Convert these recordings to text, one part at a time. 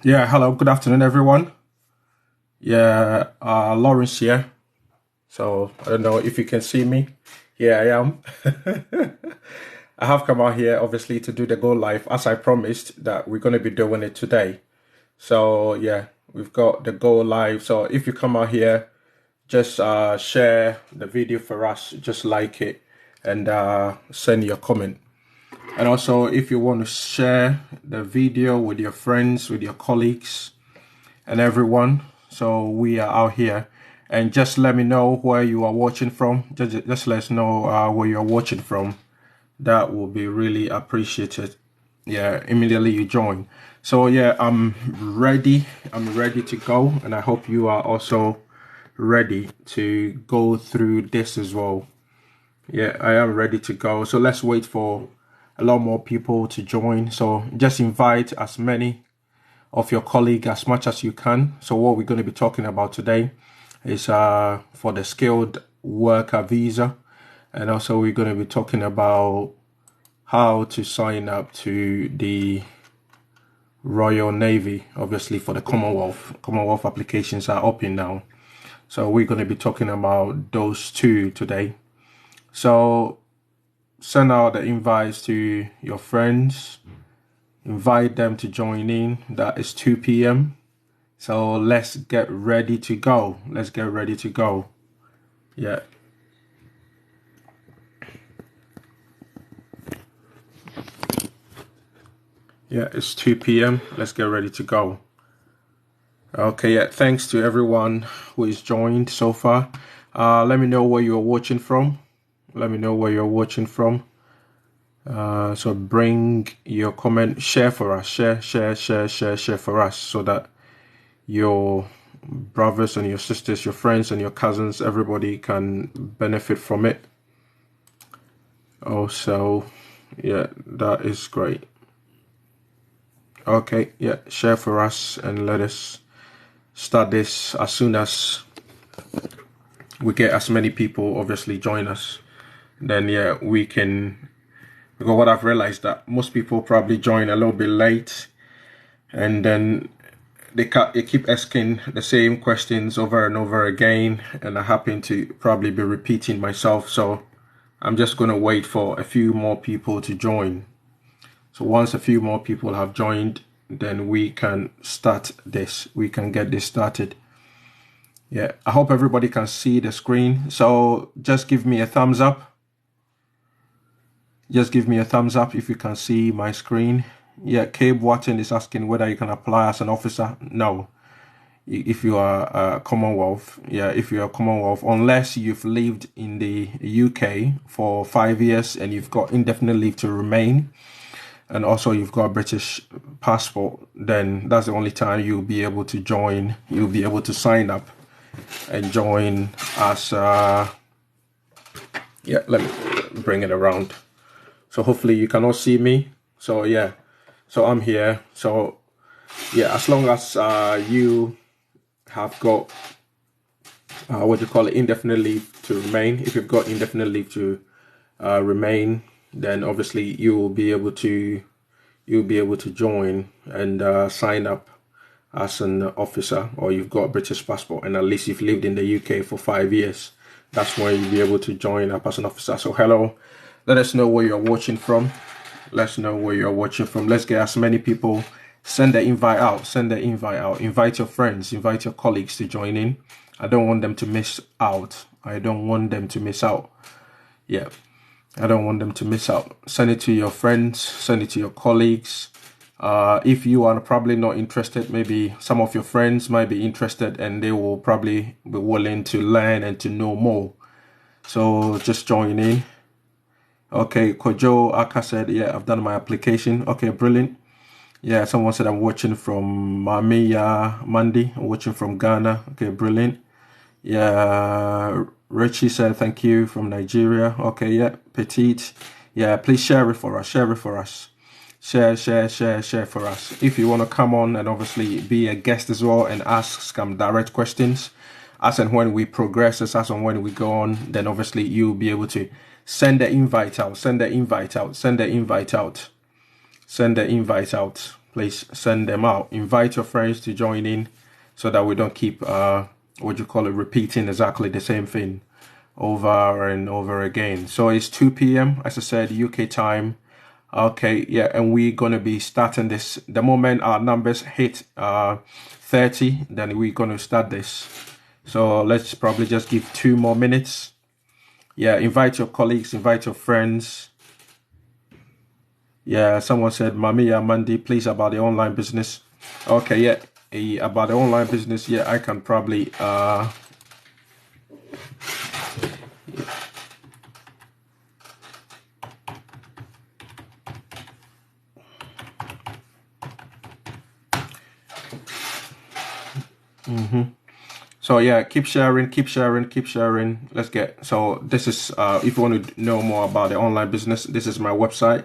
Yeah, hello, good afternoon, everyone. Yeah, Lawrence here. So I don't know if you can see me. Here I am. I have come out here, obviously, to do the Go Live as I promised that we're going to be doing it today. So yeah, we've got the Go Live. So if you come out here, just share the video for us, just like it, and send your comment. And also, if you want to share the video with your friends, with your colleagues, and everyone. So we are out here, and just let me know where you are watching from. Just let us know where you're watching from. That will be really appreciated. Yeah, immediately you join. So yeah, I'm ready. I'm ready to go, and I hope you are also ready to go through this as well. Yeah, I am ready to go. So let's wait for a lot more people to join. So just invite as many of your colleague as much as you can. So what we're going to be talking about today is for the skilled worker visa, and also we're going to be talking about how to sign up to the Royal Navy, obviously for the Commonwealth. Commonwealth applications are open now. So we're going to be talking about those two today. So send out the invites to your friends, invite them to join in. That is 2 p.m. So let's get ready to go. Let's get ready to go. Yeah. Yeah, it's 2 p.m. Let's get ready to go. Okay, yeah. Thanks to everyone who is joined so far. Let me know where you're watching from. Let me know where you're watching from. So bring your comment, share for us, share for us, so that your brothers and your sisters, your friends and your cousins, everybody can benefit from it. Also, yeah, that is great. Okay, yeah, share for us and let us start this as soon as we get as many people obviously join us. Then yeah, we can, because what I've realized that most people probably join a little bit late, and then they keep asking the same questions over and over again, and I happen to probably be repeating myself. So I'm just going to wait for a few more people to join. So once a few more people have joined, then we can start this. We can get this started. Yeah, I hope everybody can see the screen. So just give me a thumbs up. Just give me a thumbs up if you can see my screen. Yeah, Cabe Watson is asking whether you can apply as an officer. No. If you are Commonwealth, yeah, if you are Commonwealth, unless you've lived in the UK for 5 years and you've got indefinite leave to remain, and also you've got a British passport, then that's the only time you'll be able to join. You'll be able to sign up and join as yeah, let me bring it around. So hopefully you can all see me. So yeah, so I'm here. So yeah, as long as you have got what you call it, indefinite leave to remain. If you've got indefinite leave to remain, then obviously you will be able to join and sign up as an officer, or you've got a British passport and at least you've lived in the UK for 5 years. That's when you'll be able to join up as an officer. So hello, let us know where you're watching from. Let's know where you're watching from. Let's get as many people. Send the invite out. Send the invite out. Invite your friends. Invite your colleagues to join in. I don't want them to miss out. I don't want them to miss out. Yeah, I don't want them to miss out. Send it to your friends. Send it to your colleagues. If you are probably not interested, maybe some of your friends might be interested and they will probably be willing to learn and to know more. So just join in. Okay, Kojo Aka said, yeah, I've done my application. Okay, brilliant. Yeah, someone said I'm watching from Mamiya Mandi. I'm watching from Ghana. Okay, brilliant. Yeah, Richie said thank you from Nigeria. Okay, yeah, Petite. Yeah, please share it for us. Share it for us. Share for us. If you want to come on and obviously be a guest as well and ask some direct questions, as and when we progress, as and when we go on, then obviously you'll be able to send the invite out. Send the invite out. Send the invite out. Send the invite out. please send them out. Invite your friends to join in so that we don't keep repeating exactly the same thing over and over again. So it's 2 p.m. as I said, UK time. Okay, yeah, and we're gonna be starting this the moment our numbers hit 30, then we're gonna start this. So let's probably just give 2 more minutes. Yeah, invite your colleagues, invite your friends. Yeah, someone said, Mamiya Mandy, please, about the online business. Okay, yeah, about the online business, yeah, I can probably So yeah, keep sharing, keep sharing, keep sharing. Let's get, so this is, if you want to know more about the online business, this is my website.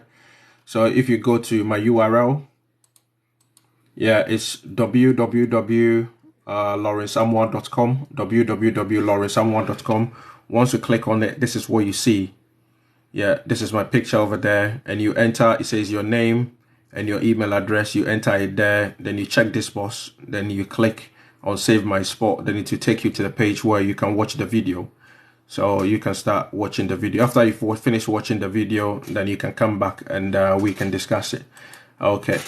So if you go to my URL, yeah, it's www.lawrenceamoah.com, www.lawrenceamoah.com. Once you click on it, this is what you see. Yeah, this is my picture over there, and you enter, it says your name and your email address. You enter it there, then you check this box, then you click on save my spot, then it will take you to the page where you can watch the video. So you can start watching the video. After you finish watching the video, then you can come back and we can discuss it. Okay,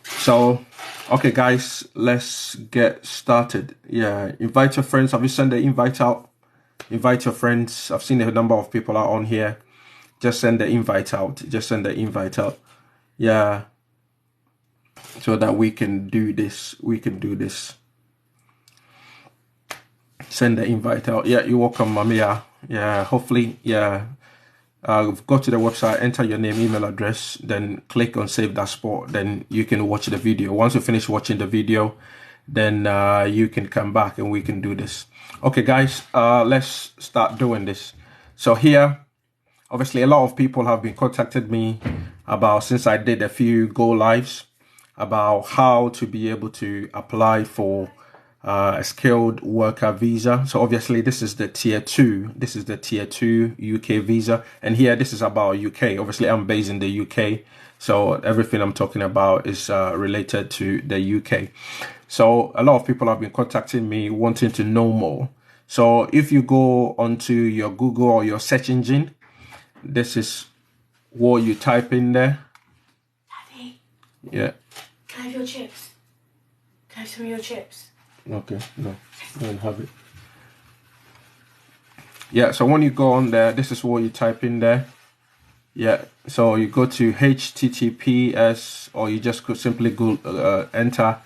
so okay guys, let's get started. Yeah, invite your friends. Have you sent the invite out? Invite your friends. I've seen a number of people are on here. Just send the invite out. Just send the invite out. Yeah, so that we can do this. We can do this. Send the invite out. Yeah, you're welcome, Mamiya. Yeah, hopefully, yeah. Go to the website, enter your name, email address, then click on save that spot. Then you can watch the video. Once you finish watching the video, then you can come back and we can do this. Okay, guys, let's start doing this. So here, obviously, a lot of people have been contacted me about, since I did a few go lives, about how to be able to apply for a skilled worker visa. So obviously this is the tier 2. This is the tier 2 UK visa. And here, this is about UK. Obviously, I'm based in the UK. So everything I'm talking about is related to the UK. So a lot of people have been contacting me wanting to know more. So if you go onto your Google or your search engine, this is what you type in there. Daddy. Yeah. Can I have your chips? Can I have some of your chips? Okay, no, I don't have it. Yeah, so when you go on there, this is what you type in there. Yeah, so you go to HTTPS, or you just could simply go enter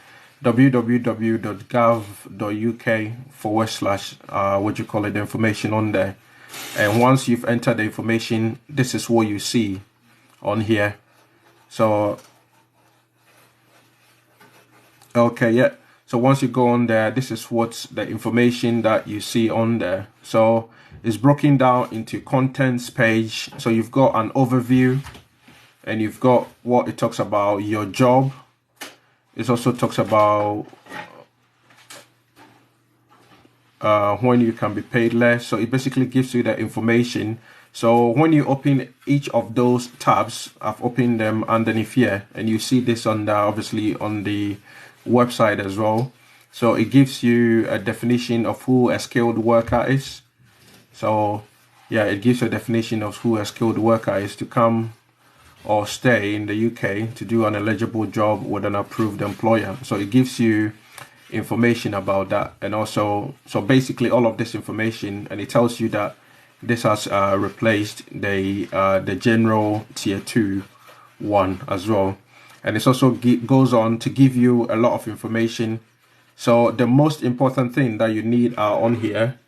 www.gov.uk/, the information on there. And once you've entered the information, this is what you see on here. So, okay, yeah. So once you go on there, this is what's the information that you see on there. So it's broken down into contents page. So you've got an overview, and you've got what it talks about your job. It also talks about when you can be paid less. So it basically gives you the information. So when you open each of those tabs, I've opened them underneath here, and you see this on the, obviously on the website as well. So it gives you a definition of who a skilled worker is. So yeah, it gives you a definition of who a skilled worker is: to come or stay in the UK to do an eligible job with an approved employer. So it gives you information about that. And also, so basically all of this information, and it tells you that this has replaced the general tier 2 one as well. And it also goes on to give you a lot of information. So the most important thing that you need on here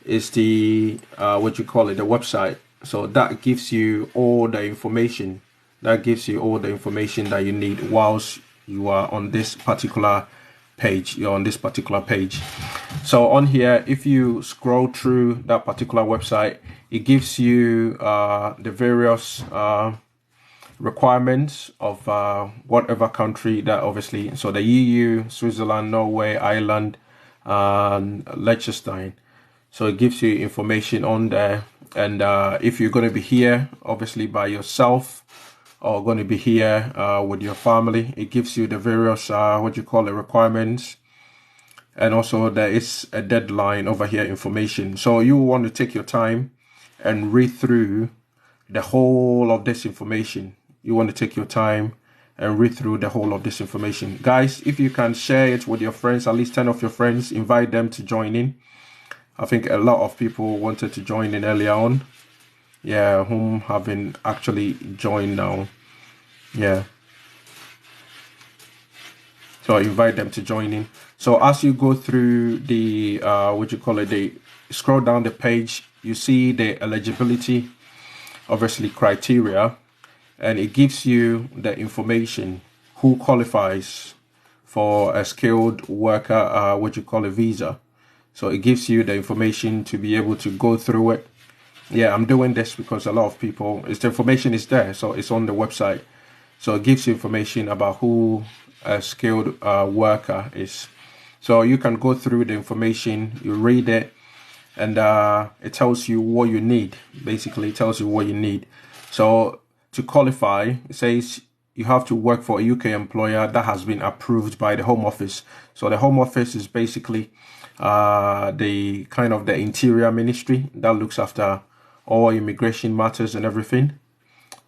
is the the website. So that gives you all the information. That gives you all the information that you need whilst you are on this particular page. You're on this particular page. So on here, if you scroll through that particular website, it gives you the various requirements of whatever country that, obviously, so the EU, Switzerland, Norway, Ireland, and Liechtenstein. So it gives you information on there. And if you're going to be here, obviously by yourself, or going to be here with your family. It gives you the various requirements, and also there is a deadline over here information. So you want to take your time and read through the whole of this information. You want to take your time and read through the whole of this information. Guys, if you can share it with your friends, at least 10 of your friends, invite them to join in. I think a lot of people wanted to join in earlier on. Yeah, whom have been actually joined now. Yeah. So invite them to join in. So as you go through the, the scroll down the page, you see the eligibility, obviously criteria, and it gives you the information who qualifies for a skilled worker, visa. So it gives you the information to be able to go through it. Yeah, I'm doing this because a lot of people, the information is there, so it's on the website. So it gives you information about who a skilled worker is. So you can go through the information, you read it, and it tells you what you need. Basically, it tells you what you need. So to qualify, it says you have to work for a UK employer that has been approved by the Home Office. So the Home Office is basically the kind of the interior ministry that looks after all immigration matters and everything.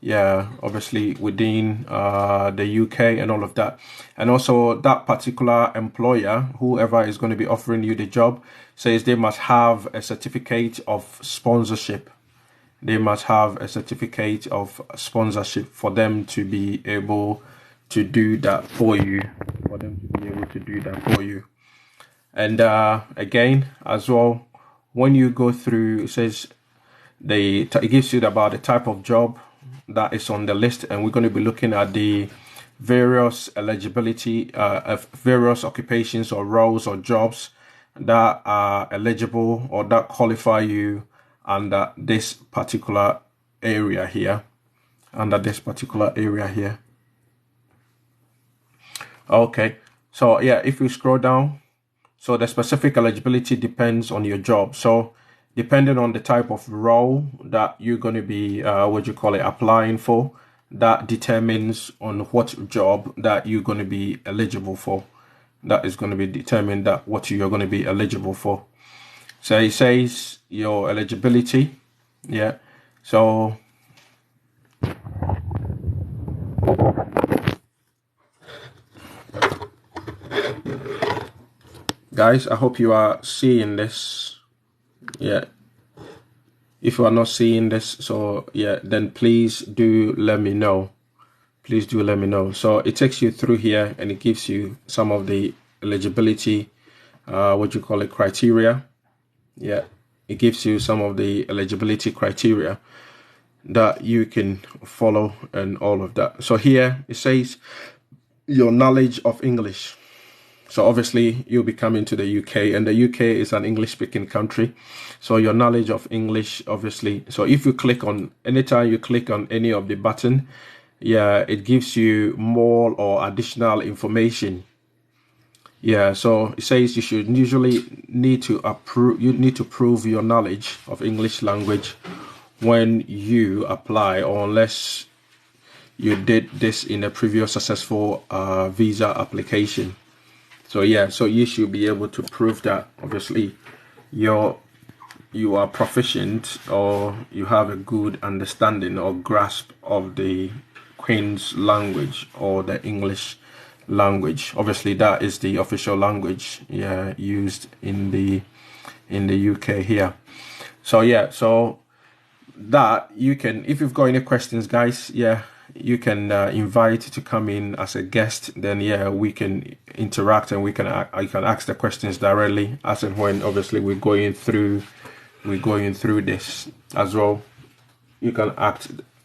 Yeah, obviously within the UK and all of that. And also that particular employer, whoever is going to be offering you the job, says they must have a certificate of sponsorship. They must have a certificate of sponsorship for them to be able to do that for you. And again, as well, when you go through, it says it gives you about the type of job that is on the list, and we're going to be looking at the various eligibility of various occupations or roles or jobs that are eligible or that qualify you under this particular area here. Okay, so yeah, if you scroll down, so the specific eligibility depends on your job. So depending on the type of role that you're going to be applying for, that determines on what job that you're going to be eligible for. That is going to be determined that what you're going to be eligible for. So it says your eligibility. Yeah. So guys, I hope you are seeing this. Yeah. If you are not seeing this, so yeah, then please do let me know. So it takes you through here and it gives you some of the eligibility, criteria. Yeah, it gives you some of the eligibility criteria that you can follow and all of that. So here it says your knowledge of English. So obviously you'll be coming to the UK, and the UK is an English speaking country. So your knowledge of English, obviously. So if you click on, anytime you click on any of the button, yeah, it gives you more or additional information. Yeah, so it says you should usually need to prove your knowledge of English language when you apply, or unless you did this in a previous successful visa application. So yeah, so you should be able to prove that obviously you are proficient, or you have a good understanding or grasp of the Queen's language or the English language. Obviously that is the official language, yeah, used in the UK here. So yeah, so that you can, if you've got any questions, guys, yeah, you can invite to come in as a guest. Then yeah, we can interact, and I can ask the questions directly as and when obviously we're going through this as well. You can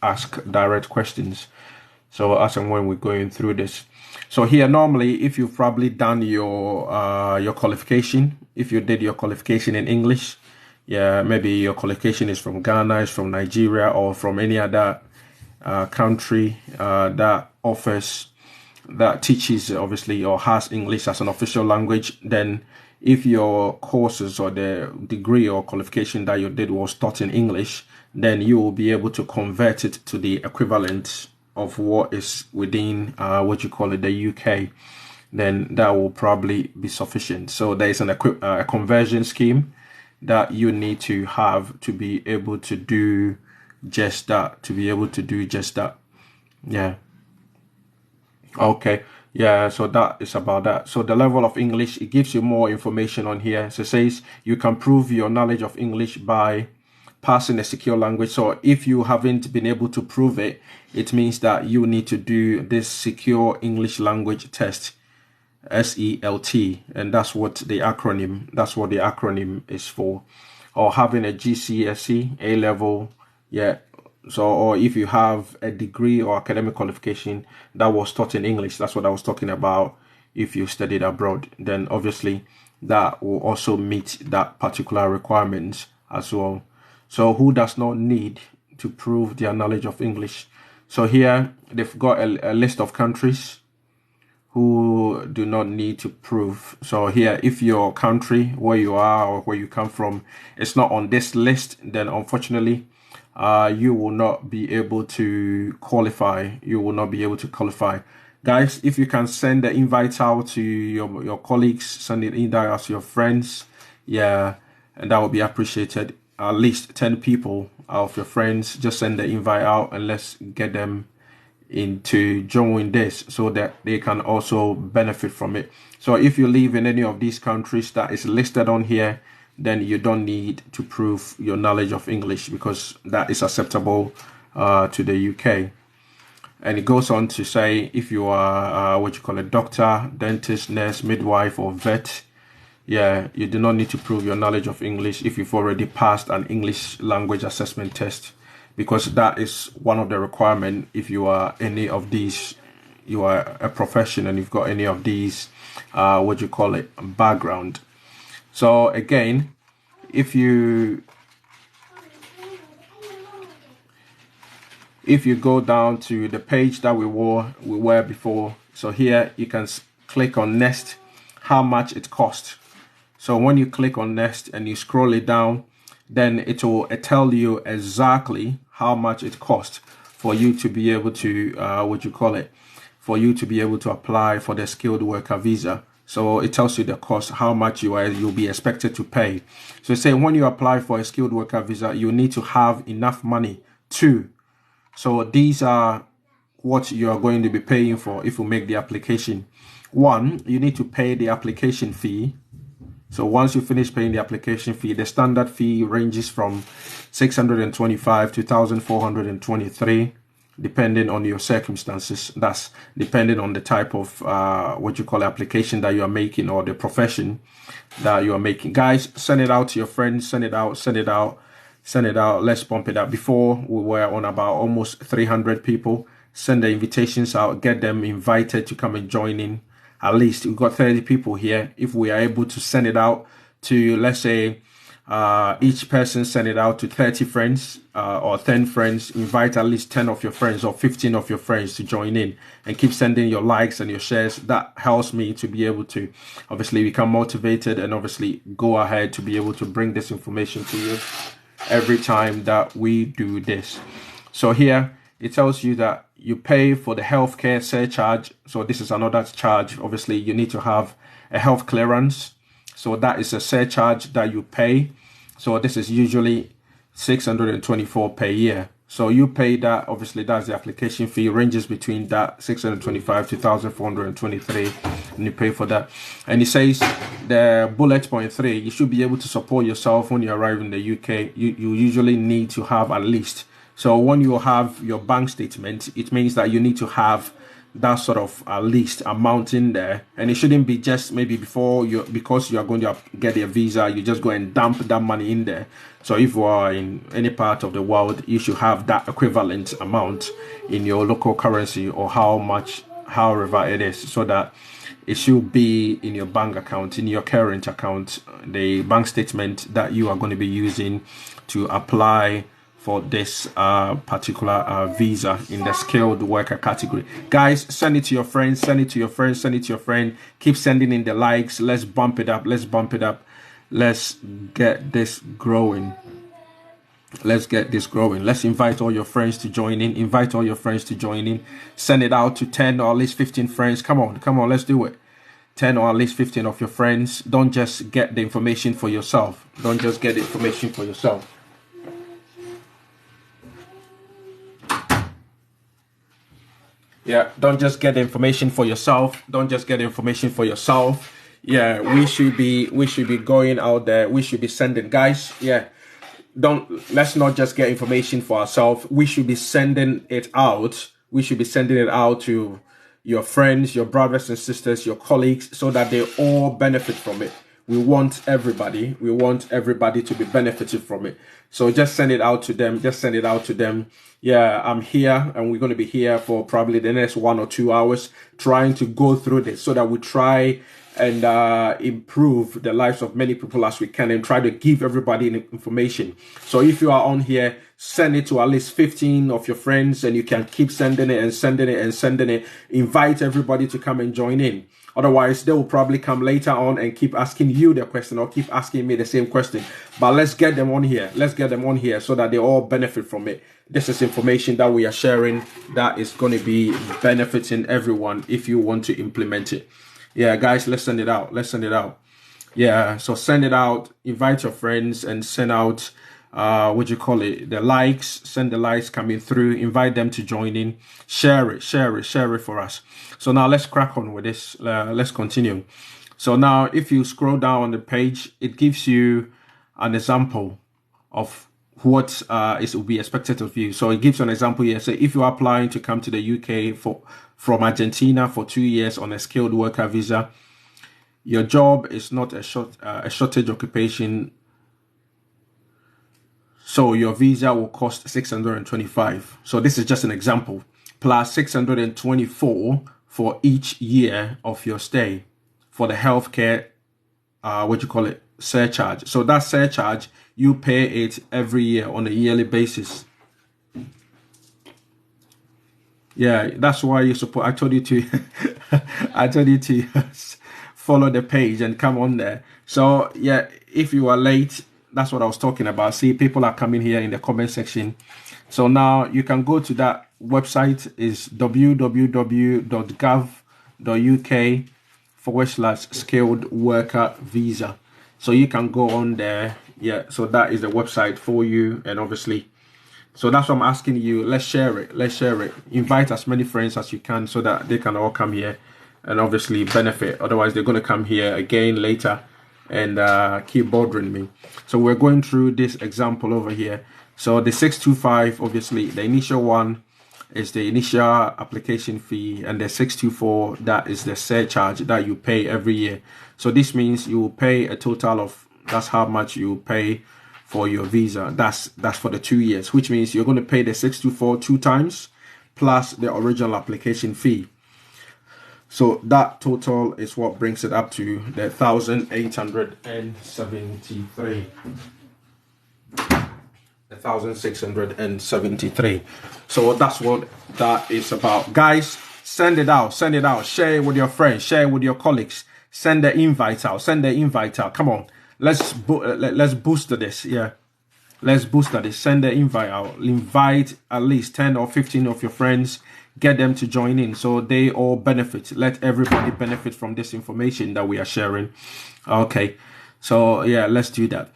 ask direct questions, so as and when we're going through this. So here, normally, if you've probably done your qualification, if you did your qualification in English, yeah, maybe your qualification is from Ghana, is from Nigeria, or from any other country that teaches obviously or has English as an official language, then if your courses or the degree or qualification that you did was taught in English, then you will be able to convert it to the equivalent of what is within what you call it, the UK, then that will probably be sufficient. So there is a conversion scheme that you need to have to be able to do just that. Yeah. Okay. Yeah, so that is about that. So the level of English, it gives you more information on here. So it says you can prove your knowledge of English by passing a secure language. So if you haven't been able to prove it, it means that you need to do this secure English language test, SELT, and that's what the acronym is for. Or having a GCSE, A level, yeah. So, or if you have a degree or academic qualification that was taught in English, that's what I was talking about. If you studied abroad, then obviously that will also meet that particular requirement as well. So who does not need to prove their knowledge of English? So here they've got a list of countries who do not need to prove. So here, if your country, where you are or where you come from, is not on this list, then unfortunately, you will not be able to qualify. Guys, if you can send the invite out to your colleagues, send it in there as your friends, yeah, and that will be appreciated. At least 10 people of your friends, just send the invite out and let's get them into join this so that they can also benefit from it. So if you live in any of these countries that is listed on here, then you don't need to prove your knowledge of English because that is acceptable to the UK. And it goes on to say if you are what you call a doctor, dentist, nurse, midwife, or vet, yeah, you do not need to prove your knowledge of English if you've already passed an English language assessment test, because that is one of the requirements if you are any of these, you are a profession and you've got any of these what you call it, background. So again, if you go down to the page that we were before, so here you can click on next, how much it costs. So when you click on next and you scroll it down, then it will tell you exactly how much it costs for you to be able to for you to be able to apply for the skilled worker visa. So it tells you the cost, how much you'll be expected to pay. So say when you apply for a skilled worker visa, you need to have enough money too. So these are what you are going to be paying for if you make the application. One, you need to pay the application fee. So once you finish paying the application fee, the standard fee ranges from 625 to 1,423, depending on your circumstances. That's depending on the type of what you call application that you are making or the profession that you are making. Guys, send it out to your friends. Send it out. Let's bump it up. Before we were on about almost 300 people. Send the invitations out. Get them invited to come and join in. At least we've got 30 people here. If we are able to send it out to, let's say, each person send it out to 30 friends or 10 friends, invite at least 10 of your friends or 15 of your friends to join in, and keep sending your likes and your shares. That helps me to be able to obviously become motivated and obviously go ahead to be able to bring this information to you every time that we do this. So here it tells you that you pay for the healthcare surcharge. So this is another charge. Obviously, you need to have a health clearance. So that is a surcharge that you pay. So this is usually 624 per year. So you pay that. Obviously, that's the application fee. Ranges between that 625 to 1,423, and you pay for that. And it says the bullet point 3, you should be able to support yourself when you arrive in the UK. You usually need to have at least. So when you have your bank statement, it means that you need to have that sort of at least amount in there, and it shouldn't be just maybe because you are going to get a visa, you just go and dump that money in there. So if you are in any part of the world, you should have that equivalent amount in your local currency or however it is, so that it should be in your bank account, in your current account, the bank statement that you are going to be using to apply for this particular visa in the skilled worker category. Guys, send it to your friends, keep sending in the likes. Let's bump it up, let's get this growing. Let's get this growing. Let's invite all your friends to join in. Invite all your friends to join in. Send it out to 10 or at least 15 friends. Come on, let's do it. 10 or at least 15 of your friends. Don't just get the information for yourself. Don't just get the information for yourself. Yeah, don't just get the information for yourself. Don't just get the information for yourself. Yeah, we should be going out there. We should be sending, guys. Yeah. Let's not just get information for ourselves. We should be sending it out. We should be sending it out to your friends, your brothers and sisters, your colleagues, so that they all benefit from it. We want everybody to be benefited from it. So just send it out to them. Just send it out to them. Yeah, I'm here and we're going to be here for probably the next 1 or 2 hours trying to go through this so that we try and improve the lives of many people as we can and try to give everybody information. So if you are on here, send it to at least 15 of your friends, and you can keep sending it and sending it and sending it. Invite everybody to come and join in. Otherwise, they will probably come later on and keep asking you the question or keep asking me the same question. But let's get them on here. Let's get them on here so that they all benefit from it. This is information that we are sharing that is going to be benefiting everyone if you want to implement it. Yeah, guys, let's send it out. Let's send it out. Yeah, so send it out. Invite your friends and send out, the likes. Send the likes coming through. Invite them to join in. Share it for us. So now let's crack on with this. Let's continue. So now if you scroll down on the page, it gives you an example of what will be expected of you. So it gives you an example here. So if you're applying to come to the UK from Argentina for 2 years on a skilled worker visa, your job is not a shortage occupation, so your visa will cost 625. So this is just an example, plus 624 for each year of your stay for the healthcare surcharge. So that surcharge, you pay it every year on a yearly basis. Yeah, that's why you're supposed. I told you to follow the page and come on there. So yeah, if you are late, that's what I was talking about. See, people are coming here in the comment section. So now you can go to that website, is www.gov.uk/skilled worker visa. So you can go on there. Yeah, so that is the website for you. And obviously, so that's what I'm asking you. Let's share it. Invite as many friends as you can so that they can all come here and obviously benefit. Otherwise, they're going to come here again later and keep bothering me. So we're going through this example over here. So the 625, obviously, the initial one is the initial application fee, and the 624, that is the surcharge that you pay every year. So this means you will pay a total of, that's how much you pay for your visa. That's for the 2 years, which means you're going to pay the 624 2 times plus the original application fee. So that total is what brings it up to the 1,873. 1,673. So that's what that is about. Guys, send it out. Share it with your friends. Share it with your colleagues. Send the invite out. Come on. Let's boost this. Yeah. Let's boost this. Send the invite out. Invite at least 10 or 15 of your friends. Get them to join in so they all benefit. Let everybody benefit from this information that we are sharing. Okay. So yeah, let's do that.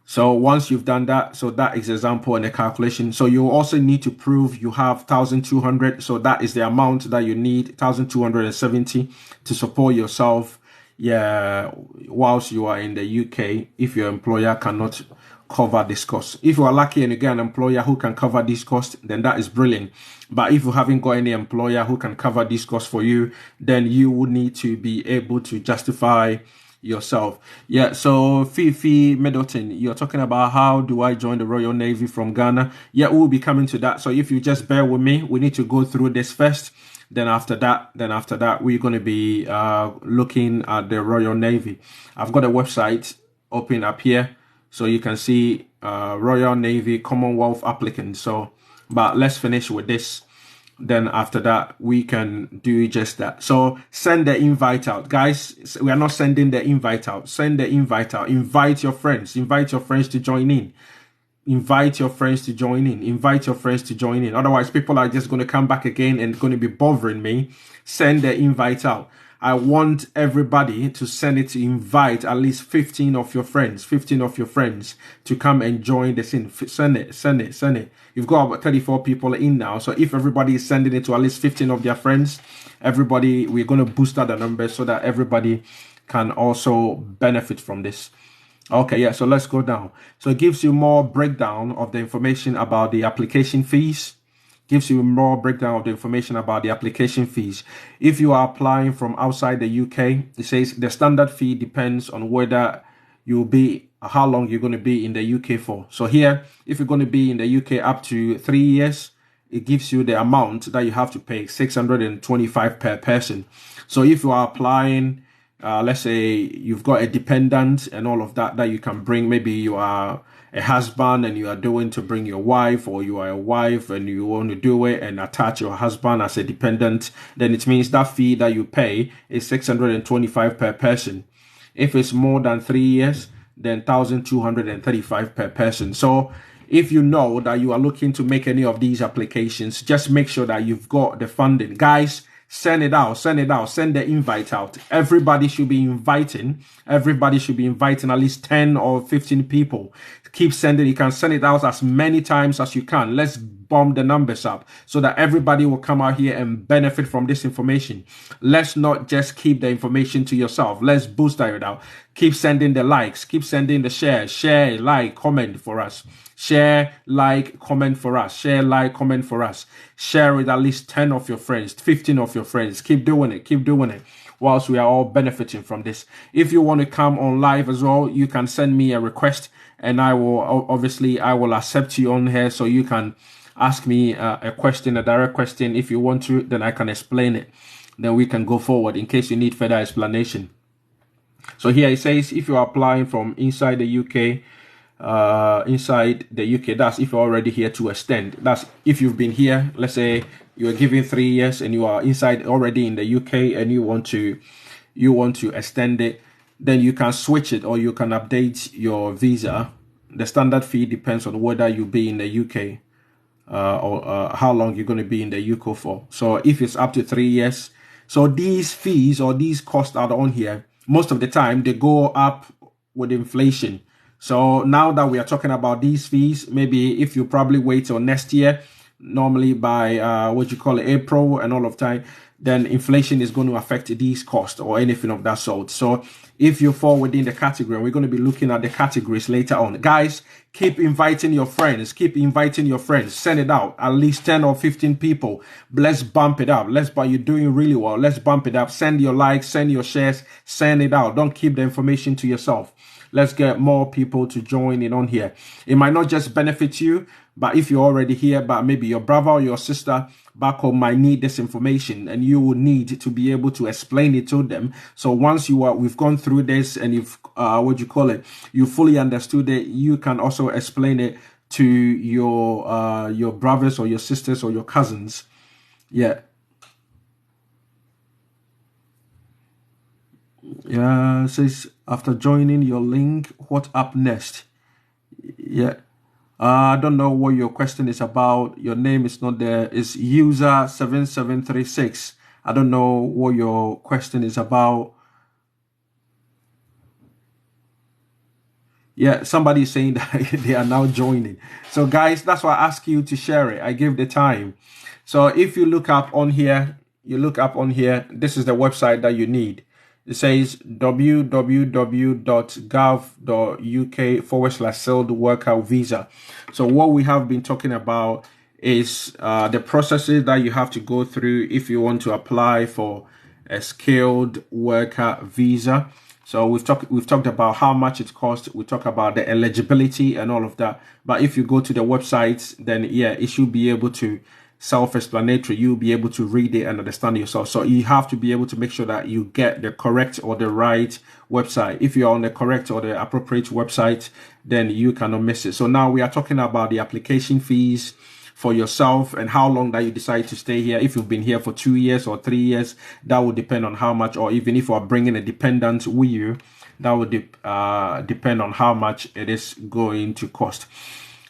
So once you've done that, so that is example and a calculation. So you also need to prove you have 1,200. So that is the amount that you need, 1,270 to support yourself. Yeah, whilst you are in the UK, if your employer cannot cover this cost. If you are lucky and you get an employer who can cover this cost, then that is brilliant. But if you haven't got any employer who can cover this cost for you, then you would need to be able to justify yourself. Yeah, so Fifi Middleton, you're talking about how do I join the Royal Navy from Ghana? Yeah, we'll be coming to that. So if you just bear with me, we need to go through this first. Then after that, we're going to be looking at the Royal Navy. I've got a website open up here, so you can see Royal Navy Commonwealth applicants. So, but let's finish with this. Then after that, we can do just that. So send the invite out. Guys, we are not sending the invite out. Send the invite out. Invite your friends to join in. invite your friends to join in. Invite your friends to join in. Otherwise, people are just going to come back again and going to be bothering me. Send the invite out. I want everybody to send it to invite at least 15 of your friends, 15 of your friends to come and join this in. Send it. You've got about 34 people in now. So if everybody is sending it to at least 15 of their friends, we're going to boost up the numbers so that everybody can also benefit from this. Okay, yeah, so let's go down. So it gives you more breakdown of the information about the application fees. Gives you more breakdown of the information about the application fees. If you are applying from outside the UK, it says the standard fee depends on whether you'll be, how long you're going to be in the UK for. So here, if you're going to be in the UK up to 3 years, it gives you the amount that you have to pay, 625 per person. So if you are applying, let's say you've got a dependent and all of that you can bring, maybe you are a husband and you are doing to bring your wife, or you are a wife and you want to do it and attach your husband as a dependent, then it means that fee that you pay is 625 per person. If it's more than 3 years, then 1,235 per person. So if you know that you are looking to make any of these applications, just make sure that you've got the funding. Guys, send it out, send the invite out. Everybody should be inviting at least 10 or 15 people. Keep sending. You can send it out as many times as you can. Let's bomb the numbers up so that everybody will come out here and benefit from this information. Let's not just keep the information to yourself. Let's boost it out. Keep sending the likes, keep sending the shares. Share, like, comment for us. Share, like, comment for us. Share, like, comment for us. Share with at least 10 of your friends, 15 of your friends. Keep doing it whilst we are all benefiting from this. If you want to come on live as well, you can send me a request and I will accept you on here, so you can ask me a question, a direct question. If you want to, then I can explain it. Then we can go forward in case you need further explanation. So here it says, if you are applying from inside the UK, that's if you're already here to extend. That's if you've been here, let's say you are given 3 years and you are inside already in the UK and you want to extend it, then you can switch it or you can update your visa. The standard fee depends on whether you be in the UK or how long you're going to be in the UK for. So if it's up to 3 years, so these fees or these costs are on here, most of the time they go up with inflation. So now that we are talking about these fees, maybe if you probably wait till next year, normally by April and all of time, then inflation is going to affect these costs or anything of that sort. So if you fall within the category, and we're going to be looking at the categories later on. Guys, keep inviting your friends. Send it out. At least 10 or 15 people. Let's bump it up. You're doing really well. Let's bump it up. Send your likes, send your shares, send it out. Don't keep the information to yourself. Let's get more people to join in on here. It might not just benefit you, but if you're already here, but maybe your brother or your sister back home might need this information, and you will need to be able to explain it to them. So once we've gone through this and you've you fully understood it, you can also explain it to your brothers or your sisters or your cousins. Yeah. Yeah, it says after joining your link, what up next? Yeah. I don't know what your question is about. Your name is not there. It's user 7736. I don't know what your question is about. Yeah, somebody is saying that they are now joining. So guys, that's why I ask you to share it. I give the time. So if you look up on here, this is the website that you need. It says www.gov.uk/skilled worker visa. So what we have been talking about is the processes that you have to go through if you want to apply for a skilled worker visa. So we've talked about how much it costs. We talk about the eligibility and all of that. But if you go to the website, then yeah, it should be able to self-explanatory. You'll be able to read it and understand yourself. So you have to be able to make sure that you get the correct or the right website. If you're on the correct or the appropriate website, then you cannot miss it. So now we are talking about the application fees for yourself and how long that you decide to stay here. If you've been here for 2 years or 3 years, that will depend on how much, or even if you are bringing a dependent with you, that would depend on how much it is going to cost.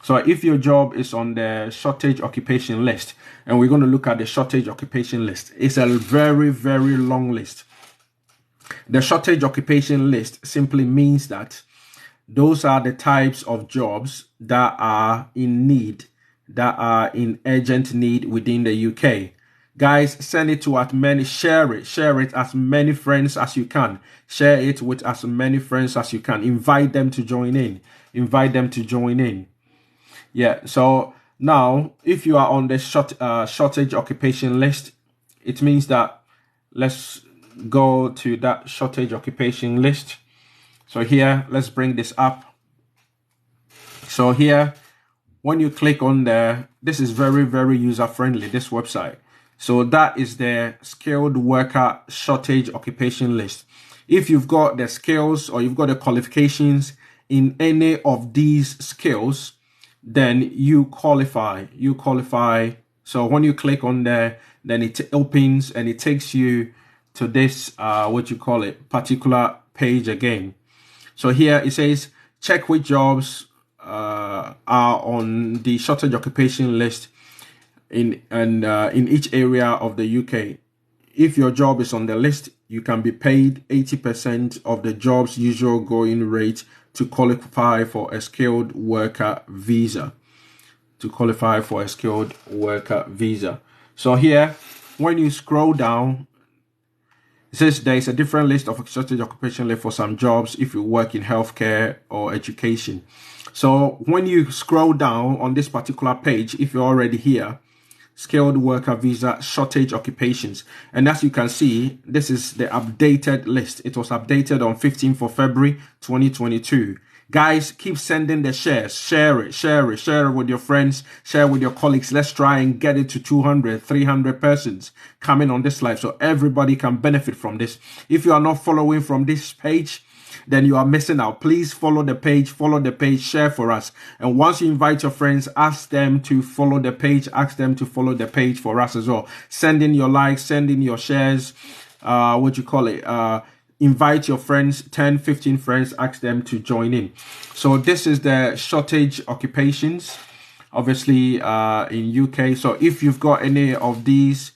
So if your job is on the shortage occupation list, and we're going to look at the shortage occupation list, it's a very, very long list. The shortage occupation list simply means that those are the types of jobs that are in need, that are in urgent need within the UK. Guys, send it to as many, share it as many friends as you can. Share it with as many friends as you can. Invite them to join in. Yeah, so now if you are on the shortage occupation list, it means that let's go to that shortage occupation list. So here, let's bring this up. So here, when you click on there, this is very, very user friendly, this website. So that is the skilled worker shortage occupation list. If you've got the skills or you've got the qualifications in any of these skills, then you qualify. So when you click on there, then it opens and it takes you to this, particular page again. So here it says, check which jobs are on the shortage occupation list in each area of the UK. If your job is on the list, you can be paid 80% of the job's usual going rate to qualify for a skilled worker visa. So here, when you scroll down, it says there is a different list of shortage occupation list for some jobs if you work in healthcare or education. So when you scroll down on this particular page, if you're already here, skilled worker visa shortage occupations, and as you can see, this is the updated list. It was updated on 15th of February 2022. Guys, keep sending the shares. Share it with your friends, share with your colleagues. Let's try and get it to 200, 300 persons coming on this live so everybody can benefit from this. If you are not following from this page, then you are missing out. Please follow the page, share for us. And once you invite your friends, ask them to follow the page, for us as well. Send in your likes, send in your shares, invite your friends, 10, 15 friends, ask them to join in. So this is the shortage occupations, obviously, in UK. So if you've got any of these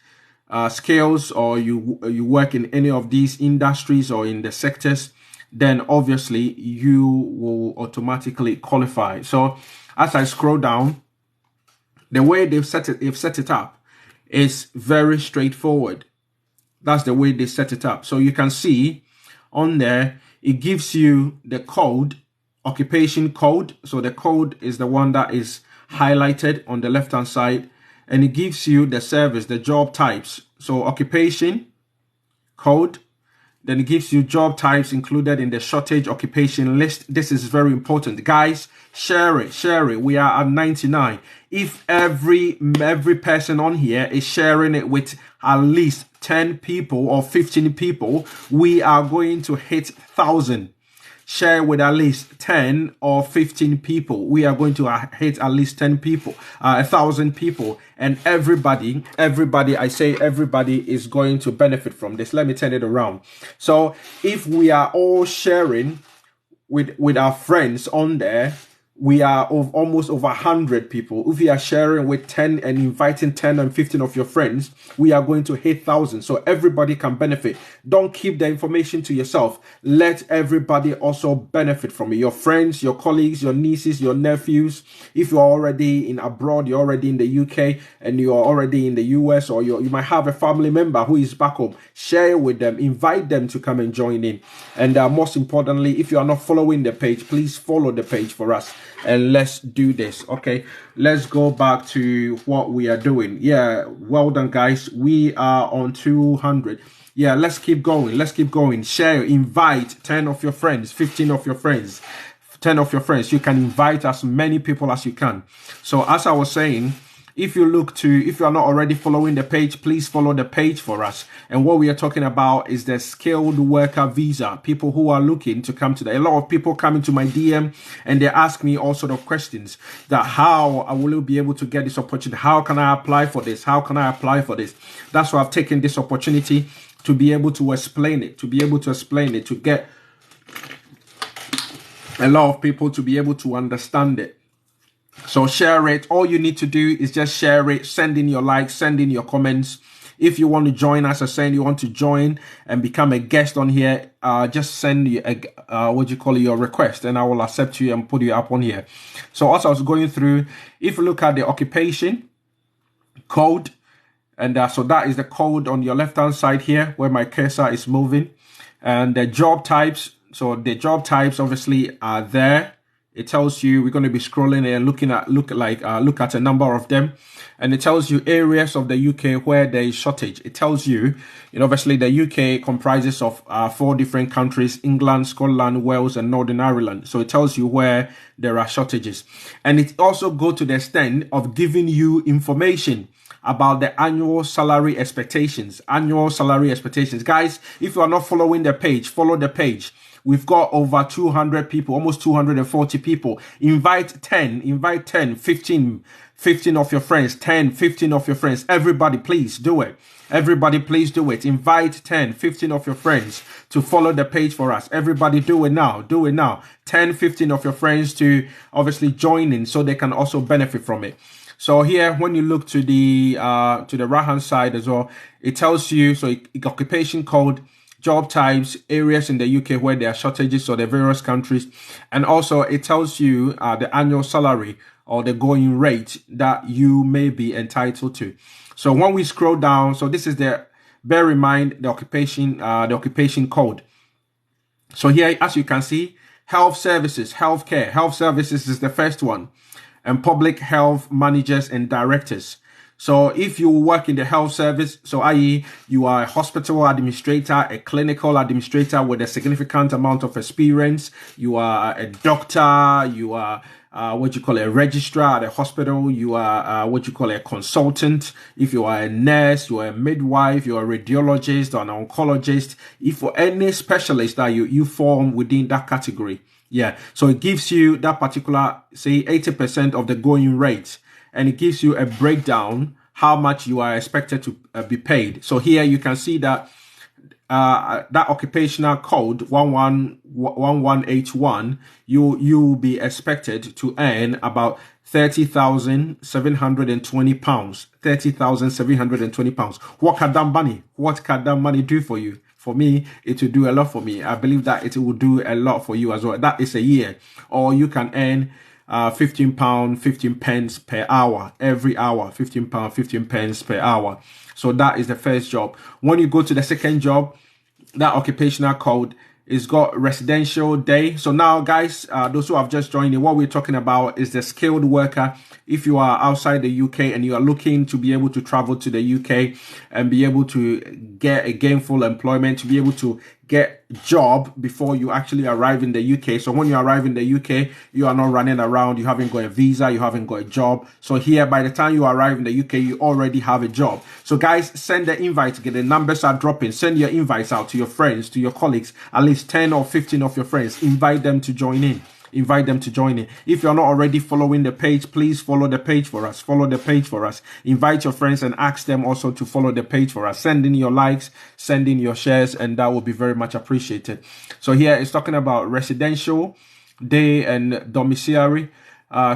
skills, or you work in any of these industries or in the sectors, then obviously you will automatically qualify. So as I scroll down, the way they've set it up is very straightforward. That's the way they set it up. So you can see on there, it gives you the code, occupation code. So the code is the one that is highlighted on the left hand side, and it gives you the service, the job types. So occupation code, then it gives you job types included in the shortage occupation list. This is very important. Guys, share it. We are at 99. If every person on here is sharing it with at least 10 people or 15 people, we are going to hit 1,000. Share with at least 10 or 15 people. We are going to hit at least 10 people, 1,000 people. And everybody is going to benefit from this. Let me turn it around. So if we are all sharing with our friends on there, we are almost over 100 people. If you are sharing with 10 and inviting 10 and 15 of your friends, we are going to hit 1,000. So everybody can benefit. Don't keep the information to yourself. Let everybody also benefit from it. Your friends, your colleagues, your nieces, your nephews. If you're already abroad, you're already in the UK and you're already in the US, or you might have a family member who is back home, share with them, invite them to come and join in. And most importantly, if you are not following the page, please follow the page for us. And let's do this. Okay, let's go back to what we are doing. Yeah, well done, guys. We are on 200. Yeah, let's keep going. Share, invite 10 of your friends, 15 of your friends, 10 of your friends. You can invite as many people as you can. So as I was saying, if you are not already following the page, please follow the page for us. And what we are talking about is the skilled worker visa. People who are looking to come to that. A lot of people come into my DM and they ask me all sort of questions that how I will be able to get this opportunity. How can I apply for this? That's why I've taken this opportunity to be able to explain it, to get a lot of people to be able to understand it. So share it. All you need to do is just share it, send in your likes, send in your comments. If you want to join, as I said, you want to join and become a guest on here, just send you your request, and I will accept you and put you up on here. So as I was going through, if you look at the occupation code, and so that is the code on your left hand side here where my cursor is moving, and the job types. So the job types obviously are there. It tells you, we're going to be scrolling and look at a number of them, and it tells you areas of the UK where there is shortage. It tells you, obviously the UK comprises of 4 different countries: England, Scotland, Wales, and Northern Ireland. So it tells you where there are shortages, and it also goes to the extent of giving you information about the annual salary expectations. Guys, if you are not following the page, follow the page. We've got over 200 people, almost 240 people. Invite 10, 15 of your friends, 10, 15 of your friends. Everybody, please do it. Invite 10, 15 of your friends to follow the page for us. Everybody do it now. 10, 15 of your friends to obviously join in so they can also benefit from it. So here, when you look to the right hand side as well, it tells you, so occupation code, job types, areas in the UK where there are shortages, or the various countries. And also it tells you the annual salary or the rate that you may be entitled to. So when we scroll down, so this is bear in mind the occupation code. So here, as you can see, health services, healthcare. Health services is the first one, and public health managers and directors. So if you work in the health service, so i.e. you are a hospital administrator, a clinical administrator with a significant amount of experience, you are a doctor, you are a registrar at a hospital, you are a consultant, if you are a nurse, you are a midwife, you are a radiologist or an oncologist, if for any specialist that you form within that category. Yeah, so it gives you that particular, say, 80% of the going rate, and it gives you a breakdown how much you are expected to be paid. So here you can see that that occupational code 1181, you will be expected to earn about £30,720. £30,720. What can that money do for you? For me, it will do a lot for me. I believe that it will do a lot for you as well. That is a year. Or you can earn £15, 15 pence per hour, every hour, £15, 15 pence per hour. So that is the first job. When you go to the second job, that occupational code is got residential day. So now, guys, those who have just joined in, what we're talking about is the skilled worker. If you are outside the UK and you are looking to be able to travel to the UK and be able to get a gainful employment, to be able to get a job before you actually arrive in the UK. So when you arrive in the UK, you are not running around, you haven't got a visa, you haven't got a job. So here, by the time you arrive in the UK, you already have a job. So guys, send the invite. Get the numbers are dropping. Send your invites out to your friends, to your colleagues, at least 10 or 15 of your friends. Invite them to join in. If you're not already following the page, please follow the page for us. Invite your friends and ask them also to follow the page for us. Send in your likes, send in your shares, and that will be very much appreciated. So here it's talking about residential, day and domiciliary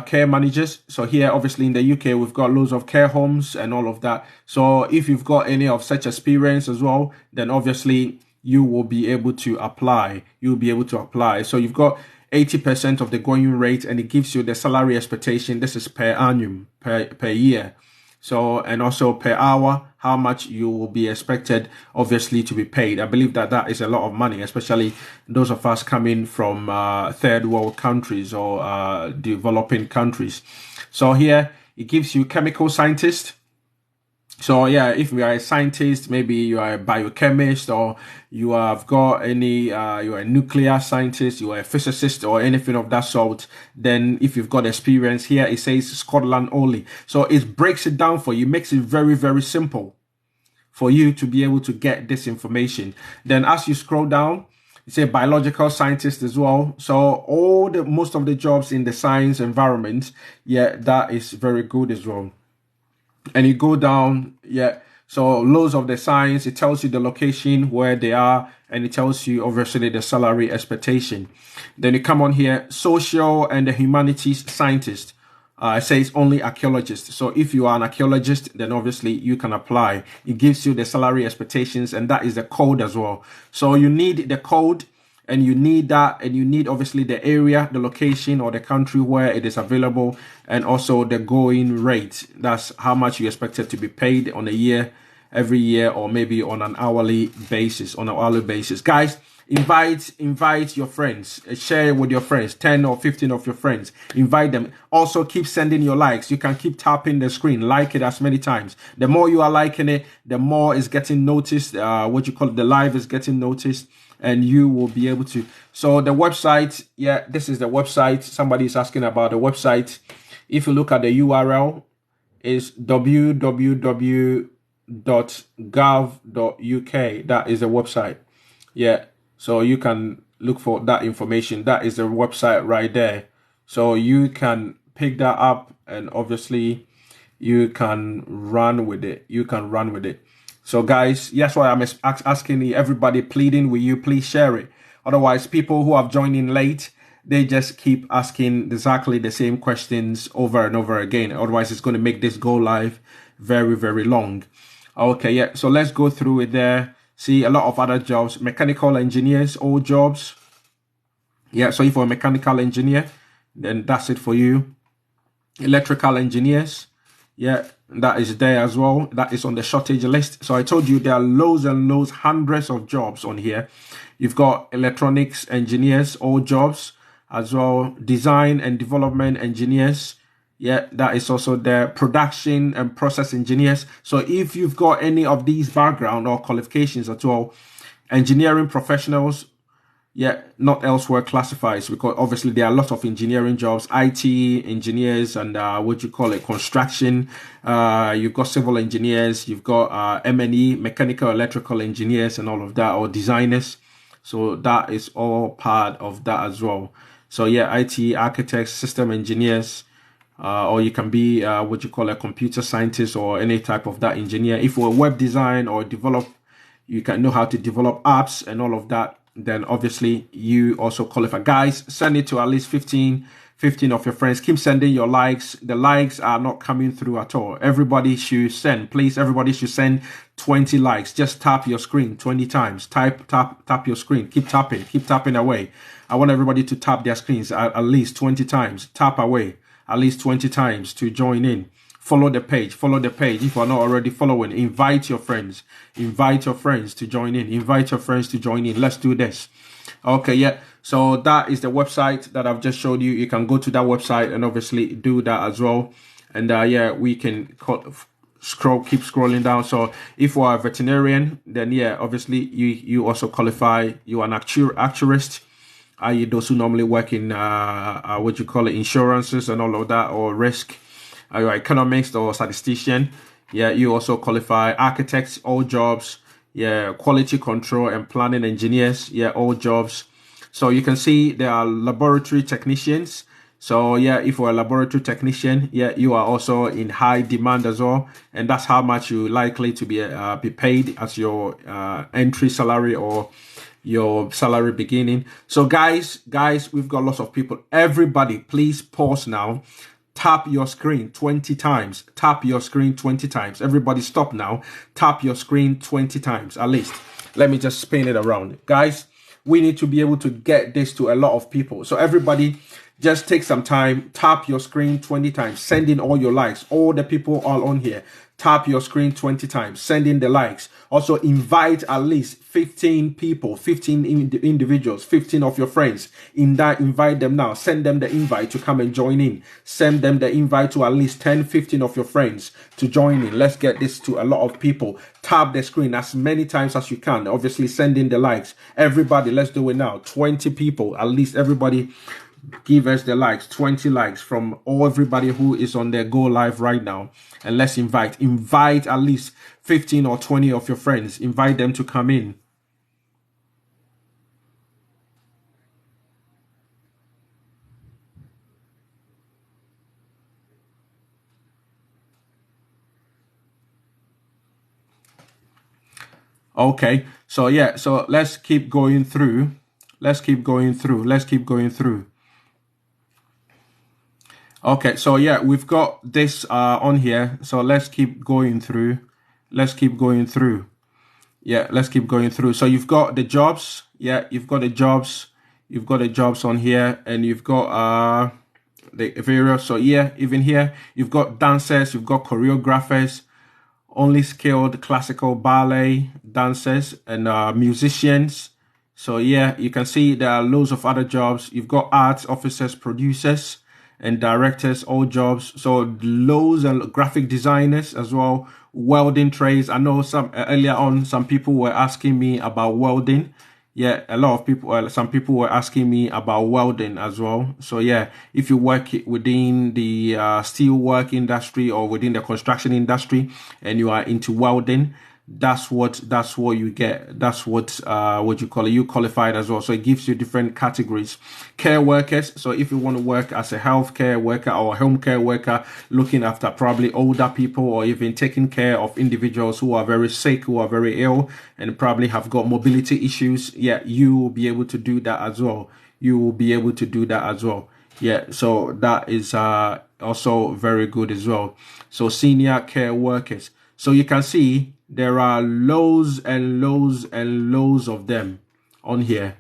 care managers. So here, obviously in the UK, we've got loads of care homes and all of that. So if you've got any of such experience as well, then obviously you will be able to apply. So you've got 80% of the going rate, and it gives you the salary expectation. This is per annum, per year. So, and also per hour, how much you will be expected, obviously, to be paid. I believe that is a lot of money, especially those of us coming from third world countries or developing countries. So here, it gives you chemical scientist. So yeah, if you are a scientist, maybe you are a biochemist, or you have got any, you are a nuclear scientist, you are a physicist, or anything of that sort, then if you've got experience, here it says Scotland only. So it breaks it down for you, makes it very, very simple for you to be able to get this information. Then as you scroll down, it's a biological scientist as well. So most of the jobs in the science environment, yeah, that is very good as well. And you go down, yeah, so loads of the science, it tells you the location where they are, and it tells you obviously the salary expectation. Then you come on here, social and the humanities scientist. It says only archaeologists. So if you are an archaeologist, then obviously you can apply. It gives you the salary expectations, and that is the code as well. So you need the code, and you need that, and you need obviously the area, the location, or the country where it is available, and also the going rate. That's how much you expect it to be paid on a year, every year, or maybe on an hourly basis. Guys, invite your friends, share it with your friends, 10 or 15 of your friends, invite them. Also keep sending your likes. You can keep tapping the screen, like it as many times. The more you are liking it, the more it's getting noticed. The live is getting noticed, and you will be able to. So the website, this is the website. Somebody is asking about the website. If you look at the URL, is www.gov.uk. That is the website. So you can look for that information. That is the website right there. So you can pick that up, and obviously you can run with it. So guys, that's why I'm asking everybody, pleading with you, please share it. Otherwise, people who have joined in late, they just keep asking exactly the same questions over and over again. Otherwise, it's going to make this go live very, very long. Okay, so let's go through it there. See a lot of other jobs, mechanical engineers, all jobs. So if you're a mechanical engineer, then that's it for you. Electrical engineers, that is there as well. That is on the shortage list. So I told you there are loads and loads, hundreds of jobs on here. You've got electronics engineers, all jobs as well. Design and development engineers. That is also there. Production and process engineers. So if you've got any of these background or qualifications at all, engineering professionals, not elsewhere classifies, because obviously there are a lot of engineering jobs, IT engineers, and construction. You've got civil engineers, you've got M&E, mechanical, electrical engineers, and all of that, or designers. So that is all part of that as well. So IT, architects, system engineers, or you can be a computer scientist or any type of that engineer. If you're a web design or you can know how to develop apps and all of that, then obviously you also qualify. Guys, send it to at least 15 of your friends. Keep sending your likes. The likes are not coming through at all. Everybody should send, please. Everybody should send 20 likes. Just tap your screen 20 times. Tap your screen. Keep tapping away. I want everybody to tap their screens at least 20 times. Tap away at least 20 times to join in. Follow the page. If you're not already following, invite your friends to join in. Let's do this. Okay, so that is the website that I've just showed you. You can go to that website and obviously do that as well. And we can keep scrolling down. So if you are a veterinarian, then obviously you also qualify. You are an actuarist. I.e. those who normally work in insurances and all of that, or risk. You're an economist or statistician. You also qualify. Architects, all jobs. Quality control and planning engineers. All jobs. So you can see there are laboratory technicians. So if you're a laboratory technician, you are also in high demand as well, and that's how much you're likely to be paid as your entry salary or your salary beginning. So guys, we've got lots of people. Everybody, please pause now. Tap your screen 20 times. Everybody stop now. Tap your screen 20 times at least. Let me just spin it around. Guys, we need to be able to get this to a lot of people. So everybody, just take some time. Tap your screen 20 times. Send in all your likes. All the people all on here. Tap your screen 20 times. Send in the likes. Also invite at least 15 people, 15 individuals, 15 of your friends. Invite them now. Send them the invite to come and join in. Send them the invite to at least 10, 15 of your friends to join in. Let's get this to a lot of people. Tap the screen as many times as you can. Obviously, send in the likes. Everybody, let's do it now. 20 people, at least everybody. Give us the likes, 20 likes from everybody who is on their go live right now. And let's invite at least 15 or 20 of your friends. Invite them to come in. Okay, so so let's keep going through. Okay, so yeah, we've got this on here. So let's keep going through. Let's keep going through. Yeah, let's keep going through. So you've got the jobs. Yeah, you've got the jobs. You've got the jobs on here, and you've got the various. So yeah, even here, you've got dancers, you've got choreographers, only skilled classical ballet dancers, and musicians. So yeah, you can see there are loads of other jobs. You've got arts officers, producers, and directors, all jobs. So loads and graphic designers as well. Welding trades. I know some earlier on, some people were asking me about welding. Yeah, a lot of people, some people were asking me about welding as well. So yeah, if you work within the steel work industry or within the construction industry and you are into welding, that's what you get. That's what you call it. You qualified as well. So it gives you different categories. Care workers. So if you want to work as a healthcare worker or a home care worker, looking after probably older people or even taking care of individuals who are very sick, who are very ill, and probably have got mobility issues, yeah, you will be able to do that as well. You will be able to do that as well. Yeah, so that is also very good as well. So senior care workers. So you can see there are loads and loads and loads of them on here.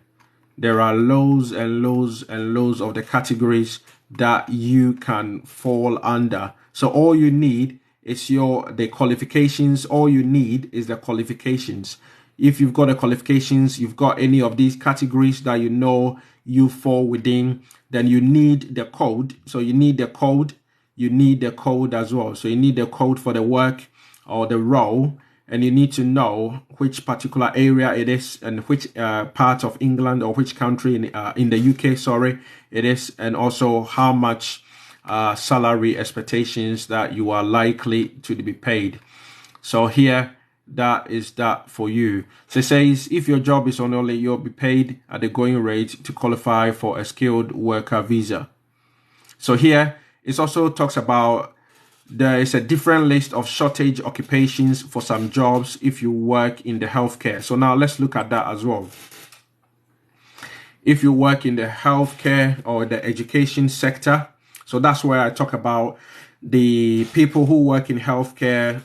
There are loads and loads and loads of the categories that you can fall under. So all you need is the qualifications. All you need is the qualifications. If you've got the qualifications, you've got any of these categories that you know you fall within, then you need the code. So you need the code. You need the code as well. So you need the code for the work or the role, and you need to know which particular area it is and which part of England or which country in the UK, sorry, it is, and also how much salary expectations that you are likely to be paid. So here, that is that for you. So it says if your job is on only, you'll be paid at the going rate to qualify for a skilled worker visa. So here, it also talks about there is a different list of shortage occupations for some jobs if you work in the healthcare. So now let's look at that as well. If you work in the healthcare or the education sector, so that's where I talk about the people who work in healthcare,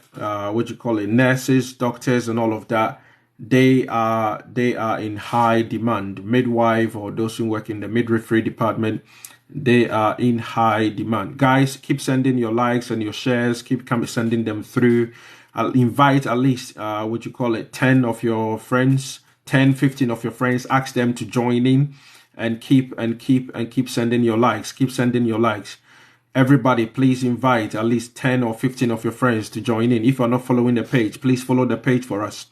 nurses, doctors, and all of that. They are in high demand. Midwife or those who work in the midwifery department, they are in high demand. Guys, keep sending your likes and your shares. Keep sending them through. I'll invite at least 10 of your friends, 10, 15 of your friends. Ask them to join in and keep sending your likes. Keep sending your likes. Everybody, please invite at least 10 or 15 of your friends to join in. If you're not following the page, please follow the page for us.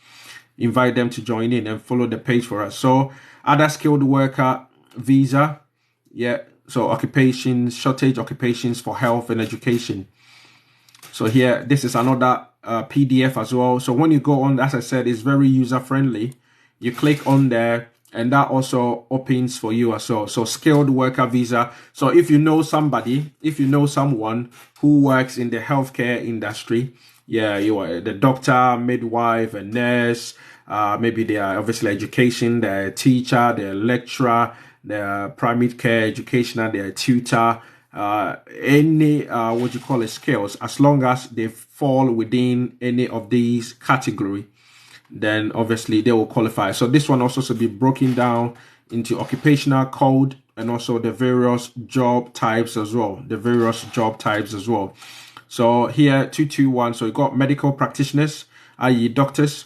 Invite them to join in and follow the page for us. So other skilled worker visa, yeah. So occupations, shortage occupations for health and education. So here, this is another PDF as well. So when you go on, as I said, it's very user friendly. You click on there and that also opens for you as well. So skilled worker visa. So if you know somebody, if you know someone who works in the healthcare industry, yeah, you are the doctor, midwife, a nurse, maybe they are obviously education, they're a teacher, they're a lecturer, they're primary care educational, they're a tutor, any skills, as long as they fall within any of these category, then obviously they will qualify. So this one also should be broken down into occupational code and also the various job types as well. So here 221. So you got medical practitioners, i.e. doctors.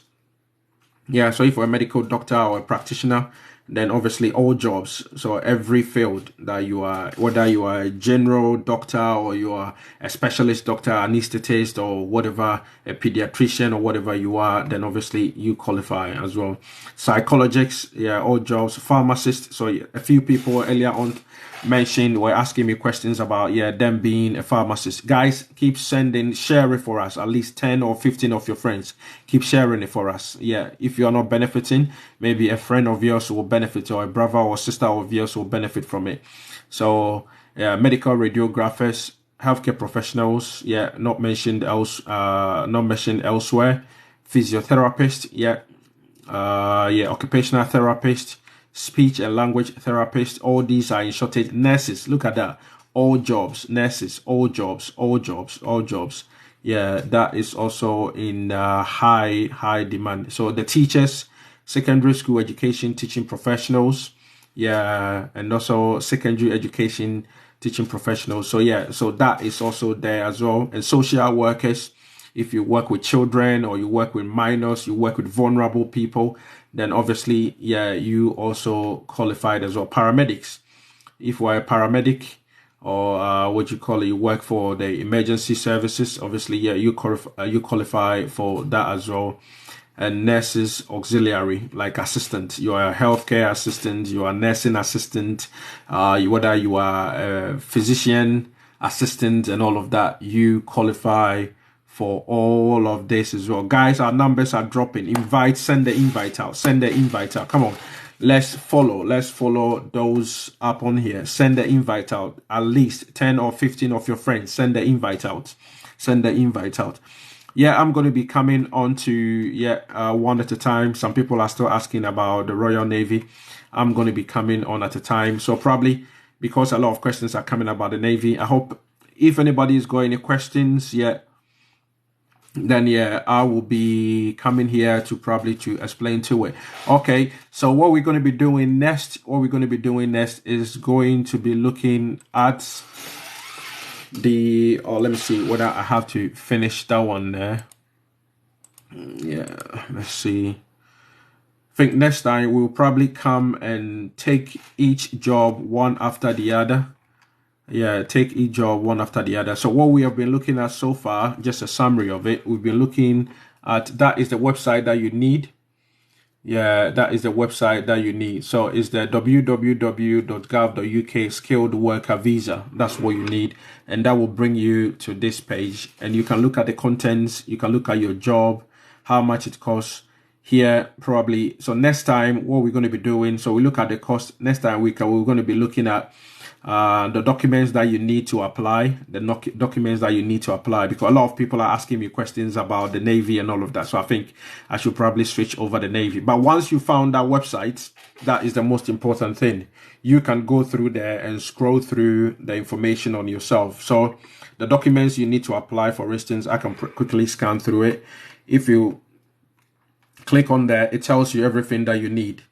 Yeah, so if you're a medical doctor or a practitioner, then obviously all jobs. So every field that you are, whether you are a general doctor or you are a specialist doctor, anesthetist or whatever, a pediatrician or whatever you are, then obviously you qualify as well. Psychologists, yeah, all jobs. Pharmacists. So a few people earlier on were asking me questions about them being a pharmacist. Guys, keep sending, share it for us. At least 10 or 15 of your friends, keep sharing it for us. Yeah, if you're not benefiting, maybe a friend of yours will benefit, or a brother or sister of yours will benefit from it. So medical radiographers, healthcare professionals, not mentioned elsewhere. Physiotherapist, occupational therapist, speech and language therapist. All these are in shortage. Nurses, look at that. all jobs, nurses, all jobs, all jobs, all jobs. Yeah, that is also in high demand. So the teachers, secondary school education teaching professionals, yeah, and also secondary education teaching professionals. So yeah, so that is also there as well. And social workers, if you work with children or you work with minors, you work with vulnerable people, then obviously, yeah, you also qualified as well. Paramedics, if you are a paramedic or what you call it, you work for the emergency services, obviously, yeah, you qualify for that as well. And nurses auxiliary, like assistant, you are a healthcare assistant, you are a nursing assistant, whether you are a physician assistant and all of that, you qualify for all of this as well. Guys, our numbers are dropping. Send the invite out, come on. Let's follow those up on here. Send the invite out. At least 10 or 15 of your friends. Send the invite out. Yeah, I'm going to be coming on to one at a time. Some people are still asking about the Royal Navy. I'm going to be coming on at a time. So probably because a lot of questions are coming about the Navy, I hope if anybody's got any questions, then I will be coming here to explain to it. Okay, so what we're going to be doing next is going to be looking at let me see whether I have to finish that one there. Yeah, let's see. I think next time we'll probably come and take each job one after the other. Yeah, take each job one after the other. So what we have been looking at so far, just a summary of it, we've been looking at, that is the website that you need. Yeah, that is the website that you need. So it's the www.gov.uk skilled worker visa. That's what you need. And that will bring you to this page. And you can look at the contents. You can look at your job, how much it costs here probably. So next time, what we're going to be doing, so we look at the cost. Next time we're going to be looking at the documents that you need to apply, because a lot of people are asking me questions about the Navy and all of that. So I think I should probably switch over the Navy. But once you found that website, that is the most important thing. You can go through there and scroll through the information on yourself. So the documents you need to apply, for instance, I can quickly scan through it. If you click on there, it tells you everything that you need.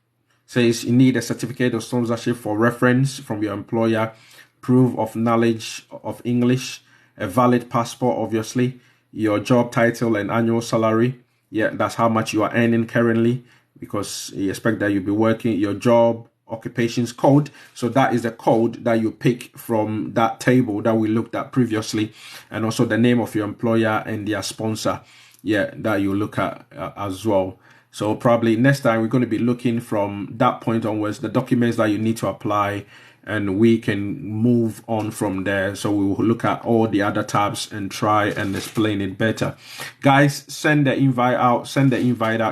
Says you need a certificate of sponsorship for reference from your employer, proof of knowledge of English, a valid passport, obviously, your job title and annual salary. Yeah, that's how much you are earning currently, because you expect that you'll be working, your job, occupations code. So that is the code that you pick from that table that we looked at previously, and also the name of your employer and their sponsor. Yeah, that you look at as well. So probably next time we're going to be looking from that point onwards, the documents that you need to apply, and we can move on from there. So we will look at all the other tabs and try and explain it better. Guys, send the invite out,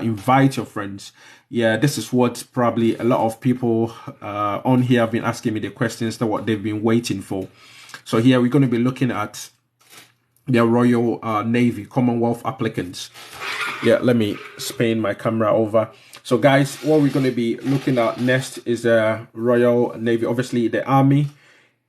invite your friends. Yeah, this is what probably a lot of people on here have been asking me the questions, that what they've been waiting for. So here we're going to be looking at the Royal Navy Commonwealth applicants. Yeah, let me spin my camera over. So guys, what we're going to be looking at next is the Royal Navy. Obviously the Army,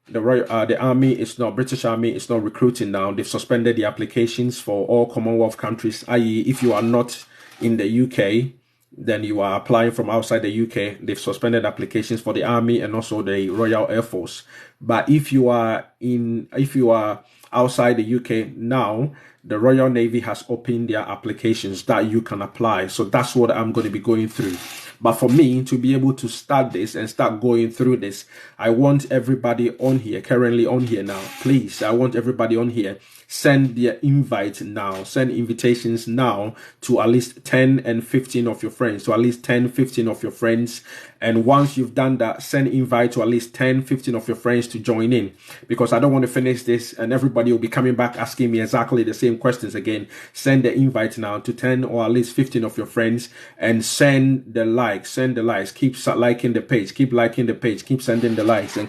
the Army is not, British Army is not recruiting now. They've suspended the applications for all Commonwealth countries, i.e. if you are not in the UK, then you are applying from outside the UK. They've suspended applications for the Army and also the Royal Air Force. But if you are outside the UK now, the Royal Navy has opened their applications that you can apply. So that's what I'm going to be going through. But for me to be able to start this and start going through this, I want everybody on here, currently on here now, please, I want everybody on here, send their invite now, send invitations now to at least 10 and 15 of your friends, And once you've done that, send invite to at least 10, 15 of your friends to join in, because I don't want to finish this and everybody will be coming back asking me exactly the same questions again. Send the invite now to 10 or at least 15 of your friends and send the likes, keep liking the page, keep sending the likes, and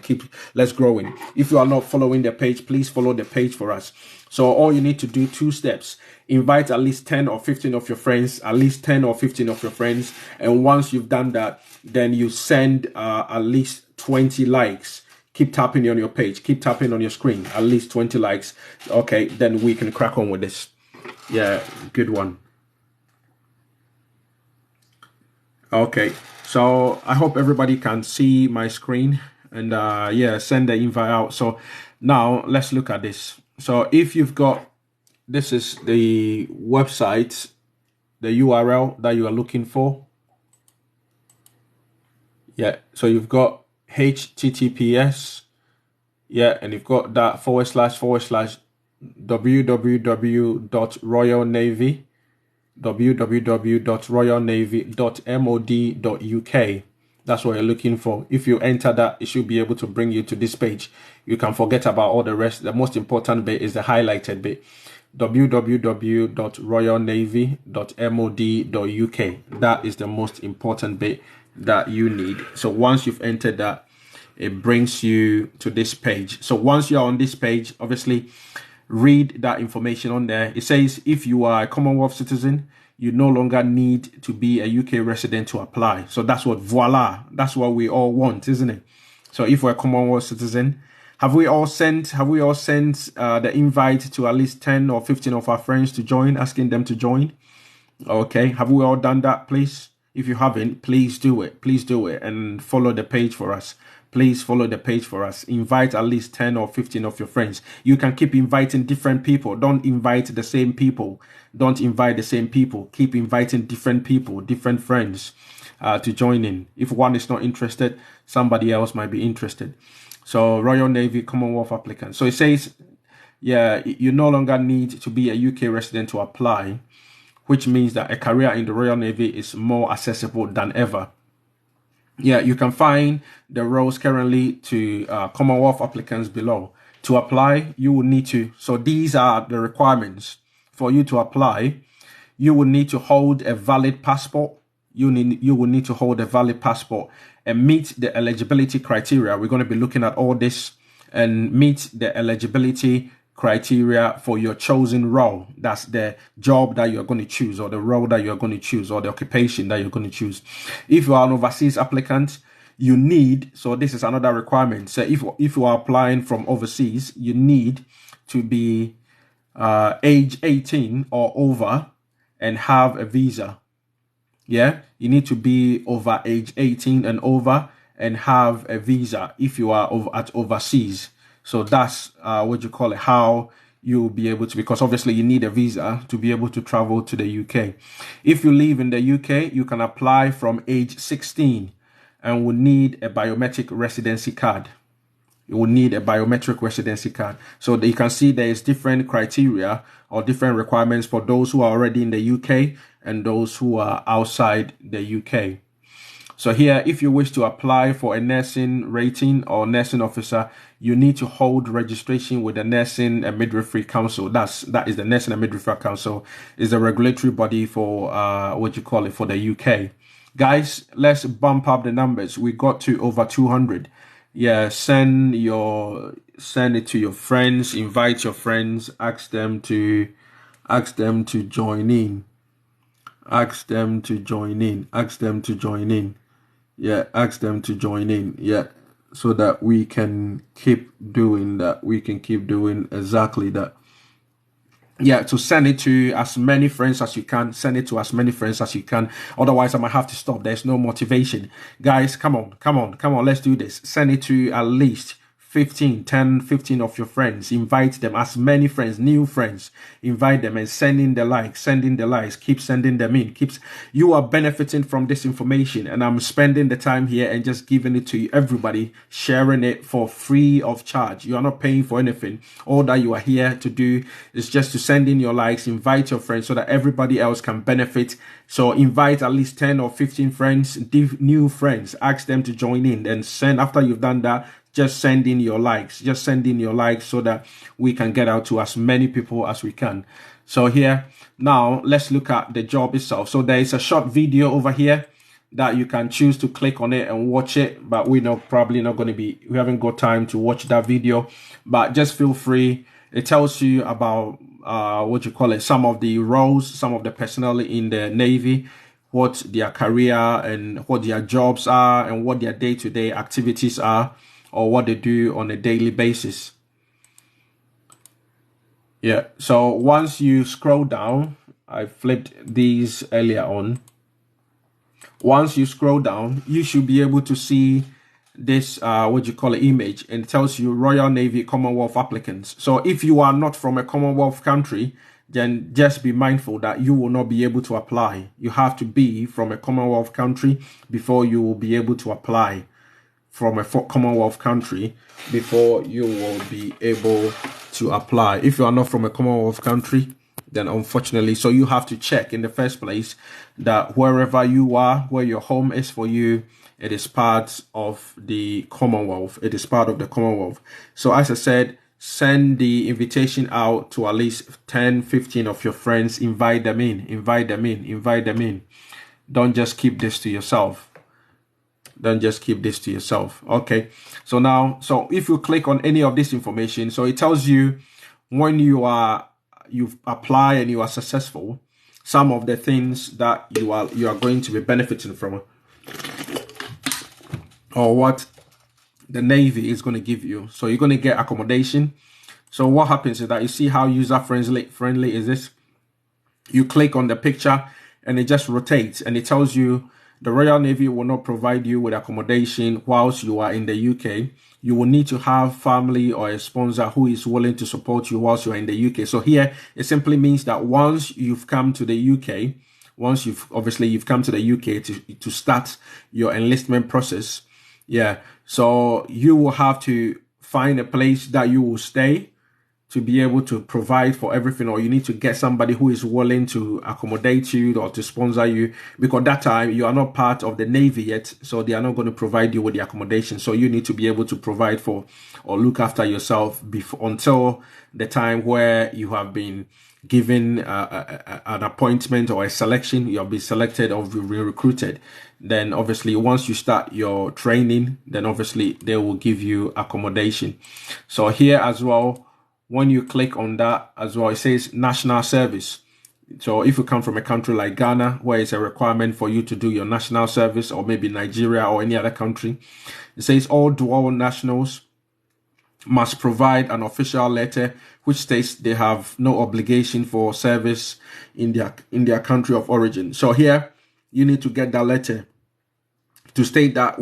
let's growing. If you are not following the page, please follow the page for us. So all you need to do, 2 steps. Invite at least 10 or 15 of your friends, And once you've done that, then you send at least 20 likes. Keep tapping on your page. Keep tapping on your screen. At least 20 likes. Okay, then we can crack on with this. Yeah, good one. Okay, so I hope everybody can see my screen, and yeah, send the invite out. So now let's look at this. So if you've got, this is the website, the URL that you are looking for. Yeah, so you've got HTTPS, yeah, and you've got that / www.royalnavy.mod.uk. That's what you're looking for. If you enter that, it should be able to bring you to this page. You can forget about all the rest. The most important bit is the highlighted bit. www.royalnavy.mod.uk. That is the most important bit that you need. So once you've entered that, it brings you to this page. So once you're on this page, obviously read that information on there. It says if you are a Commonwealth citizen, you no longer need to be a UK resident to apply. So that's what, voila, that's what we all want, isn't it? So if we're a Commonwealth citizen, have we all sent the invite to at least 10 or 15 of our friends to join, asking them to join? Okay, have we all done that, please? If you haven't, please do it. Please do it and follow the page for us. Please follow the page for us. Invite at least 10 or 15 of your friends. You can keep inviting different people. Don't invite the same people. Don't invite the same people. Keep inviting different people, different friends to join in. If one is not interested, somebody else might be interested. So Royal Navy Commonwealth applicant. So it says, yeah, you no longer need to be a UK resident to apply, which means that a career in the Royal Navy is more accessible than ever. Yeah, you can find the roles currently to Commonwealth applicants below. To apply, you will need to, so these are the requirements for you to apply. You will need to hold a valid passport. You will need to hold a valid passport and meet the eligibility criteria. We're going to be looking at all this and meet the eligibility criteria for your chosen role. That's the job that you're going to choose, or the role that you're going to choose, or the occupation that you're going to choose. If you are an overseas applicant, you need, so this is another requirement. So if you are applying from overseas, you need to be age 18 or over and have a visa. Yeah, you need to be over age 18 and over and have a visa if you are at overseas. So that's what you call it, how you'll be able to, because obviously you need a visa to be able to travel to the UK. If you live in the UK, you can apply from age 16 and will need a biometric residency card. You will need a biometric residency card. So you can see there is different criteria or different requirements for those who are already in the UK and those who are outside the UK. So here, if you wish to apply for a nursing rating or nursing officer, you need to hold registration with the Nursing and Midwifery Council. That is the Nursing and Midwifery Council is the regulatory body for for the UK. Guys, let's bump up the numbers. We got to over 200. Yeah, send it to your friends, invite your friends, ask them to join in. Ask them to join in. Yeah, ask them to join in. Yeah, so that we can keep doing that. We can keep doing exactly that. Yeah, to send it to as many friends as you can. Send it to as many friends as you can. Otherwise, I might have to stop. There's no motivation. Guys, come on. Let's do this. Send it to at least 15 of your friends. Invite them, as many friends, new friends. Invite them and send in the likes. Keep sending them in. You are benefiting from this information, and I'm spending the time here and just giving it to everybody, sharing it for free of charge. You are not paying for anything. All that you are here to do is just to send in your likes, invite your friends so that everybody else can benefit. So invite at least 10 or 15 friends, new friends, ask them to join in, and send, after you've done that, just send in your likes. So that we can get out to as many people as we can. So here, now let's look at the job itself. So there is a short video over here that you can choose to click on it and watch it, but we haven't got time to watch that video, but just feel free. It tells you about some of the roles, some of the personnel in the Navy, what their career and what their jobs are and what their day-to-day activities are. or what they do on a daily basis. Yeah, so once you scroll down, I flipped these earlier on. Once you scroll down, you should be able to see this what you call it image, and it tells you Royal Navy Commonwealth applicants. So if you are not from a Commonwealth country, then just be mindful that you will not be able to apply. You have to be from a Commonwealth country before you will be able to apply. From a Commonwealth country before you will be able to apply. If you are not from a Commonwealth country, then unfortunately, so you have to check in the first place that wherever you are, where your home is for you, it is part of the Commonwealth. It is part of the Commonwealth. So as I said, send the invitation out to at least 10, 15 of your friends. Invite them in, invite them in, invite them in. Don't just keep this to yourself. Don't just keep this to yourself. Okay. So now, so if you click on any of this information, so it tells you when you've applied and you are successful, some of the things that you are going to be benefiting from, or what the Navy is going to give you. So you're going to get accommodation. So what happens is that you see how user friendly is this? You click on the picture and it just rotates, and it tells you the Royal Navy will not provide you with accommodation whilst you are in the UK. You will need to have family or a sponsor who is willing to support you whilst you are in the UK. So here, it simply means that once you've come to the UK, once you've come to the UK to start your enlistment process, yeah, so you will have to find a place that you will stay to be able to provide for everything, or you need to get somebody who is willing to accommodate you or to sponsor you, because that time you are not part of the Navy yet, so they are not going to provide you with the accommodation. So you need to be able to provide for or look after yourself until the time where you have been given an appointment or a selection, you have been selected or been recruited. Then obviously once you start your training, then obviously they will give you accommodation. So here as well, when you click on that as well, it says national service. So if you come from a country like Ghana, where it's a requirement for you to do your national service, or maybe Nigeria or any other country, it says all dual nationals must provide an official letter which states they have no obligation for service in their country of origin. So here you need to get that letter to state that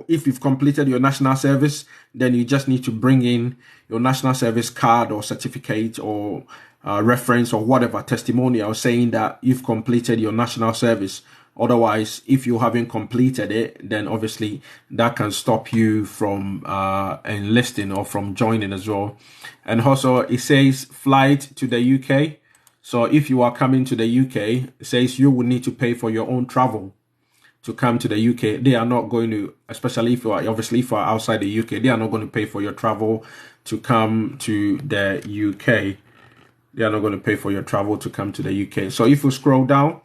if you've completed your national service, then you just need to bring in your national service card or certificate or reference or whatever testimonial saying that you've completed your national service. Otherwise, if you haven't completed it, then obviously that can stop you from enlisting or from joining as well. And also it says flight to the UK. So if you are coming to the UK, it says you will need to pay for your own travel to come to the UK. They are not going to, especially if you are outside the UK, they are not going to pay for your travel to come to the UK. They are not going to pay for your travel to come to the UK. So if you scroll down,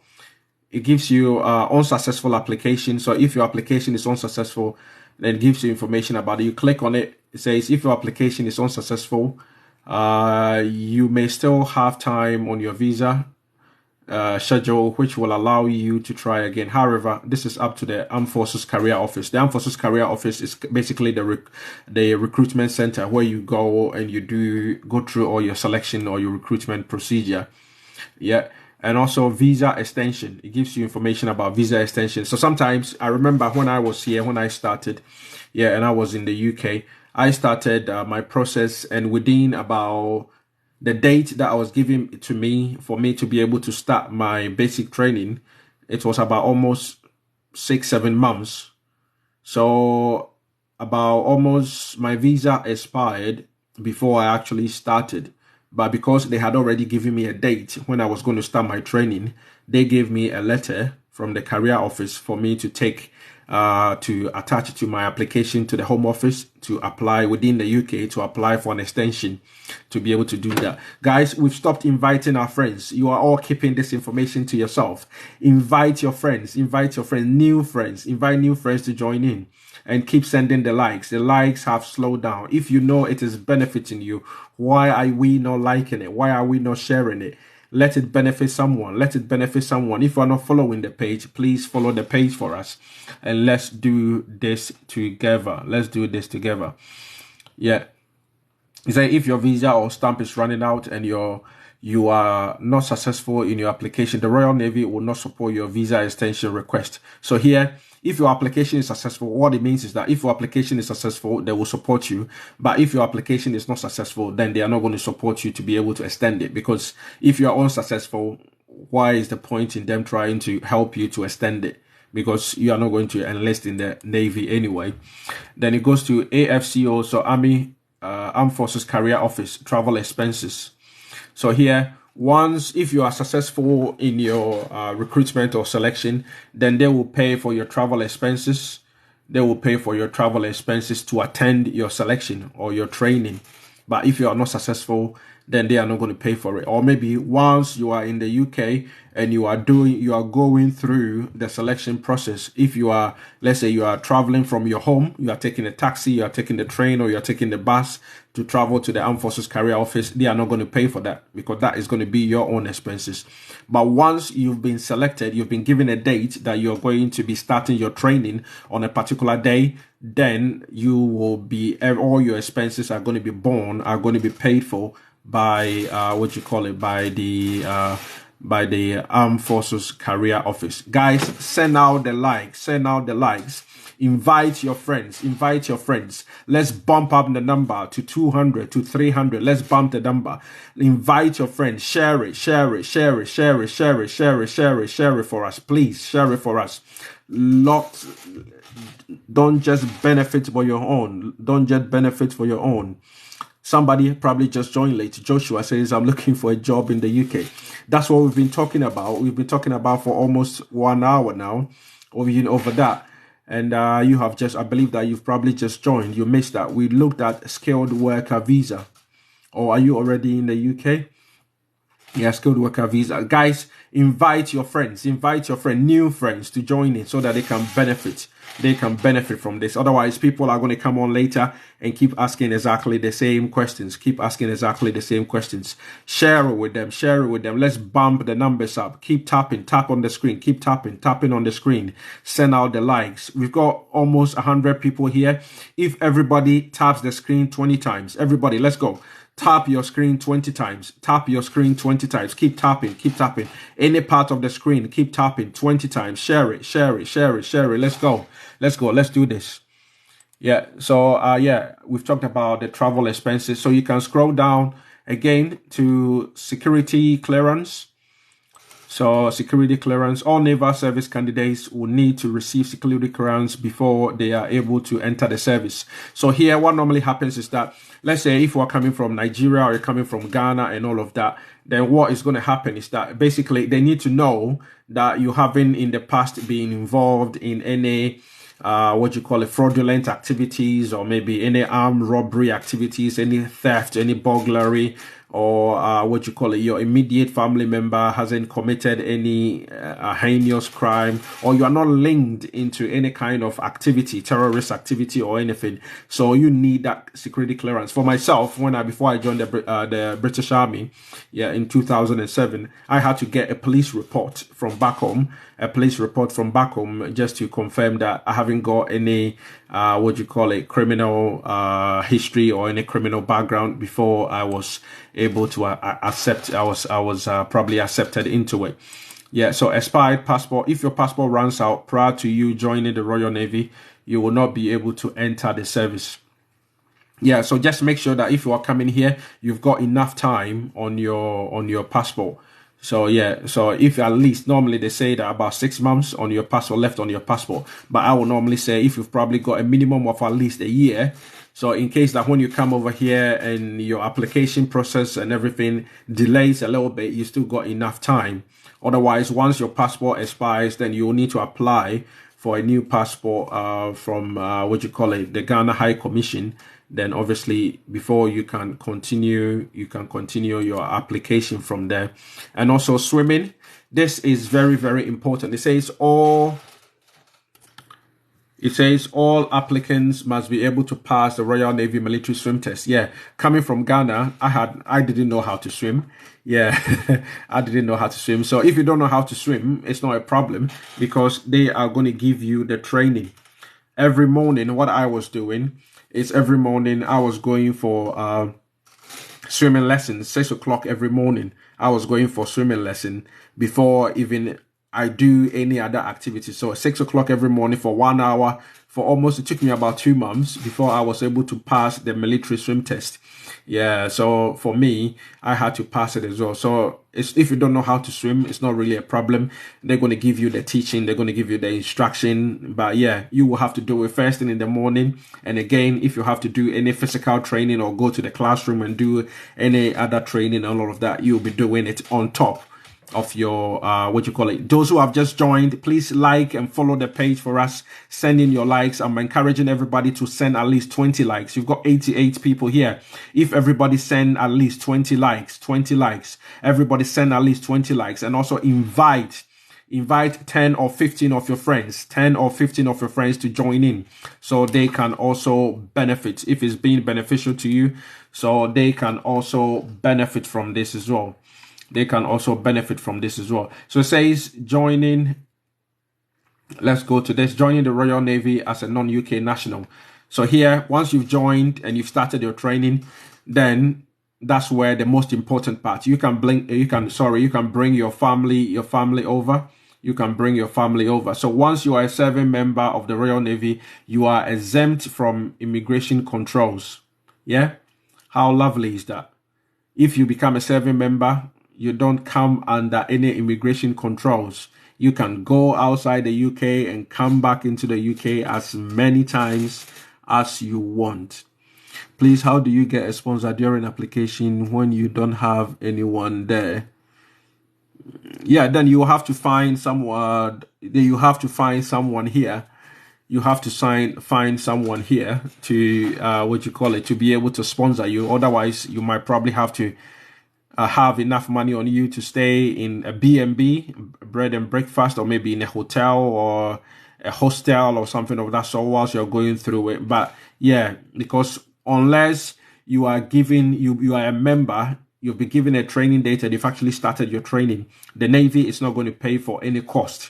it gives you unsuccessful application. So if your application is unsuccessful, then it gives you information about it. You click on it. It says if your application is unsuccessful, you may still have time on your visa schedule, which will allow you to try again. However, this is up to the Armed Forces Career Office. The Armed Forces Career Office is basically the recruitment center where you go and you go through all your selection or your recruitment procedure. Yeah. And also visa extension. It gives you information about visa extension. So sometimes I remember when I was here, when I started, and I was in the UK, I started my process, and within about the date that I was given to me for me to be able to start my basic training, it was about almost 6-7 months. So about almost my visa expired before I actually started. But because they had already given me a date when I was going to start my training, they gave me a letter from the career office for me to take to attach to my application to the Home Office to apply within the UK, to apply for an extension to be able to do that. Guys, we've stopped inviting our friends. You are all keeping this information to yourself. Invite your friends, new friends, invite new friends to join in, and keep sending the likes. The likes have slowed down. If you know it is benefiting you, why are we not liking it? Why are we not sharing it? Let it benefit someone. Let it benefit someone. If you are not following the page, please follow the page for us. And let's do this together. Let's do this together. Yeah. You say if your visa or stamp is running out and you are not successful in your application, the Royal Navy will not support your visa extension request. So here, if your application is successful, what it means is that if your application is successful, they will support you. But if your application is not successful, then they are not going to support you to be able to extend it. Because if you are unsuccessful, why is the point in them trying to help you to extend it? Because you are not going to enlist in the Navy anyway. Then it goes to AFCO, so Army, Armed Forces Career Office, travel expenses. So here, once, if you are successful in your recruitment or selection, then they will pay for your travel expenses. They will pay for your travel expenses to attend your selection or your training. But if you are not successful, then they are not going to pay for it. Or maybe once you are in the UK and you are going through the selection process. If you are, let's say you are traveling from your home, you are taking a taxi, you are taking the train, or you are taking the bus to travel to the Armed Forces Career Office, they are not going to pay for that because that is going to be your own expenses. But once you've been selected, you've been given a date that you're going to be starting your training on a particular day, then you will be, all your expenses are going to be borne, are going to be paid for by by the Armed Forces Career Office. Guys, send out the likes, invite your friends. Let's bump up the number to 200 to 300. Let's bump the number. Invite your friends, share it for us, please. Share it for us. Don't just benefit for your own. Somebody probably just joined late. Joshua says, I'm looking for a job in the UK. That's what we've been talking about. We've been talking about for almost 1 hour now, or even over that. And you have just, I believe that you've probably just joined. You missed that. We looked at skilled worker visa. Or are you already in the UK? Yeah, skilled worker visa. Guys, invite your friends, new friends to join in so that they can benefit. They can benefit from this. Otherwise, people are going to come on later and keep asking exactly the same questions. Share it with them. Let's bump the numbers up. Keep tapping. Tap on the screen. Keep tapping on the screen. Send out the likes. We've got almost 100 people here. If everybody taps the screen 20 times, everybody, let's go. Tap your screen 20 times. Keep tapping. Any part of the screen, keep tapping 20 times. Share it. Let's go. Let's do this. Yeah. So, we've talked about the travel expenses. So you can scroll down again to security clearance. So security clearance, all naval service candidates will need to receive security clearance before they are able to enter the service. So here, what normally happens is that, let's say if we're coming from Nigeria or you're coming from Ghana and all of that, then what is going to happen is that basically they need to know that you haven't in the past been involved in any fraudulent activities, or maybe any armed robbery activities, any theft, any burglary, or your immediate family member hasn't committed any heinous crime, or you are not linked into any kind of activity, terrorist activity or anything. So you need that security clearance. For myself, before I joined the British Army, in 2007, I had to get a police report from back home, just to confirm that I haven't got any criminal history or any criminal background before I was able to accept. I was probably accepted into it. Yeah. So expired passport. If your passport runs out prior to you joining the Royal Navy, you will not be able to enter the service. Yeah. So just make sure that if you are coming here, you've got enough time on your passport. So so if at least, normally they say that about 6 months on your passport, left on your passport, but I would normally say if you've probably got a minimum of at least a year. So in case that when you come over here and your application process and everything delays a little bit, you still got enough time. Otherwise, once your passport expires, then you will need to apply for a new passport from the Ghana High Commission. Then obviously before you can continue your application from there. And also swimming. This is very, very important. It says all It says all applicants must be able to pass the Royal Navy military swim test. Yeah, coming from Ghana, I didn't know how to swim. Yeah, I didn't know how to swim. So if you don't know how to swim, it's not a problem because they are going to give you the training. Every morning, what I was doing is every morning I was going for swimming lessons, 6 o'clock every morning. I was going for swimming lesson before even I do any other activity. So 6 o'clock every morning for 1 hour for almost, it took me about 2 months before I was able to pass the military swim test. Yeah, so for me, I had to pass it as well. So if you don't know how to swim, it's not really a problem. They're going to give you the teaching, they're going to give you the instruction. But yeah, you will have to do it first thing in the morning. And again, if you have to do any physical training or go to the classroom and do any other training and all of that, you'll be doing it on top of your those who have just joined. Please like and follow the page for us. Send in your likes. I'm encouraging everybody to send at least 20 likes. You've got 88 people here. If everybody send at least 20 likes, everybody send at least 20 likes, and also invite 10 or 15 of your friends, to join in so they can also benefit if it's being beneficial to you, so they can also benefit from this as well. So it says joining. Let's go to this. Joining the Royal Navy as a non-UK national. So here, once you've joined and you've started your training, then that's where the most important part. You can bring your family over. You can bring your family over. So once you are a serving member of the Royal Navy, you are exempt from immigration controls. Yeah? How lovely is that? If you become a serving member, you don't come under any immigration controls. You can go outside the UK and come back into the UK as many times as you want. Please, how do you get a sponsor during application when you don't have anyone there? Yeah, then you have to find someone. You have to find someone here. You have to find someone here to to be able to sponsor you. Otherwise, you might probably have to have enough money on you to stay in a B&B, bread and breakfast, or maybe in a hotel or a hostel or something of that sort whilst you're going through it. But yeah, because unless you are a member, you'll be given a training date and you've actually started your training, the Navy is not going to pay for any cost.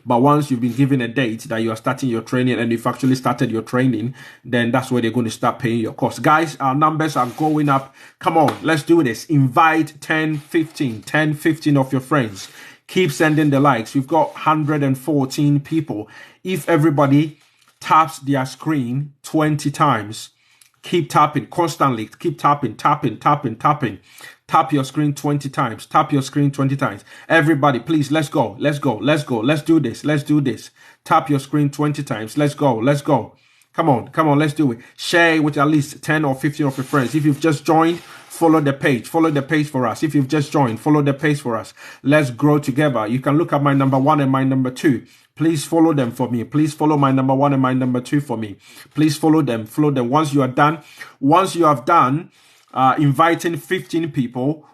But once you've been given a date that you are starting your training and you've actually started your training, then that's where they're going to start paying your costs. Guys, our numbers are going up. Come on, let's do this. Invite 10, 15 of your friends. Keep sending the likes. We've got 114 people. If everybody taps their screen 20 times, keep tapping constantly. Keep tapping. Tap your screen 20 times. Everybody, please, let's go. Let's do this. Tap your screen 20 times. Let's go. Come on, let's do it. Share it with at least 10 or 15 of your friends. If you've just joined, follow the page for us. If you've just joined, follow the page for us. Let's grow together. You can look at my number 1 and my number 2. Please follow them for me. Please follow my number 1 and my number 2 for me. Please follow them. Once you have done inviting 15 people,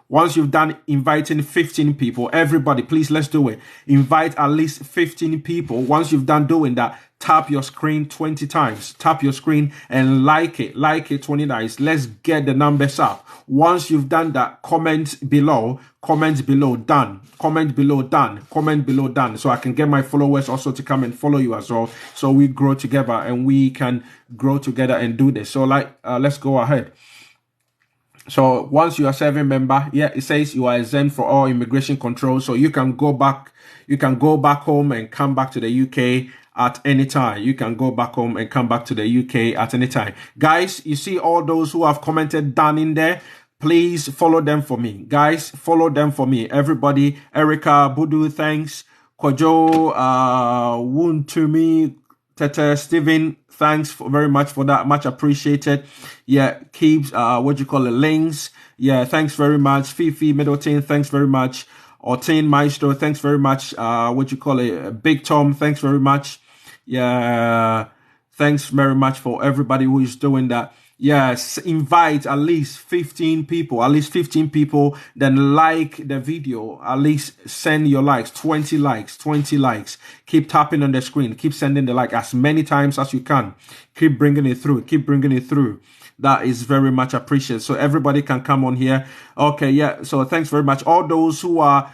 everybody, please, let's do it. Invite at least 15 people. Once you've done doing that, tap your screen 20 times. Tap your screen and like it 20 times. Let's get the numbers up. Once you've done that, comment below, done. So I can get my followers also to come and follow you as well. So we grow together and we can grow together and do this. So let's go ahead. So once you are serving member, it says you are exempt for all immigration control. So you can go back home and come back to the UK at any time. Guys, you see all those who have commented down in there. Please follow them for me. Guys, follow them for me. Everybody, Erica, Budu, thanks. Kojo, Wuntumi, Tete, Steven, thanks very much for that. Much appreciated. Yeah, keeps, links. Yeah, thanks very much. Fifi, Middleton, thanks very much. Ortain Maestro, thanks very much. Big Tom, thanks very much. Yeah, thanks very much for everybody who is doing that. Yes, invite at least 15 people, then like the video, at least send your likes, 20 likes, 20 likes. Keep tapping on the screen, keep sending the like as many times as you can. Keep bringing it through, keep bringing it through. That is very much appreciated. So everybody can come on here. Okay, yeah. So thanks very much. All those who have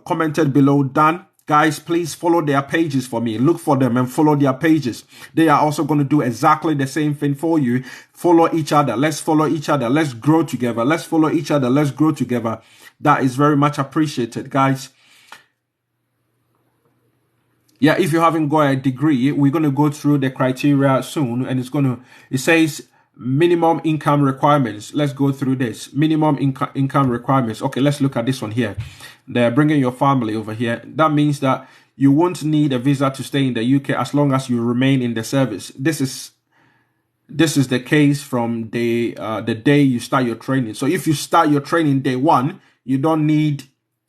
commented below, done. Guys, please follow their pages for me. Look for them and follow their pages. They are also going to do exactly the same thing for you. Follow each other. Let's follow each other. Let's grow together. Let's follow each other. Let's grow together. That is very much appreciated, guys. Yeah, if you haven't got a degree, we're going to go through the criteria soon, and it says minimum income requirements. Let's go through this. Minimum income requirements. Okay, let's look at this one here. They're bringing your family over here. That means that you won't need a visa to stay in the UK as long as you remain in the service. This is the case from the day you start your training. So if you start your training day one, you don't need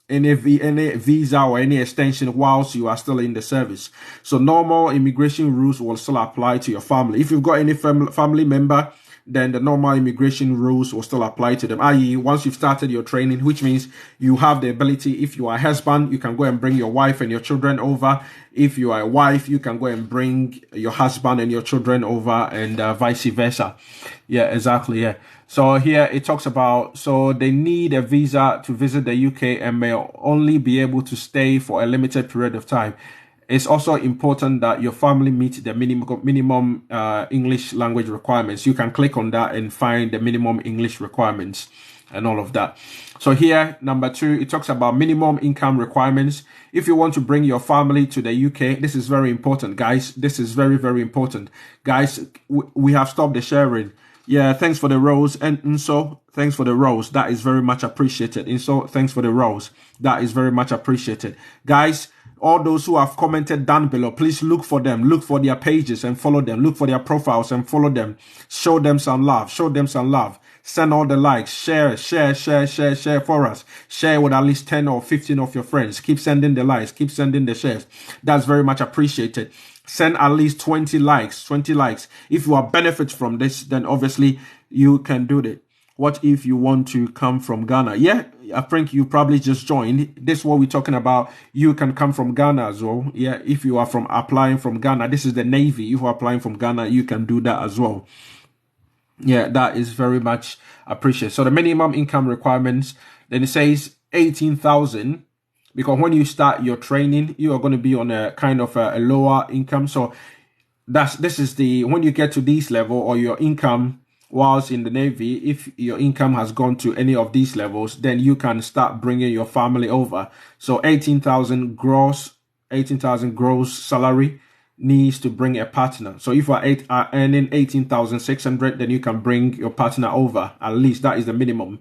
any visa or any extension whilst you are still in the service. So normal immigration rules will still apply to your family. If you've got any family member, then the normal immigration rules will still apply to them. I.e., once you've started your training, which means you have the ability, if you are a husband, you can go and bring your wife and your children over. If you are a wife, you can go and bring your husband and your children over, and vice versa. Yeah, exactly. Yeah. So here it talks about, so they need a visa to visit the UK and may only be able to stay for a limited period of time. It's also important that your family meet the minimum English language requirements. You can click on that and find the minimum English requirements and all of that. So here, number 2, it talks about minimum income requirements. If you want to bring your family to the UK, this is very important, guys. This is very, very important. Guys, we have stopped the sharing. Yeah, thanks for the rose. And so thanks for the rose. That is very much appreciated. And so thanks for the rose. That is very much appreciated. Guys, all those who have commented down below, please look for them. Look for their pages and follow them. Look for their profiles and follow them. Show them some love. Show them some love. Send all the likes. Share for us. Share with at least 10 or 15 of your friends. Keep sending the likes. Keep sending the shares. That's very much appreciated. Send at least 20 likes. 20 likes. If you are benefit from this, then obviously you can do it. What if you want to come from Ghana? Yeah, I think you probably just joined. This is what we're talking about. You can come from Ghana as well. Yeah, if you are applying from Ghana, this is the Navy. If you are applying from Ghana, you can do that as well. Yeah, that is very much appreciated. So the minimum income requirements, then it says 18,000, because when you start your training, you are going to be on a kind of a lower income. So when you get to this level, or your income whilst in the Navy, if your income has gone to any of these levels, then you can start bringing your family over. So 18,000 gross salary needs to bring a partner. So if you are earning 18,600, then you can bring your partner over. At least that is the minimum.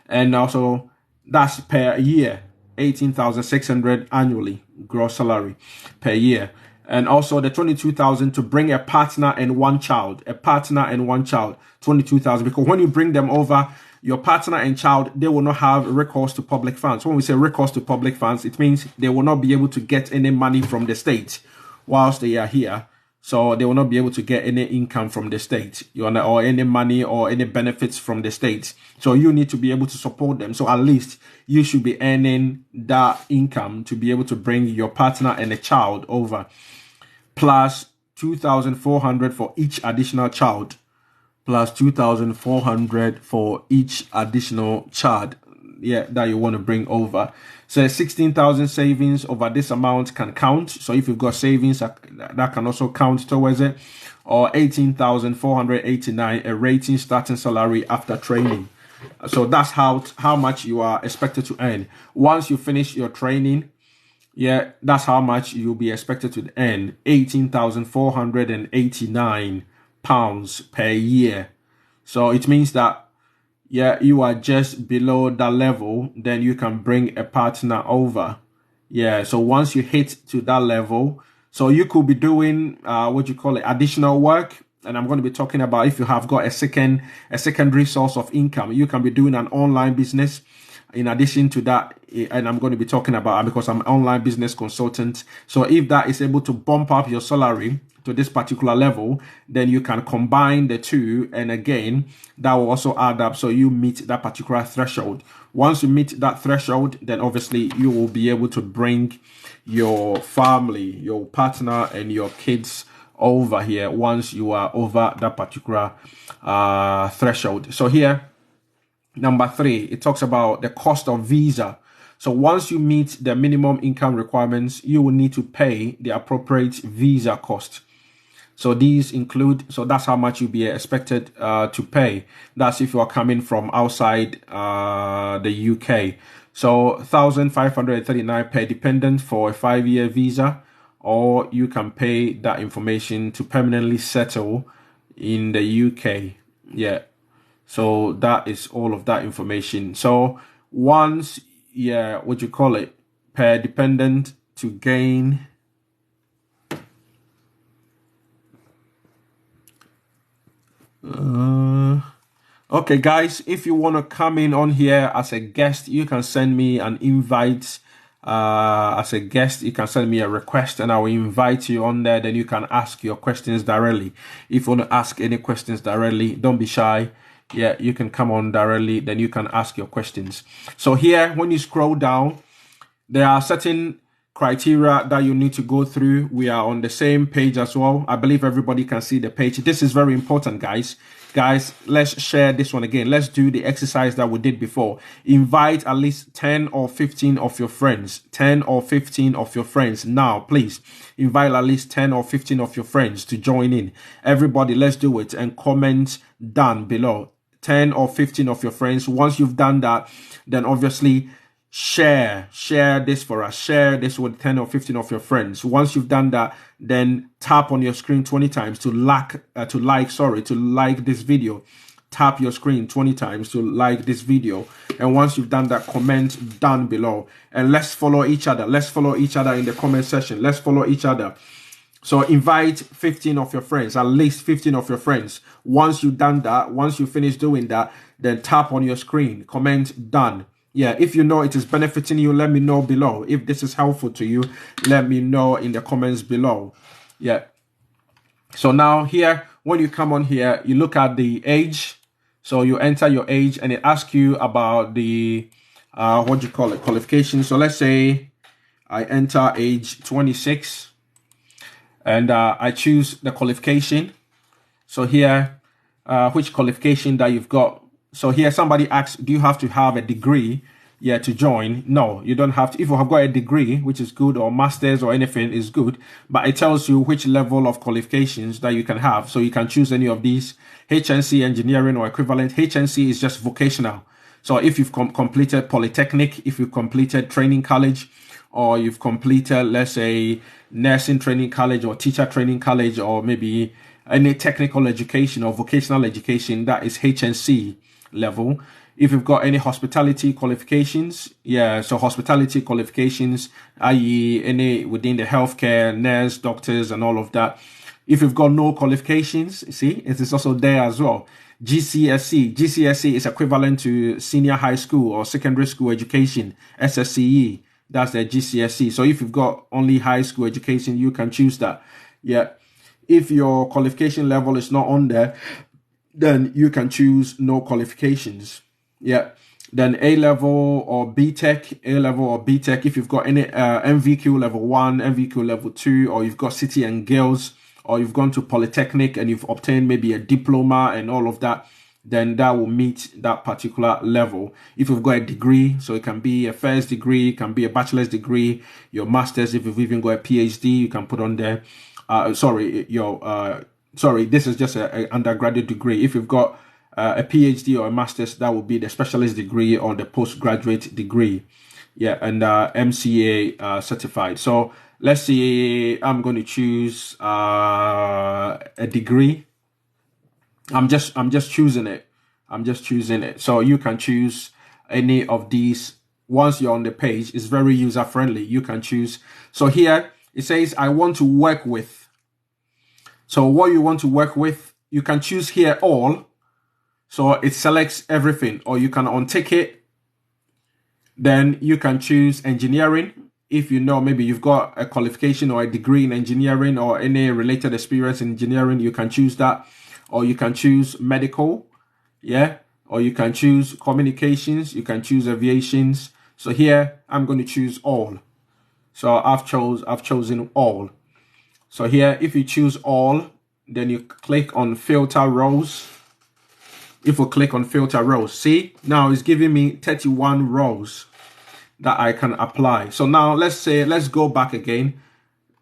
And also that's per year, 18,600 annually gross salary per year. And also the 22,000 to bring a partner and one child. 22,000, because when you bring them over, your partner and child, they will not have recourse to public funds. When we say recourse to public funds, it means they will not be able to get any money from the state whilst they are here. So they will not be able to get any income from the state, or any money or any benefits from the state. So you need to be able to support them. So at least you should be earning that income to be able to bring your partner and a child over, plus 2,400 for each additional child. Plus 2,400 for each additional child, yeah, that you want to bring over. So 16,000 savings over this amount can count. So if you've got savings, that can also count towards it. Or 18,489, a rating starting salary after training. So that's how much you are expected to earn once you finish your training. Yeah, that's how much you'll be expected to earn. 18,489 pounds per year. So it means that, yeah, you are just below that level, then you can bring a partner over. Yeah, so once you hit to that level, so you could be doing additional work. And I'm going to be talking about if you have got a secondary source of income. You can be doing an online business. in addition to that, and I'm going to be talking about, because I'm an online business consultant. So if that is able to bump up your salary to this particular level, then you can combine the two. And again, that will also add up. So you meet that particular threshold. Once you meet that threshold, then obviously you will be able to bring your family, your partner, and your kids over here once you are over that particular threshold. So here, number 3, it talks about the cost of visa. So once you meet the minimum income requirements, you will need to pay the appropriate visa cost. So these include, so that's how much you'll be expected to pay. That's if you are coming from outside the UK. So 1,539 per dependent for a 5-year visa, or you can pay that information to permanently settle in the UK. Yeah. So that is all of that information. So once, per dependent to gain okay, guys, if you want to come in on here as a guest, you can send me an invite. As a guest, you can send me a request and I will invite you on there. Then you can ask your questions directly. If you want to ask any questions directly, don't be shy. Yeah, you can come on directly. Then you can ask your questions. So here, when you scroll down, there are certain criteria that you need to go through. We are on the same page as well. I believe everybody can see the page. This is very important, guys. Guys, let's share this one again. Let's do the exercise that we did before. Invite at least 10 or 15 of your friends. 10 or 15 of your friends. Now, please, invite at least 10 or 15 of your friends to join in. Everybody, let's do it and comment down below. 10 or 15 of your friends. Once you've done that, then obviously share this for us. Share this with 10 or 15 of your friends. Once you've done that, then tap on your screen 20 times to like this video. Tap your screen 20 times to like this video. And once you've done that, comment down below. And let's follow each other. Let's follow each other in the comment section. Let's follow each other. So invite 15 of your friends, at least 15 of your friends. Once you've done that, once you finish doing that, then tap on your screen, comment done. Yeah, if you know it is benefiting you, let me know below. If this is helpful to you, let me know in the comments below. Yeah. So now here, when you come on here, you look at the age. So you enter your age and it asks you about the, qualification. So let's say I enter age 26 and I choose the qualification. So here, which qualification that you've got. So here somebody asks, do you have to have a degree to join? No, you don't have to. If you have got a degree, which is good, or master's or anything is good, but it tells you which level of qualifications that you can have. So you can choose any of these: HNC, engineering or equivalent. HNC is just vocational. So if you've completed polytechnic, if you've completed training college, or you've completed, let's say, nursing training college or teacher training college, or maybe any technical education or vocational education, that is HNC level. If you've got any hospitality qualifications, so hospitality qualifications, i.e. any within the healthcare, nurse, doctors, and all of that. If you've got no qualifications, see, it is also there as well. GCSE is equivalent to senior high school or secondary school education, SSCE. That's the GCSE. So if you've got only high school education, you can choose that. Yeah. If your qualification level is not on there, then you can choose no qualifications. Yeah. Then A-level or B-Tech, A-level or B-Tech, if you've got any MVQ level 1, MVQ level 2, or you've got City and Girls, or you've gone to Polytechnic and you've obtained maybe a diploma and all of that, then that will meet that particular level. If you've got a degree, so it can be a first degree, it can be a bachelor's degree, your master's, if you've even got a PhD, you can put on there. This is just an undergraduate degree. If you've got a PhD or a master's, that would be the specialist degree or the postgraduate degree. Yeah, and MCA certified. So let's see, I'm going to choose a degree. I'm just choosing it. So you can choose any of these. Once you're on the page, it's very user friendly. You can choose. So here it says, I want to work with. So what you want to work with, you can choose here all. So it selects everything, or you can untick it. Then you can choose engineering. If you know, maybe you've got a qualification or a degree in engineering or any related experience in engineering, you can choose that. Or you can choose medical, yeah. Or you can choose communications, you can choose aviations. So here, I'm going to choose all. So I've chosen all. So here, if you choose all, then you click on filter rows. If we click on filter rows, see, now it's giving me 31 rows that I can apply. So now let's go back again.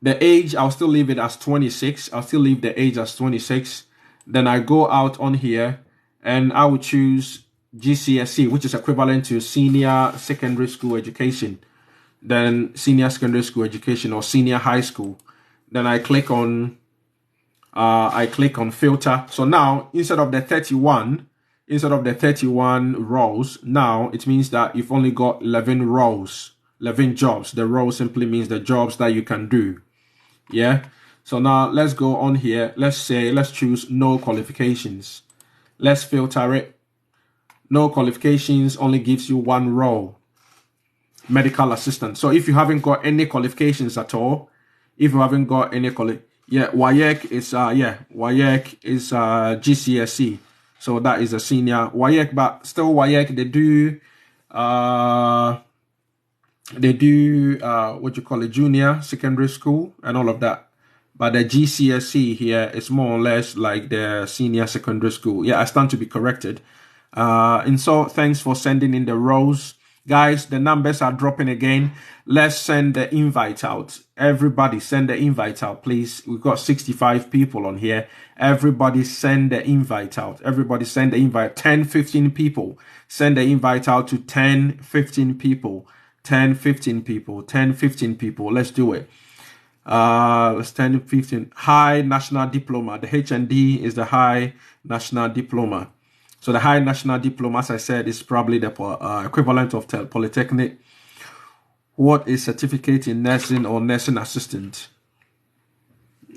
The age, I'll still leave it as 26. I'll still leave the age as 26. Then I go out on here and I will choose GCSE, which is equivalent to senior secondary school education. Then senior secondary school education or senior high school. Then I click on filter. So now instead of the 31 rows, now it means that you've only got 11 rows, 11 jobs. The row simply means the jobs that you can do. Yeah. So now let's go on here. Let's choose no qualifications. Let's filter it. No qualifications only gives you one row. Medical assistant. So if you haven't got any qualifications at all, WAEC is GCSE. So that is a senior WAEC, but still WAEC they do what you call a junior secondary school and all of that. But the GCSE here is more or less like the senior secondary school. Yeah, I stand to be corrected. And so thanks for sending in the rows. Guys, the numbers are dropping again. Let's send the invite out. Everybody send the invite out, please. We've got 65 people on here. Everybody send the invite out. Everybody send the invite. 10, 15 people. Send the invite out to 10, 15 people. 10, 15 people. 10, 15 people. Let's do it. Let's 10, 15. High National Diploma. The HND is the High National Diploma. So the High National Diploma, as I said, is probably the equivalent of Polytechnic. What is certificate in nursing or nursing assistant?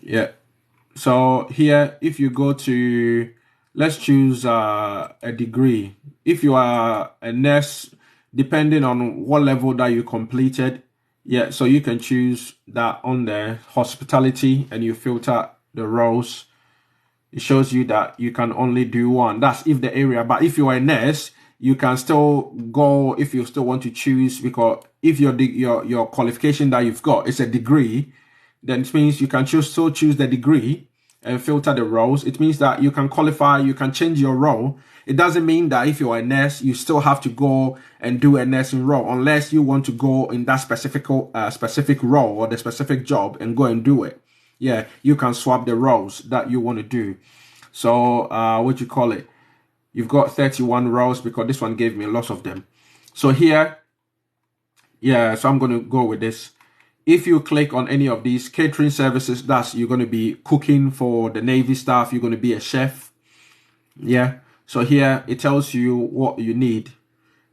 Yeah. So here, if you go to, let's choose a degree. If you are a nurse, depending on what level that you completed, yeah, so you can choose that on the hospitality and you filter the rows. It shows you that you can only do one. That's if the area. But if you are a nurse, you can still go if you still want to choose, because if your qualification that you've got is a degree, then it means you can choose the degree and filter the roles. It means that you can qualify, you can change your role. It doesn't mean that if you're a nurse, you still have to go and do a nursing role, unless you want to go in that specific role or the specific job and go and do it. Yeah, you can swap the roles that you want to do. So, you've got 31 rows because this one gave me lots of them. So here, yeah, so I'm going to go with this. If you click on any of these catering services, you're going to be cooking for the Navy staff. You're going to be a chef. Yeah. So here it tells you what you need.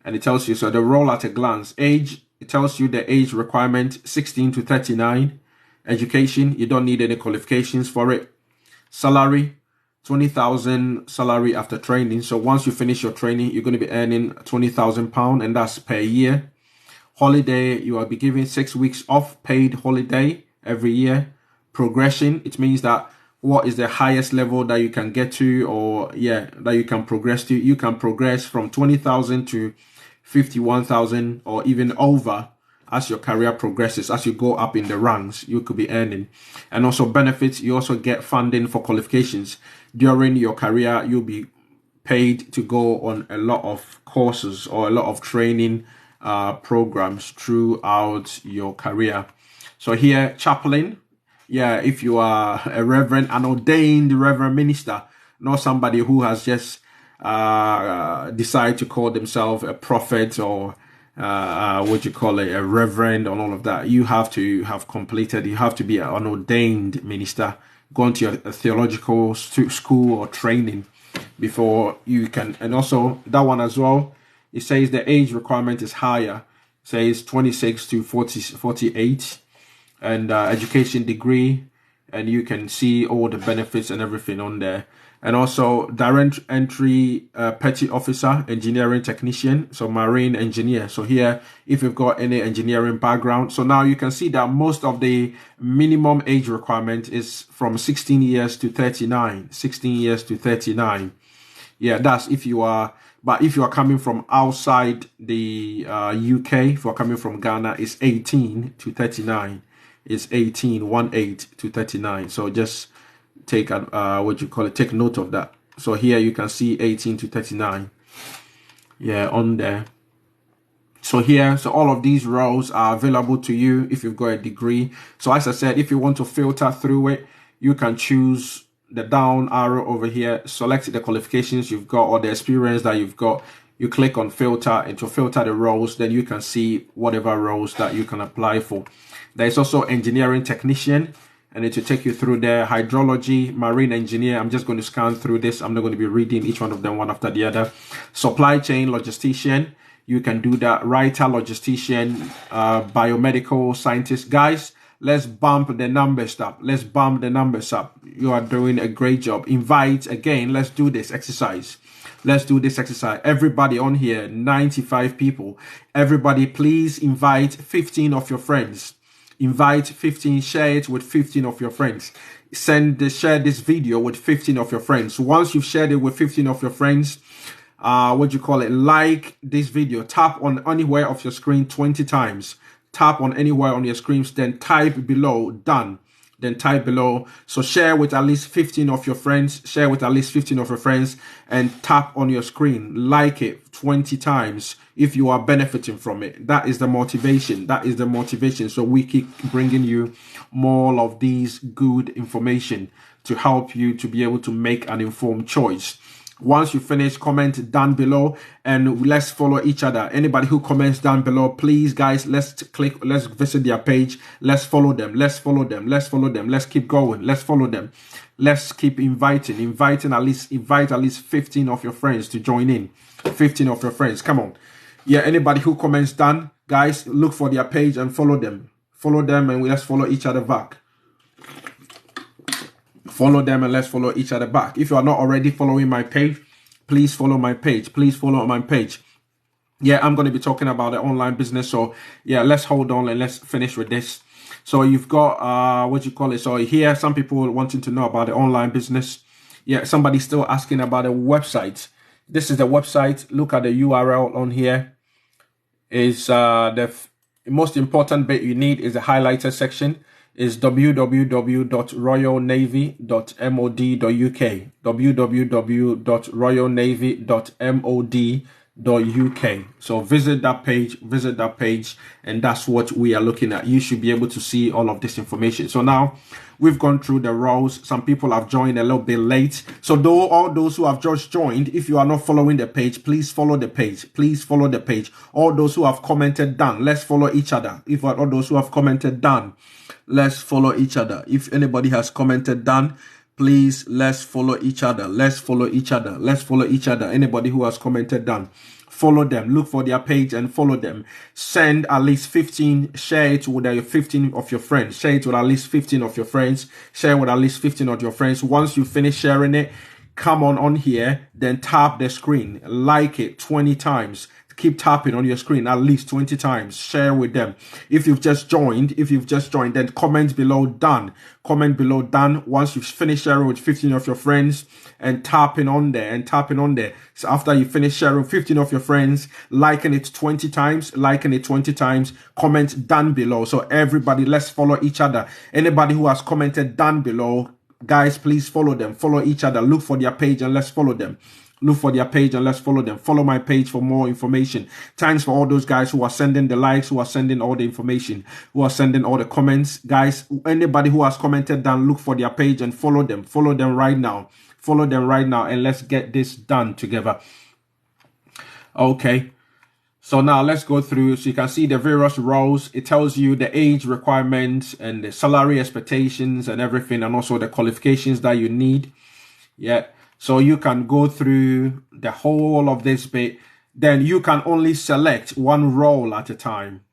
And it tells you, so the role at a glance. Age, it tells you the age requirement, 16 to 39. Education, you don't need any qualifications for it. Salary, 20,000 salary after training. So once you finish your training, you're going to be earning £20,000, and that's per year. Holiday, you will be given 6 weeks off paid holiday every year. Progression, it means that what is the highest level that you can get to, or that you can progress to. You can progress from 20,000 to 51,000 or even over. As your career progresses, as you go up in the ranks, you could be earning. And also benefits, you also get funding for qualifications. During your career, you'll be paid to go on a lot of courses or a lot of training programs throughout your career. So here, chaplain. Yeah, if you are a reverend, an ordained reverend minister, not somebody who has just decided to call themselves a prophet or a reverend and all of that. You have to have completed, you have to be an ordained minister, gone to a theological school or training before you can. And also that one as well, it says the age requirement is higher. It says 26 to 48 and education degree. And you can see all the benefits and everything on there. And also direct entry petty officer, engineering technician, so marine engineer. So here, if you've got any engineering background, so now you can see that most of the minimum age requirement is from 16 years to 39. 16 years to 39. Yeah, that's if you are, but if you are coming from outside the UK, if you're coming from Ghana, it's 18 to 39. It's 18 to 39. So just take take note of that. So here you can see 18 to 39. Yeah, on there. So here, so all of these roles are available to you if you've got a degree. So as I said, if you want to filter through it, you can choose the down arrow over here, select the qualifications you've got or the experience that you've got. You click on filter, and to filter the roles, then you can see whatever roles that you can apply for. There is also engineering technician, and it will take you through there. Hydrology, marine engineer. I'm just going to scan through this. I'm not going to be reading each one of them one after the other. Supply chain logistician, you can do that. Writer, logistician, biomedical scientist. Guys, let's bump the numbers up. Let's bump the numbers up. You are doing a great job. Invite again. Let's do this exercise. Let's do this exercise. Everybody on here, 95 people. Everybody, please invite 15 of your friends. Invite 15, share it with 15 of your friends. Share this video with 15 of your friends. Once you've shared it with 15 of your friends, like this video, tap on anywhere of your screen 20 times. Tap on anywhere on your screens, then type below, done. Then type below. So share with at least 15 of your friends. Share with at least 15 of your friends and tap on your screen. Like it 20 times if you are benefiting from it. That is the motivation. That is the motivation. So we keep bringing you more of these good information to help you to be able to make an informed choice. Once you finish, comment down below and let's follow each other. Anybody who comments down below, please guys, let's visit their page. Let's follow them. Let's follow them. Let's follow them. Let's keep going. Let's follow them. Let's keep invite at least 15 of your friends to join in. 15 of your friends. Come on. Yeah, anybody who comments down, guys, look for their page and follow them. Follow them and let's follow each other back. Follow them and let's follow each other back. If you are not already following my page, please follow my page. Please follow my page. Yeah, I'm going to be talking about the online business. So yeah, let's hold on and let's finish with this. So you've got, So here, some people wanting to know about the online business. Yeah, somebody's still asking about the website. This is the website. Look at the URL on here. Is the most important bit you need is the highlighter section. Is www.royalnavy.mod.uk. www.royalnavy.mod.uk. So visit that page, and that's what we are looking at. You should be able to see all of this information. So now we've gone through the roles. Some people have joined a little bit late. So all those who have just joined, if you are not following the page, please follow the page. Please follow the page. All those who have commented done, let's follow each other. If all those who have commented done, let's follow each other. If anybody has commented done, please let's follow each other. Let's follow each other. Let's follow each other. Anybody who has commented done, follow them. Look for their page and follow them. Send at least 15. Share it with 15 of your friends. Share it with at least 15 of your friends. Share with at least 15 of your friends. Once you finish sharing it, come on here, then tap the screen. Like it 20 times. Keep tapping on your screen at least 20 times. Share with them. If you've just joined, then comment below done. Comment below done once you've finished sharing with 15 of your friends and tapping on there. So after you finish sharing 15 of your friends, liking it 20 times, comment down below. So everybody, let's follow each other. Anybody who has commented down below, guys, please follow them. Follow each other. Look for their page and let's follow them. Look for their page and let's follow them. Follow my page for more information. Thanks for all those guys who are sending the likes, who are sending all the information, who are sending all the comments. Guys, anybody who has commented down, look for their page and follow them. Follow them right now. Follow them right now and let's get this done together. Okay. So now let's go through. So you can see the various roles. It tells you the age requirements and the salary expectations and everything, and also the qualifications that you need. Yeah. So you can go through the whole of this bit. Then you can only select one role at a time.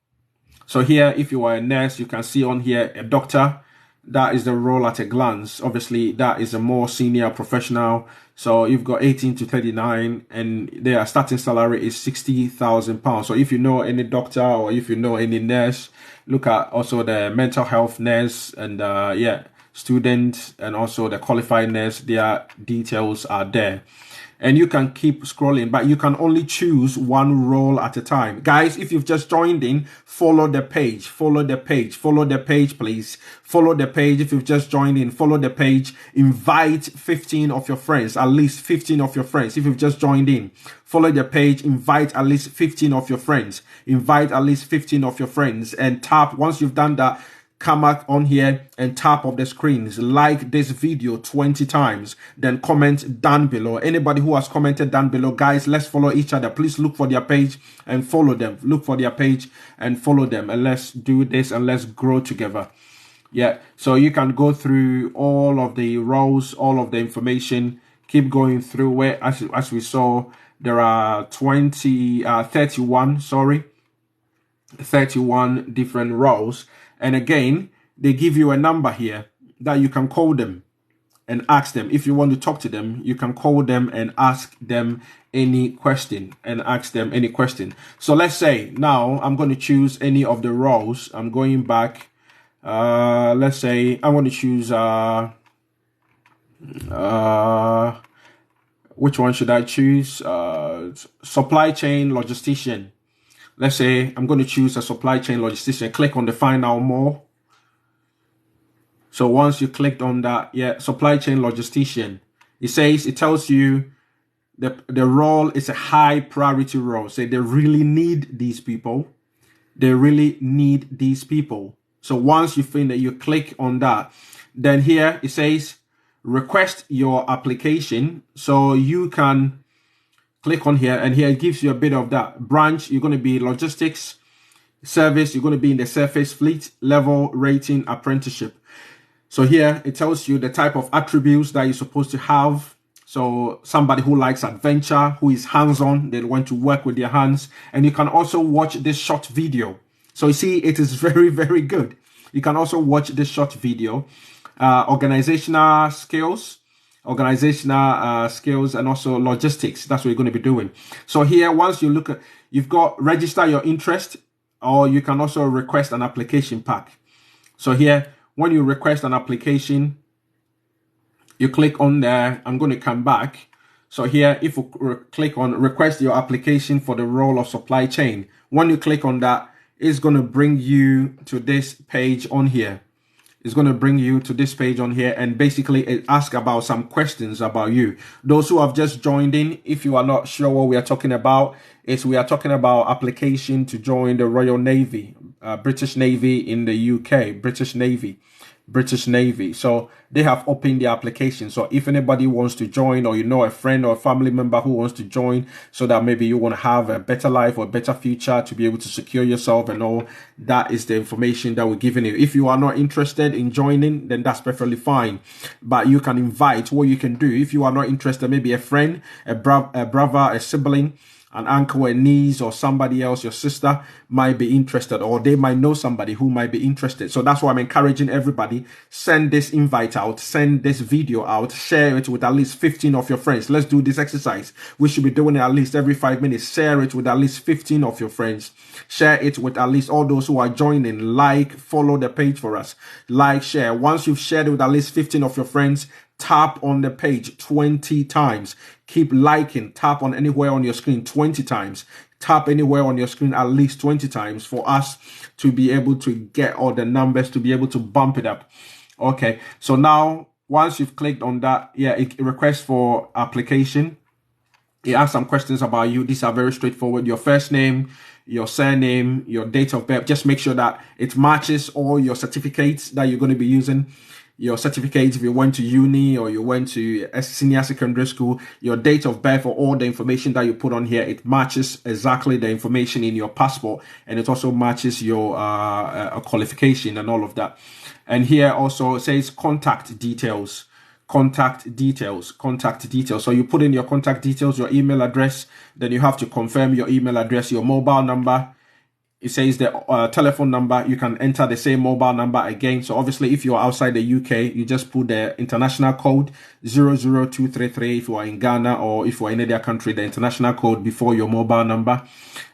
So here, if you are a nurse, you can see on here a doctor. that is the role at a glance. Obviously, that is a more senior professional. So you've got 18 to 39, and their starting salary is £60,000. So if you know any doctor or if you know any nurse, look at also the mental health nurse and student, and also the qualified nurse. Their details are there. And you can keep scrolling, but you can only choose one role at a time. Guys, if you've just joined in, follow the page, follow the page, follow the page, please. Follow the page. If you've just joined in, follow the page. Invite 15 of your friends, at least 15 of your friends. If you've just joined in, follow the page, invite at least 15 of your friends. Invite at least 15 of your friends and tap. Once you've done that, come back on here and tap of the screens, like this video 20 times, then comment down below. Anybody who has commented down below, guys, let's follow each other. Please look for their page and follow them. Look for their page and follow them, and let's do this and let's grow together. Yeah, so you can go through all of the roles, all of the information, keep going through where, as we saw, there are 31 different roles. And again, they give you a number here that you can call them and ask them. If you want to talk to them, you can call them and ask them any question So let's say now I'm going to choose any of the roles. I'm going back. Let's say I want to choose which one should I choose? Supply chain logistician. Let's say I'm going to choose a supply chain logistician. Click on the find out more. So once you clicked on that, supply chain logistician, it tells you the role is a high priority role. So they really need these people. So once you find that, you click on that, then here it says request your application. So you can click on here, and here it gives you a bit of that branch. You're going to be logistics service. You're going to be in the surface fleet level rating apprenticeship. So here it tells you the type of attributes that you're supposed to have. So somebody who likes adventure, who is hands-on, they want to work with their hands. And you can also watch this short video. So you see, it is very, very good. You can also watch this short video. Organizational skills, and also logistics. That's what you're going to be doing. So here, once you look at, you've got register your interest, or you can also request an application pack. So here, when you request an application, you click on there. I'm going to come back. So here, if you click on request your application for the role of supply chain, when you click on that, it's going to bring you to this page on here. It's going to bring you to this page on here, and basically it asks about some questions about you. Those who have just joined in, if you are not sure what we are talking about, we are talking about application to join the Royal Navy, British Navy in the UK, British Navy. So they have opened the application. So if anybody wants to join, or you know a friend or a family member who wants to join, so that maybe you want to have a better life or a better future to be able to secure yourself and all, that is the information that we're giving you. If you are not interested in joining, then that's perfectly fine. But you can invite. What you can do, if you are not interested, maybe a friend, a brother, a sibling, an uncle, a niece, or somebody else, your sister might be interested, or they might know somebody who might be interested. So that's why I'm encouraging everybody, send this invite out, send this video out, share it with at least 15 of your friends. Let's do this exercise. We should be doing it at least every 5 minutes. Share it with at least 15 of your friends. Share it with at least all those who are joining. Like, follow the page for us. Like, share. Once you've shared it with at least 15 of your friends, tap on the page 20 times. Keep liking. Tap on anywhere on your screen 20 times. Tap anywhere on your screen at least 20 times for us to be able to get all the numbers, to be able to bump it up. Okay, so now once you've clicked on that, it requests for application. It asks some questions about you. These are very straightforward. Your first name, your surname, your date of birth. Just make sure that it matches all your certificates that you're going to be using. Your certificates, if you went to uni or you went to a senior secondary school, your date of birth, or all the information that you put on here, it matches exactly the information in your passport, and it also matches your qualification and all of that. And here also it says contact details. So you put in your contact details, your email address, then you have to confirm your email address, your mobile number, it says the telephone number. You can enter the same mobile number again. So obviously, if you're outside the UK, you just put the international code 00233 if you are in Ghana, or if you are in any other country, the international code before your mobile number.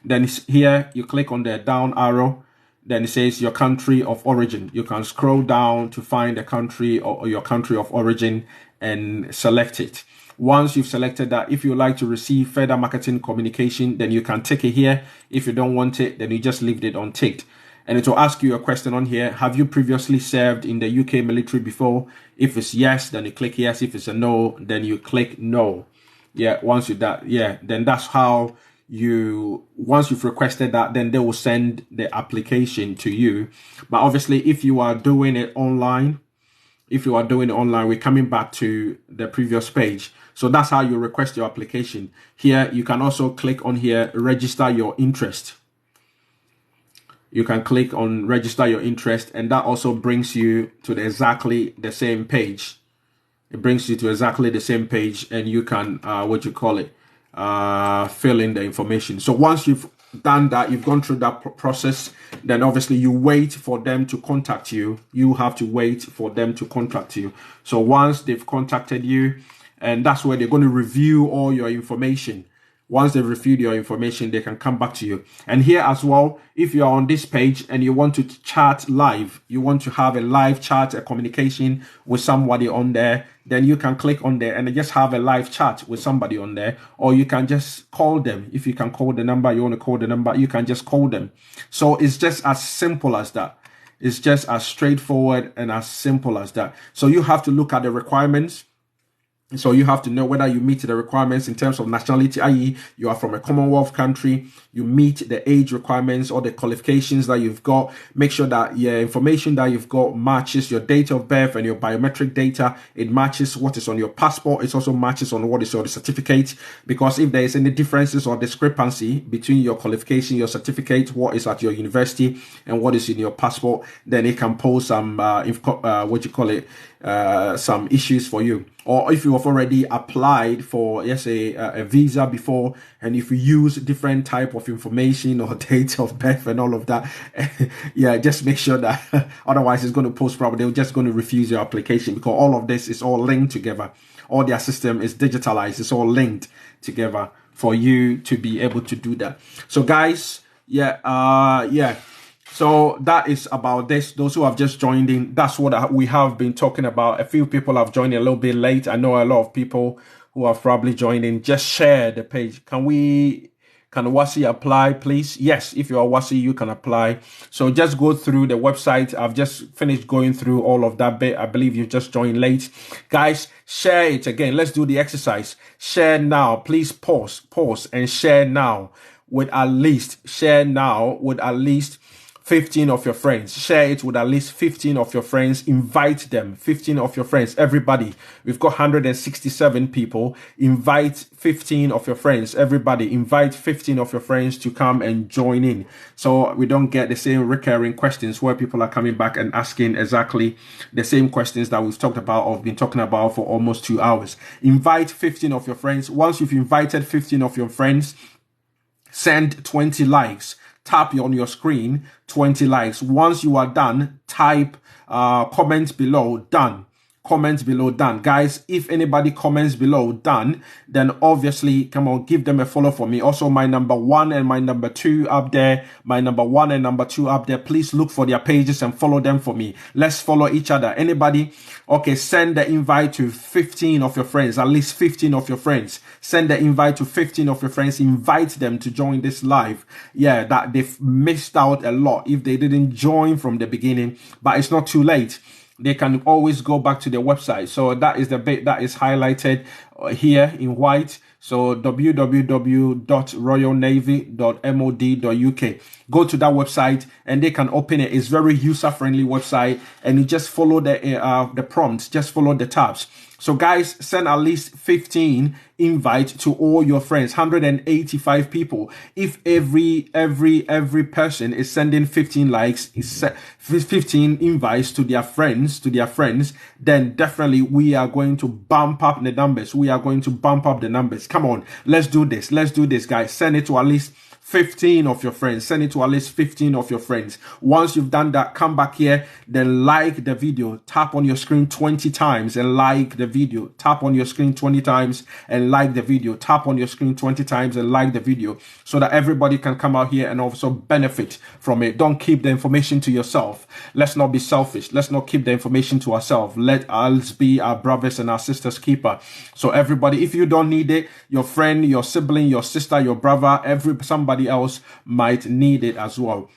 Then here you click on the down arrow. Then it says your country of origin. You can scroll down to find the country or your country of origin and select it. Once you've selected that, if you like to receive further marketing communication, then you can tick it here. If you don't want it, then you just leave it unticked. And it will ask you a question on here. Have you previously served in the UK military before? If it's yes, then you click yes. If it's a no, then you click no. Yeah, once you that, yeah, then that's how once you've requested that, then they will send the application to you. But obviously, if you are doing it online, we're coming back to the previous page. So that's how you request your application. Here, you can also click on here, register your interest. You can click on register your interest, and that also brings you to exactly the same page. It brings you to exactly the same page, and you can, fill in the information. So once you've done that, you've gone through that process, then obviously you wait for them to contact you. You have to wait for them to contact you. So once they've contacted you, and that's where they're going to review all your information. Once they've reviewed your information, they can come back to you. And here as well, if you're on this page and you want to chat live, you want to have a live chat, a communication with somebody on there, then you can click on there and just have a live chat with somebody on there. Or you can just call them. If you can call the number, you want to call the number, you can just call them. So it's just as simple as that. It's just as straightforward and as simple as that. So you have to look at the requirements. So you have to know whether you meet the requirements in terms of nationality, i.e. you are from a Commonwealth country, you meet the age requirements or the qualifications that you've got. Make sure that your information that you've got matches your date of birth and your biometric data. It matches what is on your passport. It also matches on what is on the certificate. Because if there is any differences or discrepancy between your qualification, your certificate, what is at your university and what is in your passport, then it can pose some, some issues for you. Or if you have already applied for, let's say, a visa before, and if you use different type of information or date of birth and all of that, yeah, just make sure that otherwise it's going to pose problem. They're just going to refuse your application, because all of this is all linked together. All their system is digitalized. It's all linked together for you to be able to do that. So guys, so that is about this. Those who have just joined in, that's what we have been talking about. A few people have joined a little bit late. I know a lot of people who have probably joined in. Just share the page. Can WASI apply, please? Yes, if you are WASI, you can apply. So just go through the website. I've just finished going through all of that bit. I believe you just joined late. Guys, share it again. Let's do the exercise. Share now. Please pause and share now with at least 15 of your friends. Share it with at least 15 of your friends. Invite them, 15 of your friends. Everybody, we've got 167 people. Invite 15 of your friends. Everybody, invite 15 of your friends to come and join in, so we don't get the same recurring questions where people are coming back and asking exactly the same questions that we've talked about or been talking about for almost 2 hours. Invite 15 of your friends. Once you've invited 15 of your friends, send 20 likes. Tap on your screen, 20 likes. Once you are done, type comment below, done. Comment below, done. Guys, if anybody comments below, done, then obviously, come on, give them a follow for me. Also, my number 1 and my number 2 up there. My number 1 and number 2 up there. Please look for their pages and follow them for me. Let's follow each other. Anybody? Okay, send the invite to 15 of your friends, at least 15 of your friends. Send the invite to 15 of your friends. Invite them to join this live. Yeah, that they've missed out a lot if they didn't join from the beginning, but it's not too late. They can always go back to their website. So that is the bit that is highlighted here in white. So www.royalnavy.mod.uk. Go to that website and they can open it. It's very user-friendly website, and you just follow the prompts. Just follow the tabs. So guys, send at least 15 invite to all your friends. 185 people. If every person is sending 15 likes, 15 invites to their friends, then definitely we are going to bump up the numbers. We are going to bump up the numbers. Come on, let's do this. Let's do this, guys. Send it to at least 15 of your friends. Send it to at least 15 of your friends. Once you've done that, come back here, then like the video. Tap on your screen 20 times and like the video. Tap on your screen 20 times and like the video. Tap on your screen 20 times and like the video so that everybody can come out here and also benefit from it. Don't keep the information to yourself. Let's not be selfish. Let's not keep the information to ourselves. Let us be our brothers and our sisters keeper. So everybody, if you don't need it, your friend, your sibling, your sister, your brother, somebody else might need it as well.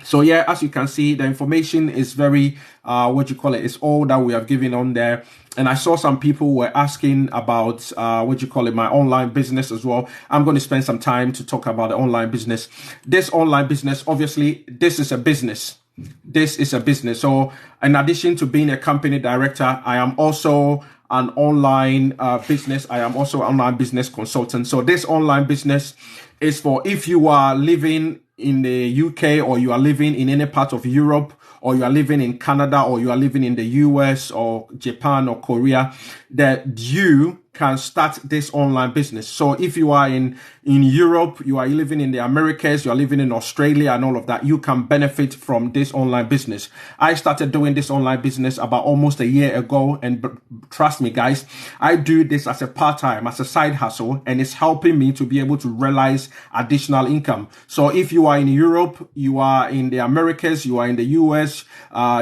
So yeah, as you can see, the information is very, it's all that we have given on there. And I saw some people were asking about, my online business as well. I'm going to spend some time to talk about the online business. This online business, obviously, this is a business. This is a business. So in addition to being a company director, I am also an online business. I am also an online business consultant. So this online business is for if you are living in the UK or you are living in any part of Europe or you are living in Canada or you are living in the US or Japan or Korea, that you can start this online business. So if you are in Europe, you are living in the Americas, you are living in Australia and all of that, you can benefit from this online business. I started doing this online business about almost a year ago. And trust me, guys, I do this as a part-time, as a side hustle, and it's helping me to be able to realize additional income. So if you are in Europe, you are in the Americas, you are in the US,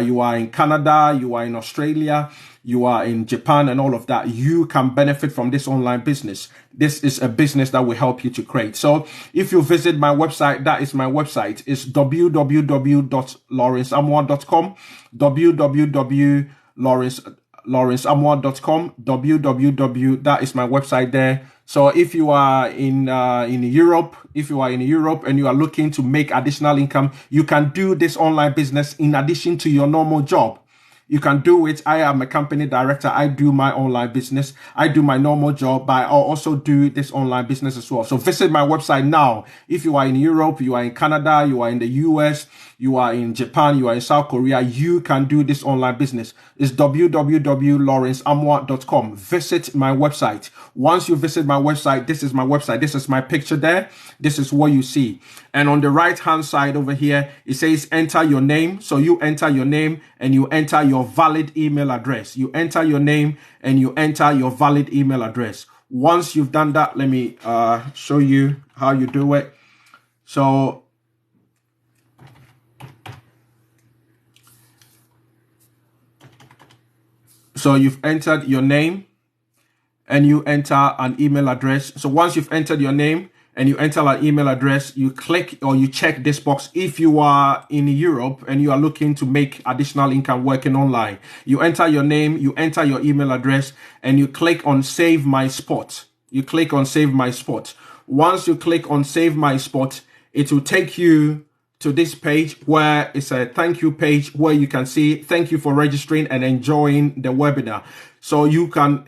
you are in Canada, you are in Australia, you are in Japan and all of that, you can benefit from this online business. This is a business that will help you to create. So if you visit my website, that is my website. It's www.lawrenceamoah.com, www.lawrenceamoah.com, www, that is my website there. So if you are in Europe, and you are looking to make additional income, you can do this online business in addition to your normal job. You can do it. I am a company director. I do my online business. I do my normal job, but I also do this online business as well. So visit my website now. If you are in Europe, you are in Canada, you are in the US, you are in Japan, you are in South Korea, you can do this online business. It's www.lawrenceamoah.com. Visit my website. Once you visit my website, this is my website. This is my picture there. This is what you see. And on the right hand side over here, it says enter your name. So you enter your name and you enter your valid email address. You enter your name and you enter your valid email address. Once you've done that, let me show you how you do it. So you've entered your name and you enter an email address. So once you've entered your name and you enter an email address, you click or you check this box. If you are in Europe and you are looking to make additional income working online, you enter your name, you enter your email address, and you click on Save My Spot. You click on Save My Spot. Once you click on Save My Spot, it will take you to this page where it's a thank you page where you can see thank you for registering and enjoying the webinar. So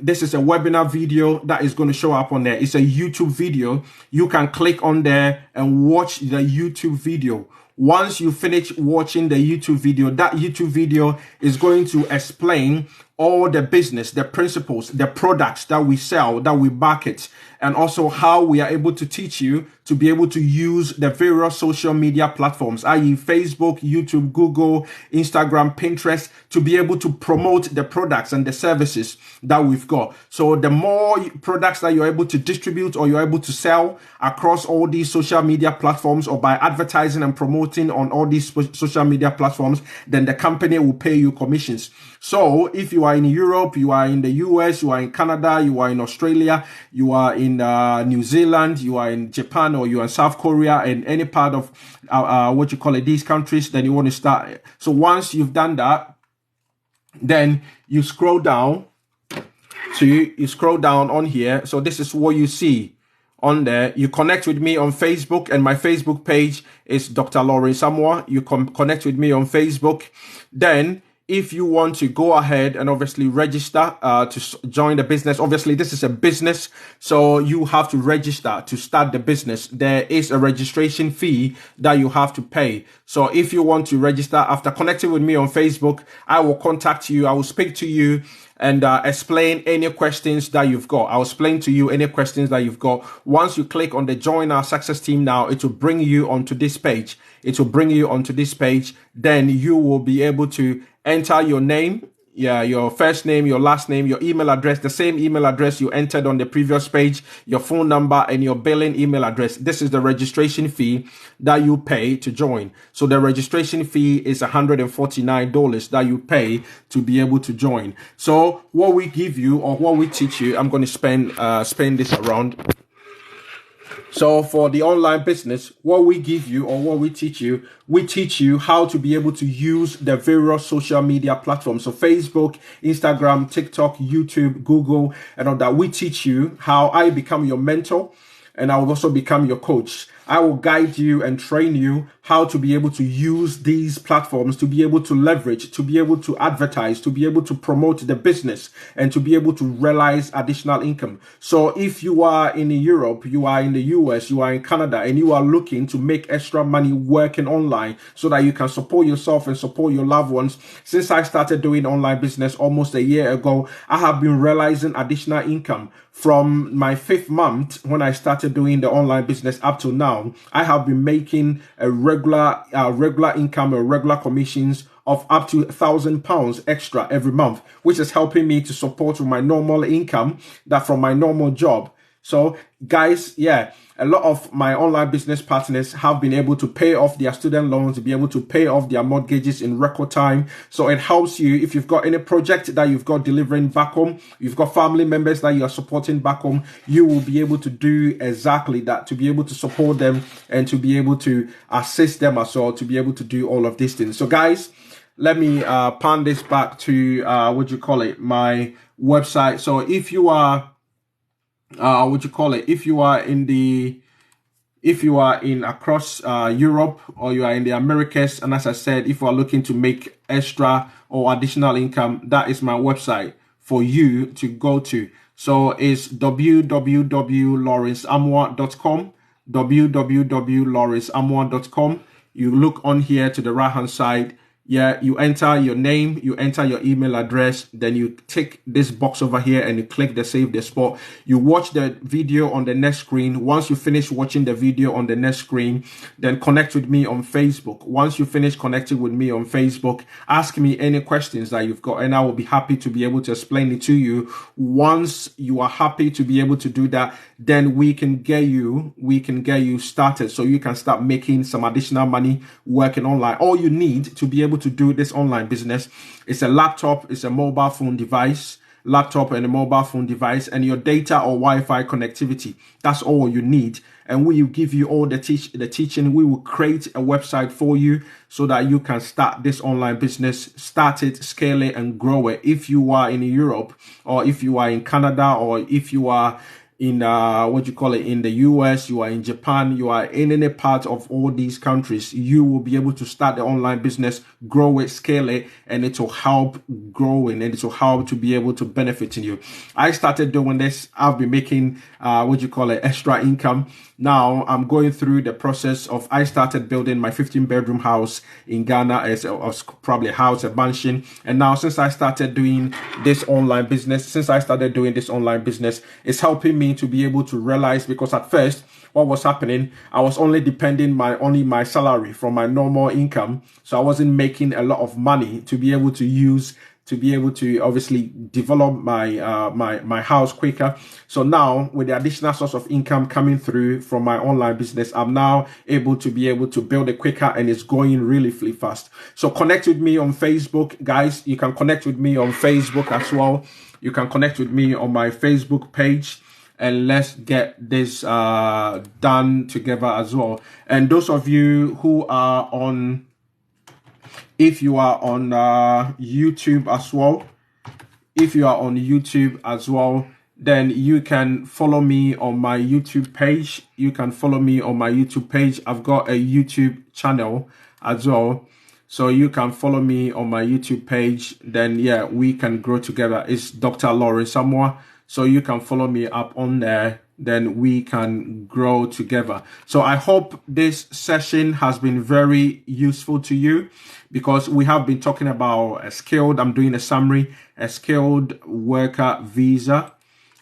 this is a webinar video that is going to show up on there. It's a YouTube video. You can click on there and watch the YouTube video. Once you finish watching the YouTube video, that YouTube video is going to explain all the business, the principles, the products that we sell, that we market, and also how we are able to teach you to be able to use the various social media platforms, i.e. Facebook, YouTube, Google, Instagram, Pinterest, to be able to promote the products and the services that we've got. So the more products that you're able to distribute or you're able to sell across all these social media platforms or by advertising and promoting on all these social media platforms, then the company will pay you commissions. So if you are in Europe, you are in the US, you are in Canada, you are in Australia, you are in New Zealand, you are in Japan, or you are in South Korea, and any part of these countries, then you want to start. So once you've done that, then you scroll down. So you scroll down on here. So this is what you see on there. You connect with me on Facebook, and my Facebook page is Dr. Lawrence Amoah. You connect with me on Facebook. Then if you want to go ahead and obviously register to join the business, obviously this is a business, so you have to register to start the business. There is a registration fee that you have to pay. So if you want to register after connecting with me on Facebook, I will contact you. I will speak to you and explain any questions that you've got. I'll explain to you any questions that you've got. Once you click on the join our success team now, it will bring you onto this page. It will bring you onto this page. Then you will be able to enter your name, your first name, your last name, your email address, the same email address you entered on the previous page, your phone number, and your billing email address. This is the registration fee that you pay to join. So the registration fee is $149 that you pay to be able to join. So what we give you or what we teach you, I'm going to spend this around. So for the online business, what we give you or what we teach you how to be able to use the various social media platforms. So Facebook, Instagram, TikTok, YouTube, Google, and all that. We teach you how I become your mentor, and I will also become your coach. I will guide you and train you how to be able to use these platforms, to be able to leverage, to be able to advertise, to be able to promote the business, and to be able to realize additional income. So if you are in Europe, you are in the US, you are in Canada, and you are looking to make extra money working online so that you can support yourself and support your loved ones. Since I started doing online business almost a year ago, I have been realizing additional income. From my 5th month when I started doing the online business up to now, I have been making a regular income or regular commissions of up to £1,000 extra every month, which is helping me to support my normal income that from my normal job. So guys, a lot of my online business partners have been able to pay off their student loans, to be able to pay off their mortgages in record time. So it helps you if you've got any project that you've got delivering back home, you've got family members that you are supporting back home, you will be able to do exactly that, to be able to support them and to be able to assist them as well, to be able to do all of these things. So guys, let me pan this back to my website. So if you are if you are in across Europe, or you are in the Americas, and as I said, if you are looking to make extra or additional income, that is my website for you to go to. So it's www.lawrenceamoah.com, www.lawrenceamoah.com. You look on here to the right hand side. You enter your name, you enter your email address, then you tick this box over here and you click the save the spot. You watch the video on the next screen. Once you finish watching the video on the next screen, then connect with me on Facebook. Once you finish connecting with me on Facebook, ask me any questions that you've got, and I will be happy to be able to explain it to you. Once you are happy to be able to do that, then we can get you started so you can start making some additional money working online. All you need to be able to do this online business is a laptop, it's a mobile phone device, laptop and a mobile phone device, and your data or Wi-Fi connectivity. That's all you need. And we will give you all the teaching. We will create a website for you so that you can start this online business, start it, scale it, and grow it. If you are in Europe, or if you are in Canada, or if you are in in the US, you are in Japan, you are in any part of all these countries, you will be able to start the online business, grow it, scale it, and it will help growing, and it will help to be able to benefit in you. I started doing this. I've been making extra income. Now I'm going through the process of, I started building my 15-bedroom house in Ghana as probably a house, a mansion. And now since I started doing this online business, it's helping me to be able to realize, because at first what was happening, I was only depending my salary from my normal income. So I wasn't making a lot of money to be able to use to be able to obviously develop my house quicker. So now with the additional source of income coming through from my online business, I'm now able to be able to build it quicker, and it's going really fast. So connect with me on Facebook, guys. You can connect with me on Facebook as well. You can connect with me on my Facebook page, and let's get this done together as well. And those of you who are on, if you are on YouTube as well, then you can follow me on my YouTube page. I've got a YouTube channel as well, so you can follow me on my YouTube page. Then we can grow together. It's Dr. Lawrence Amoah, so you can follow me up on there, then we can grow together. So I hope this session has been very useful to you, because we have been talking about I'm doing a summary, a skilled worker visa.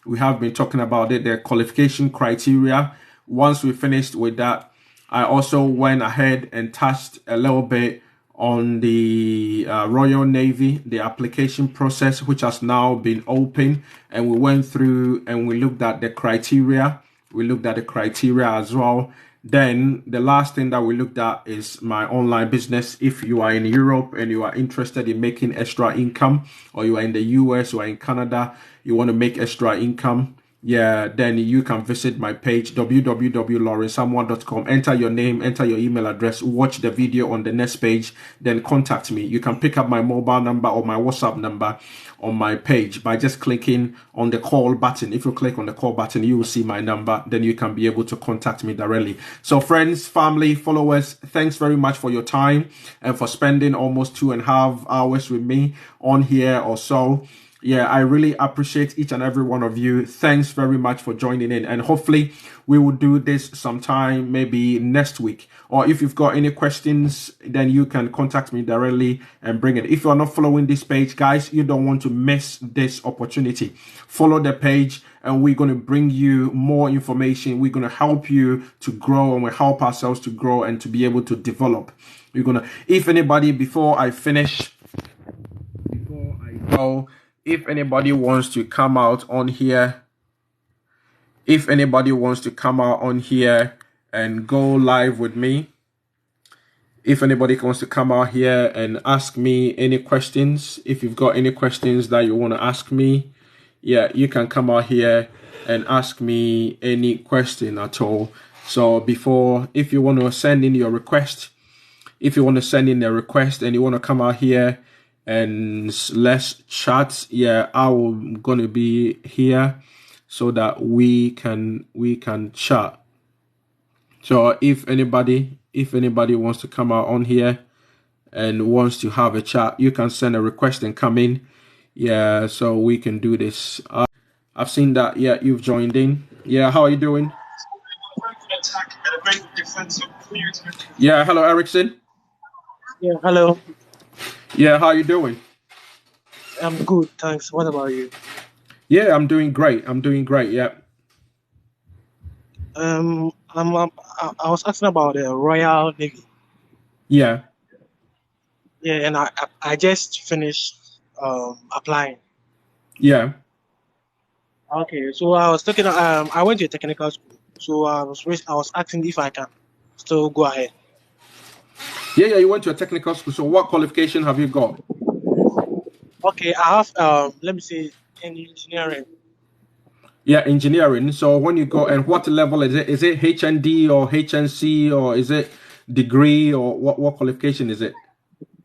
We have been talking about it, the qualification criteria. Once we finished with that, I also went ahead and touched a little bit on the Royal Navy, the application process, which has now been open. And we went through and we looked at the criteria. We looked at the criteria as well. Then the last thing that we looked at is my online business. If you are in Europe and you are interested in making extra income, or you are in the US or in Canada, you want to make extra income, then you can visit my page, www.lawrenceamoah.com. Enter your name, enter your email address, watch the video on the next page, then contact me. You can pick up my mobile number or my WhatsApp number on my page by just clicking on the call button. If you click on the call button, you will see my number. Then you can be able to contact me directly. So friends, family, followers, thanks very much for your time and for spending almost 2.5 hours with me on here or so. I really appreciate each and every one of you. Thanks very much for joining in. And hopefully we will do this sometime, maybe next week. Or if you've got any questions, then you can contact me directly and bring it. If you're not following this page, guys, you don't want to miss this opportunity. Follow the page and we're going to bring you more information. We're going to help you to grow, and we'll help ourselves to grow and to be able to develop. If anybody, before I go, if anybody wants to come out on here, and go live with me, if anybody wants to come out here and ask me any questions, if you've got any questions that you want to ask me, you can come out here and ask me any question at all. So if you want to send in your request, and you want to come out here and let's chat, I'm going to be here so that we can chat. So if anybody wants to come out on here and wants to have a chat, you can send a request and come in. So we can do this. I've seen that. You've joined in. How are you doing? Hello, Erickson. Hello. How are you doing? I'm good, thanks. What about you? I'm doing great. I was asking about the Royal Navy. And I just finished applying. Okay, so I was talking. I went to a technical school, so I was asking if I can still go ahead. You went to a technical school. So what qualification have you got? Okay, I have let me say engineering. Engineering. So when you go, and what level is it? Is it HND or HNC, or is it degree, or what qualification is it?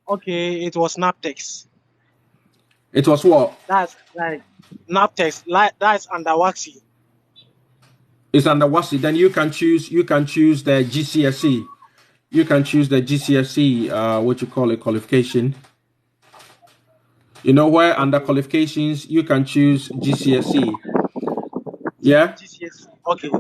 Okay, it was NAPTEX. It was what? That's like NAPTEX. That's under WAXI. It's under WAXI. Then you can choose the GCSE. You can choose the GCSE, what you call it, qualification. Where under qualifications you can choose GCSE. GCSE. Okay.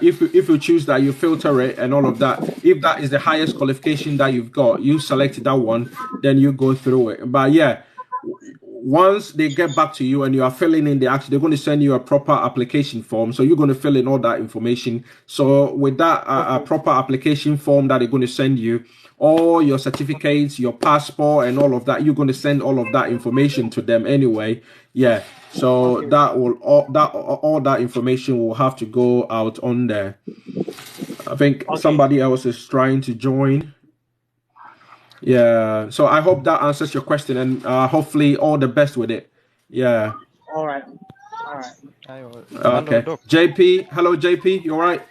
If you choose that, you filter it and all of that. If that is the highest qualification that you've got, you select that one, then you go through it. But once they get back to you and you are filling in they're going to send you a proper application form. So you're going to fill in all that information. So with that a proper application form that they're going to send you, all your certificates, your passport and all of that, you're going to send all of that information to them anyway. So that will all that information will have to go out on there. I think somebody else is trying to join. So I hope that answers your question, and hopefully all the best with it. All right. Okay. Hello, JP. Hello, JP. You all right?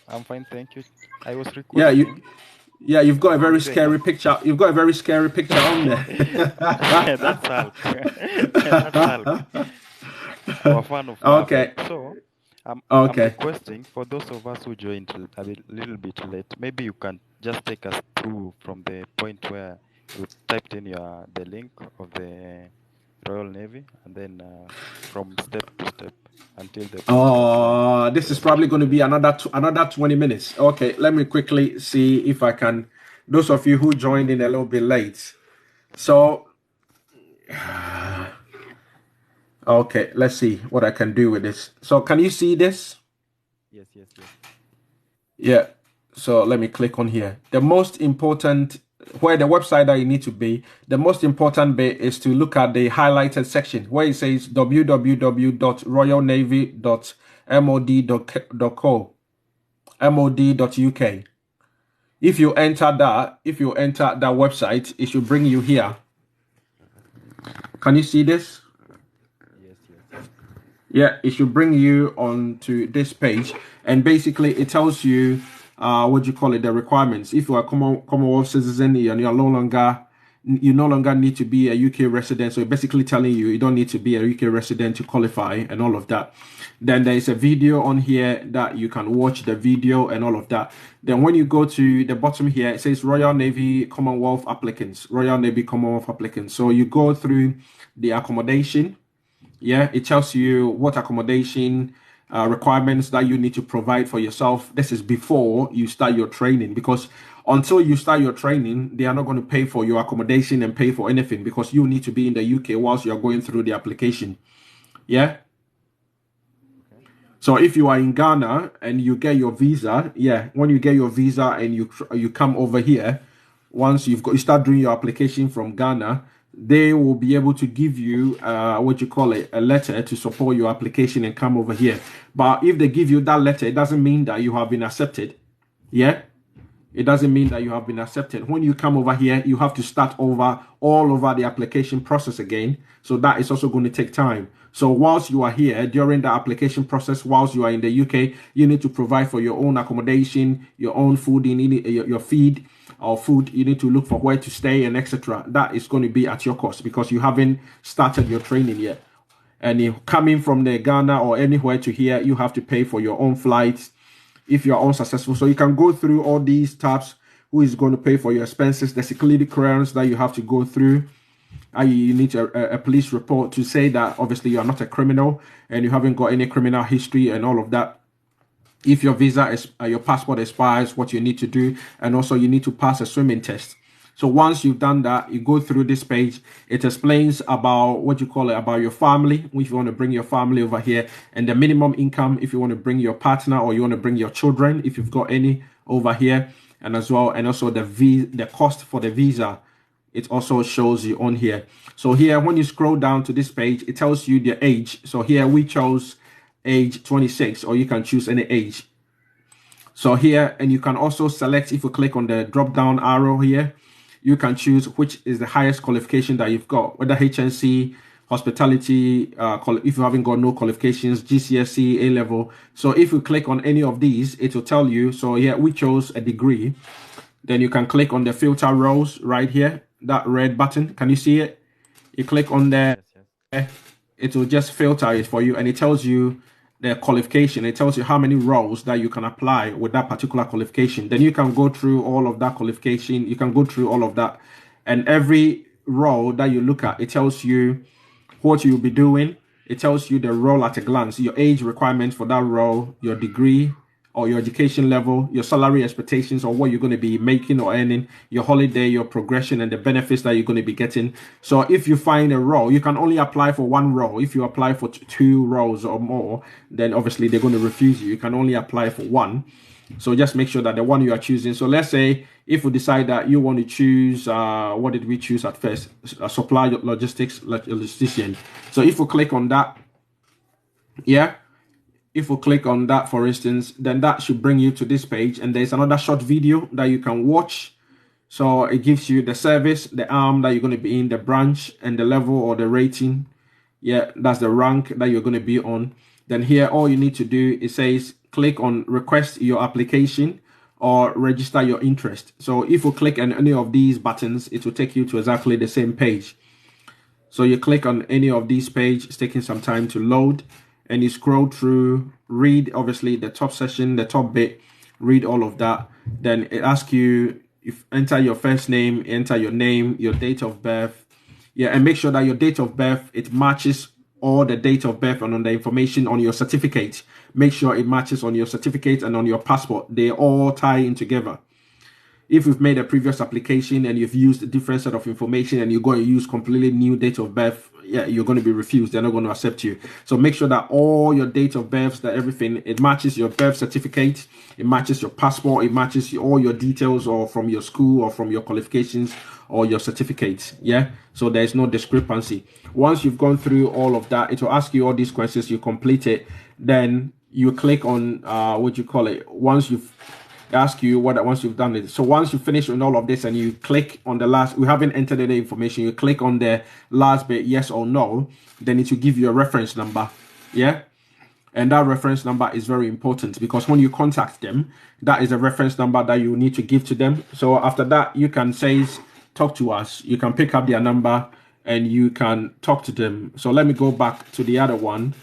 I'm fine, thank you. I was requesting. You've got a very scary picture. You've got a very scary picture on there. That's Hulk. That's Hulk. I'm a fan of Marvel. Okay. So I'm requesting for those of us who joined a little bit late, maybe you can just take us through from the point where you typed in the link of the Royal Navy, and then from step to step. until the podcast. This is probably going to be another 20 minutes. Okay, let me quickly see if I can. Those of you who joined in a little bit late. So, okay, let's see what I can do with this. So, can you see this? Yes. Yeah. So let me click on here. The most important, where the website that you need to be, the most important bit is to look at the highlighted section where it says www.royalnavy.mod.uk. If you enter that website, it should bring you here. Can you see this? Yes. Yeah, it should bring you onto this page, and basically it tells you the requirements. If you are a Commonwealth citizen, you no longer need to be a UK resident. So basically telling you don't need to be a UK resident to qualify and all of that. Then there is a video on here that you can watch the video and all of that. Then when you go to the bottom here, it says Royal Navy Commonwealth applicants. So you go through the accommodation. Yeah, it tells you what accommodation requirements that you need to provide for yourself. This is before you start your training, because until you start your training, they are not going to pay for your accommodation and pay for anything, because you need to be in the UK whilst you're going through the application. Yeah. So if you are in Ghana and you get your visa, when you get your visa and you come over here, once you start doing your application from Ghana, they will be able to give you a letter to support your application and come over here. But if they give you that letter, it doesn't mean that you have been accepted. Yeah. It doesn't mean that you have been accepted. When you come over here, you have to start all over the application process again. So that is also going to take time. So whilst you are here, during the application process, whilst you are in the UK, you need to provide for your own accommodation, your own food, your feed or food. You need to look for where to stay and etc. That is going to be at your cost, because you haven't started your training yet. And if coming from the Ghana or anywhere to here, you have to pay for your own flights if you are unsuccessful. So you can go through all these tabs. Who is going to pay for your expenses? The security clearance that you have to go through. You need a police report to say that obviously you are not a criminal and you haven't got any criminal history and all of that. If your your passport expires, what you need to do, and also you need to pass a swimming test. So once you've done that, you go through this page. It explains about about your family, if you want to bring your family over here, and the minimum income if you want to bring your partner or you want to bring your children if you've got any over here, and also the cost for the visa. It also shows you on here. So here, when you scroll down to this page, it tells you the age. So here we chose age 26, or you can choose any age. So here, and you can also select, if you click on the drop down arrow here, you can choose which is the highest qualification that you've got, whether HNC, hospitality, if you haven't got no qualifications, GCSE, A-level. So if you click on any of these, it will tell you. So here we chose a degree. Then you can click on the filter rows right here, that red button. Can you see it? You click on there, it will just filter it for you, and it tells you the qualification. It tells you how many roles that you can apply with that particular qualification. Then you can go through all of that qualification. You can go through all of that, and every role that you look at, it tells you what you'll be doing. It tells you the role at a glance, your age requirements for that role, your degree or your education level, your salary expectations, or what you're going to be making or earning, your holiday, your progression, and the benefits that you're going to be getting. So if you find a role, you can only apply for one role. If you apply for two roles or more, then obviously they're going to refuse you. You can only apply for one. So just make sure that the one you are choosing. So let's say if we decide that you want to choose, what did we choose at first? Supply logistics, logistician. So if we click on that, if we click on that, for instance, then that should bring you to this page, and there's another short video that you can watch. So it gives you the service, the arm that you're going to be in, the branch, and the level or the rating. Yeah, that's the rank that you're going to be on. Then here, all you need to do, it says click on request your application or register your interest. So if you click on any of these buttons, it will take you to exactly the same page. So you click on any of these pages, it's taking some time to load, and you scroll through, read obviously the top section, the top bit, read all of that. Then it asks you, if enter your first name, enter your name, your date of birth. Yeah, and make sure that your date of birth, it matches or the date of birth and on the information on your certificate. Make sure it matches on your certificate and on your passport. They all tie in together. If you've made a previous application and you've used a different set of information and you're going to use completely new date of birth, yeah, you're going to be refused. They're not going to accept you. So make sure that all your date of births, that everything, it matches your birth certificate, it matches your passport, it matches all your details or from your school or from your qualifications or your certificates. Yeah. So there's no discrepancy. Once you've gone through all of that, it will ask you all these questions. You complete it. Then you click on, once you've ask you what once you've done it. So once you finish with all of this and you click on the last, we haven't entered any information, you click on the last bit, yes or no, then it will give you a reference number. Yeah. And that reference number is very important because when you contact them, that is a reference number that you need to give to them. So after that, you can say, talk to us. You can pick up their number and you can talk to them. So let me go back to the other one,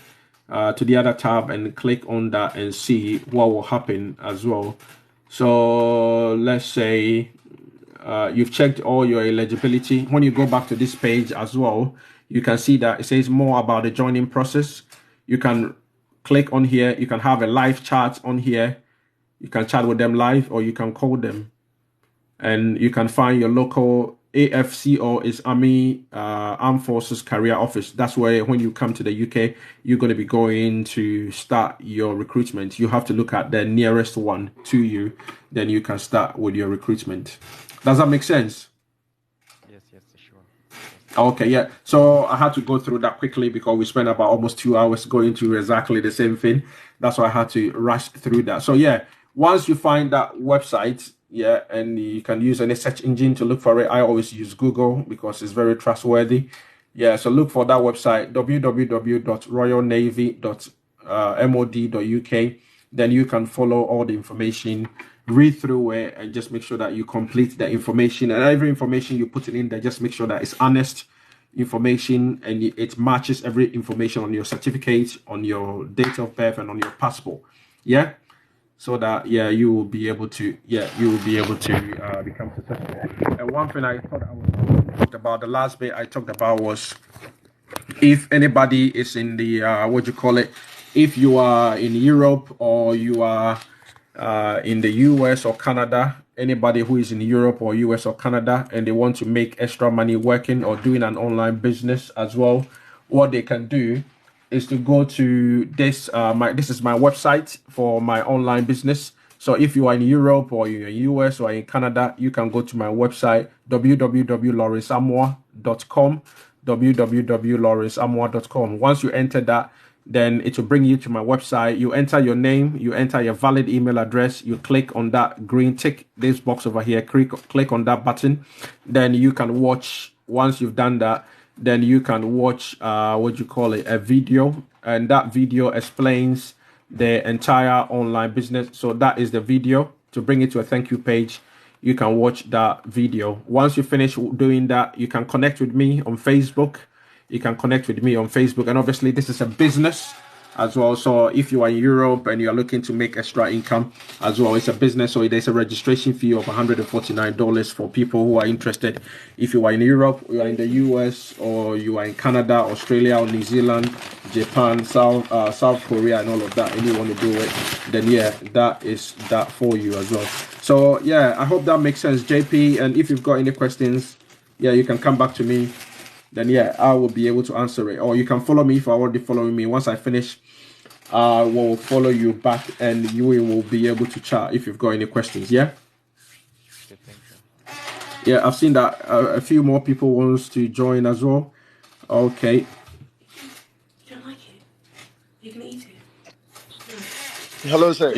to the other tab and click on that and see what will happen as well. So let's say you've checked all your eligibility. When you go back to this page as well, you can see that it says more about the joining process. You can click on here. You can have a live chat on here. You can chat with them live or you can call them. And you can find your local AFCO is Armed Forces Career Office. That's where when you come to the UK, you're going to be going to start your recruitment. You have to look at the nearest one to you. Then you can start with your recruitment. Does that make sense? Yes, sure. Okay, yeah. So I had to go through that quickly because we spent about almost 2 hours going through exactly the same thing. That's why I had to rush through that. So yeah, once you find that website, yeah, and you can use any search engine to look for it. I always use Google because it's very trustworthy. Yeah, so look for that website, www.royalnavy.mod.uk. Then you can follow all the information, read through it, and just make sure that you complete the information. And every information you put it in there, just make sure that it's honest information and it matches every information on your certificate, on your date of birth, and on your passport. Yeah. So that you will be able to become successful. And one thing I thought I was talked about, the last bit I talked about was if anybody is in the if you are in Europe or you are in the US or Canada, anybody who is in Europe or US or Canada and they want to make extra money working or doing an online business as well, what they can do is to go to this. This is my website for my online business. So if you are in Europe or you're in US or in Canada, you can go to my website, www.lawrenceamoah.com, www.lawrenceamoah.com. Once you enter that, then it will bring you to my website. You enter your name, you enter your valid email address, you click on that green tick, this box over here, click on that button. Then you can watch, once you've done that, then you can watch a video, and that video explains the entire online business. So that is the video. To bring it to a thank you page, you can watch that video. Once you finish doing that, you can connect with me on Facebook. And obviously this is a business as well. So if you are in Europe and you are looking to make extra income as well, it's a business. So there's a registration fee of $149 for people who are interested. If you are in Europe, you are in the US, or you are in Canada, Australia, or New Zealand, Japan, South Korea, and all of that, and you want to do it, then that is that for you as well. So I hope that makes sense, JP. And if you've got any questions, you can come back to me. Then I will be able to answer it. Or you can follow me if you're already following me. Once I finish, I will follow you back and you will be able to chat if you've got any questions. Yeah? Okay, thank you. Yeah, I've seen that a few more people wants to join as well. Okay. You don't like it? You can eat it. Hello, sir.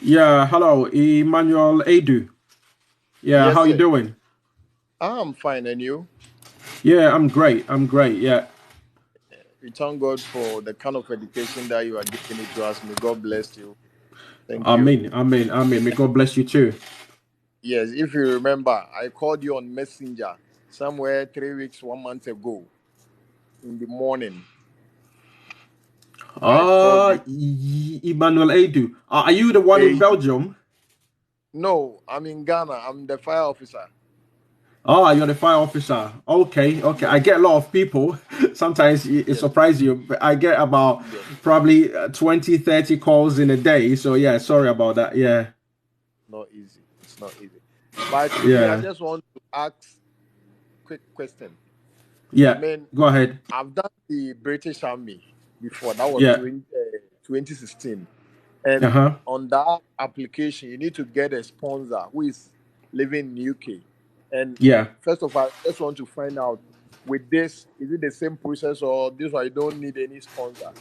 Yeah, hello, Emmanuel Edu. Yeah, Yes, how you sir. doing? I'm fine, and you? Yeah, I'm great. Yeah. We thank God for the kind of education that you are giving it to us. May God bless you. Thank you. Amen. May God bless you too. Yes, if you remember, I called you on Messenger somewhere 3 weeks, 1 month ago in the morning. Emmanuel Edu. Are you the one in Belgium? No, I'm in Ghana. I'm the fire officer. Oh, you're the fire officer. Okay, okay. I get a lot of people. Sometimes it Yes, surprises you, but I get about yes. probably 20, 30 calls in a day. So yeah, sorry about that. Yeah, Not easy. It's not easy. But me, I yeah, just want to ask quick question. I yeah. mean, Go ahead. I've done the British Army before. That was Yeah. 2016. And Uh-huh. on that application, you need to get a sponsor who is living in UK. And Yeah. first of all, I just want to find out with this, is it the same process or this one you don't need any sponsor?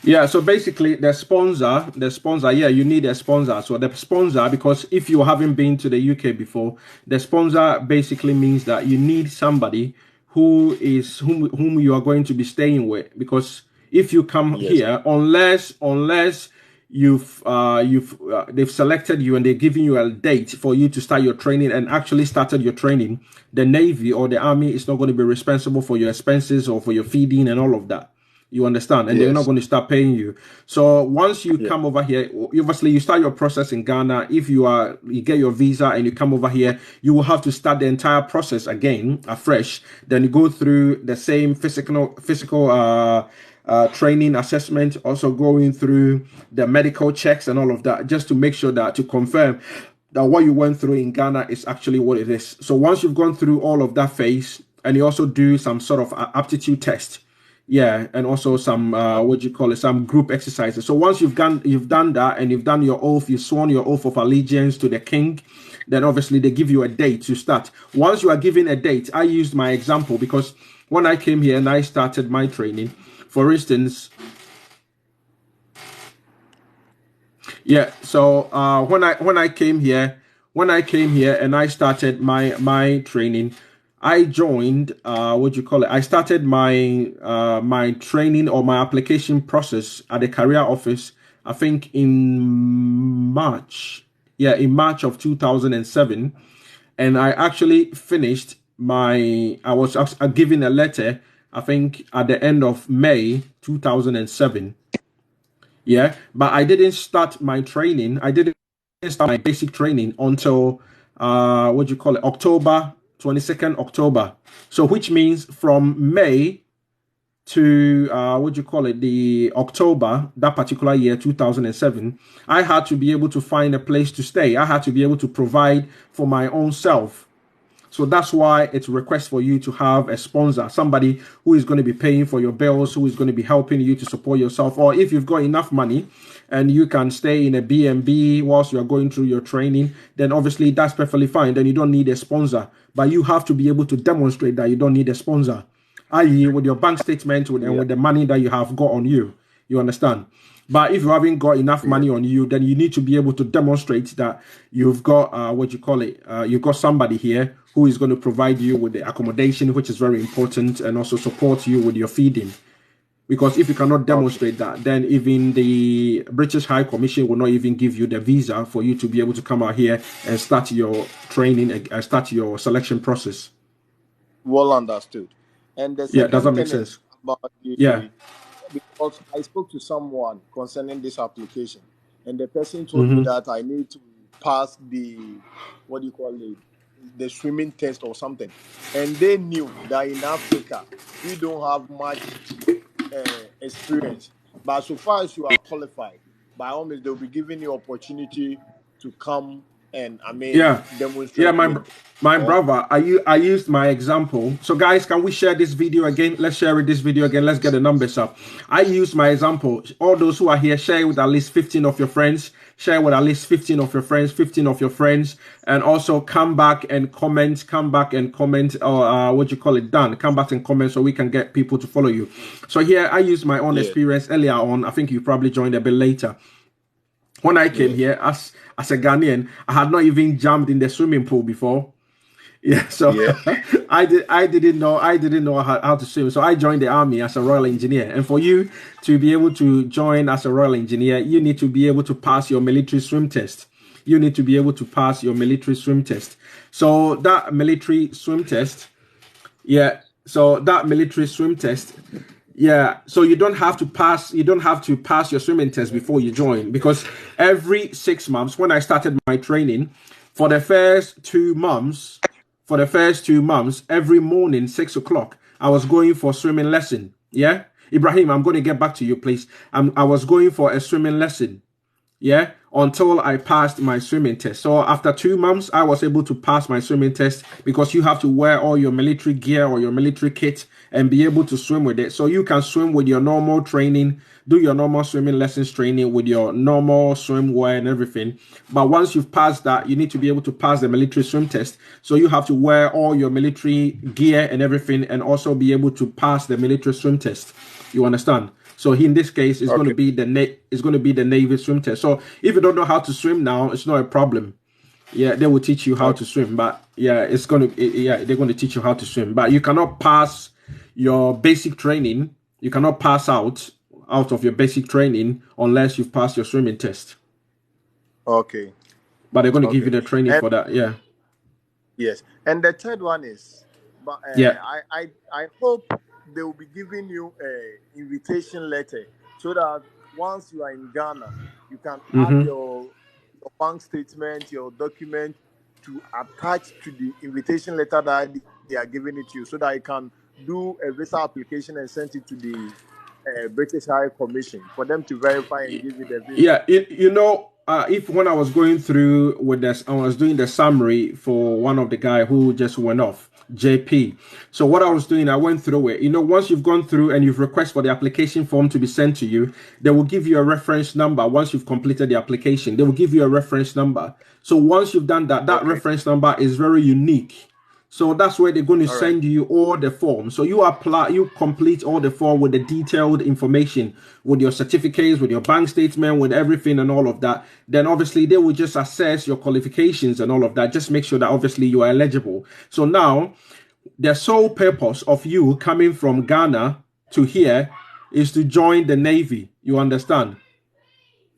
Yeah, so basically the sponsor, yeah, you need a sponsor. So the sponsor, because if you haven't been to the UK before, the sponsor basically means that you need somebody whom you are going to be staying with. Because if you come Yes. here, unless they've selected you and they're giving you a date for you to start your training and actually started your training, the Navy or the Army is not going to be responsible for your expenses or for your feeding and all of that. You understand? And they're not Yes. going to start paying you. So once you Yeah. come over here, obviously you start your process in Ghana. If you get your visa and you come over here, you will have to start the entire process again afresh. Then you go through the same physical training assessment, also going through the medical checks and all of that, just to make sure that to confirm that what you went through in Ghana is actually what it is. So once you've gone through all of that phase, and you also do some sort of aptitude test, yeah, and also some what do you call it, some group exercises. So once you've done that and you've done your oath, you've sworn your oath of allegiance to the king, then obviously they give you a date to start. Once you are given a date, I used my example because when I came here and I started my training, for instance, yeah. So when I came here and I started my training, I joined what do you call it? I started my training or my application process at the career office. I think in March. Yeah, in March of 2007, and I actually finished my. I was given a letter. I think at the end of May 2007. Yeah, but I didn't start my training. I didn't start my basic training until what do you call it? October 22nd October. So which means from May to what do you call it? The October that particular year 2007, I had to be able to find a place to stay. I had to be able to provide for my own self. So that's why it's a request for you to have a sponsor, somebody who is going to be paying for your bills, who is going to be helping you to support yourself. Or if you've got enough money and you can stay in a B&B whilst you're going through your training, then obviously that's perfectly fine. Then you don't need a sponsor. But you have to be able to demonstrate that you don't need a sponsor, i.e. with your bank statement and Yeah. with the money that you have got on you. You understand? But if you haven't got enough Yeah. money on you, then you need to be able to demonstrate that you've got what you call it. You've got somebody here who is going to provide you with the accommodation, which is very important, and also support you with your feeding. Because if you cannot Okay. demonstrate that, then even the British High Commission will not even give you the visa for you to be able to come out here and start your training and start your selection process. Well understood. And the Yeah, does that second make thing is sense? about Yeah. the, because I spoke to someone concerning this application, and the person told me Mm-hmm. that I need to pass the, what do you call it, the swimming test or something. And they knew that in Africa we don't have much experience, but so far as you are qualified, by all means they'll be giving you opportunity to come and Yeah, yeah, demonstrate with my or brother. I used my example. So guys, can we share this video again? Let's share this video again. Let's get the numbers up. I used my example. All those who are here, share it with at least 15 of your friends. Share with at least 15 of your friends, 15 of your friends, and also come back and comment. Come back and comment, or what you call it, done. Come back and comment so we can get people to follow you. So here, I used my own yeah, experience earlier on. I think you probably joined a bit later. When I came yeah, here as a Ghanaian, I had not even jumped in the swimming pool before. Yeah, so yeah, I didn't know how to swim. So I joined the army as a royal engineer. And for you to be able to join as a royal engineer, you need to be able to pass your military swim test. You need to be able to pass your military swim test. So that military swim test, yeah. So that military swim test, yeah. So you don't have to pass. You don't have to pass your swimming test before you join, because every 6 months, when I started my training, for the first 2 months, for the first 2 months, every morning, 6 o'clock, I was going for swimming lesson. Yeah. Ibrahim, I'm going to get back to you, please. I was going for a swimming lesson. Yeah, until I passed my swimming test. So after 2 months, I was able to pass my swimming test because you have to wear all your military gear or your military kit and be able to swim with it. So you can swim with your normal training, do your normal swimming lessons training with your normal swimwear and everything. But once you've passed that, you need to be able to pass the military swim test. So you have to wear all your military gear and everything and also be able to pass the military swim test. You understand? So in this case, it's going to be the Navy swim test. So if you don't know how to swim now, it's not a problem. Yeah, they will teach you how to swim. But yeah, they're going to teach you how to swim. But you cannot pass your basic training. You cannot pass out of your basic training unless you've passed your swimming test. Okay. But they're going to give you the training for that. Yeah. Yes. And the third one is, but I hope they will be giving you an invitation letter so that once you are in Ghana, you can add your bank statement, your document to attach to the invitation letter that they are giving it to you so that you can do a visa application and send it to the British High Commission for them to verify and give you the visa. Yeah, if when I was going through with this, I was doing the summary for one of the guy who just went off, JP. So what I was doing, I went through it. Once you've gone through and you've requested for the application form to be sent to you, they will give you a reference number. Once you've completed the application, they will give you a reference number. So once you've done that, that reference number is very unique. So that's where they're going to send you all the forms. So you complete all the form with the detailed information, with your certificates, with your bank statement, with everything and all of that. Then obviously they will just assess your qualifications and all of that. Just make sure that obviously you are eligible. So now the sole purpose of you coming from Ghana to here is to join the Navy. You understand?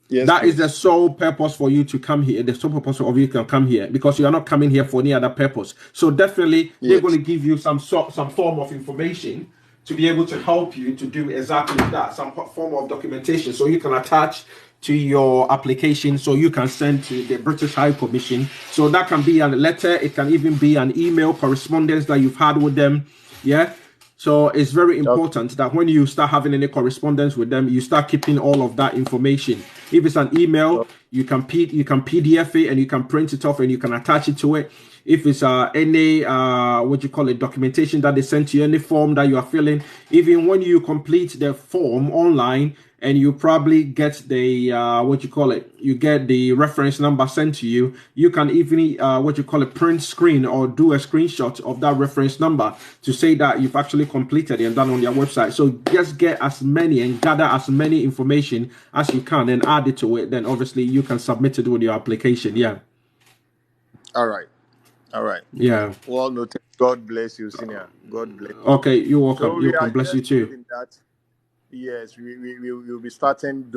Yes, that is the sole purpose for you to come here. The sole purpose of you can come here because you are not coming here for any other purpose. So definitely they're going to give you some form of information to be able to help you to do exactly that, some form of documentation so you can attach to your application so you can send to the British High Commission. So that can be a letter, it can even be an email correspondence that you've had with them. Yeah. So it's very important that when you start having any correspondence with them, you start keeping all of that information. If it's an email, you can PDF it and you can print it off and you can attach it to it. If it's any documentation that they send to you, any form that you are filling, even when you complete the form online and you probably get the you get the reference number sent to you, you can even print screen or do a screenshot of that reference number to say that you've actually completed it and done on their website. So just get as many and gather as many information as you can and add it to it. Then obviously you can submit it with your application. Yeah. All right. Yeah. Well noted. God bless you, Senior. God bless you. Okay, you're welcome. So You can bless you too. Yes, we will be starting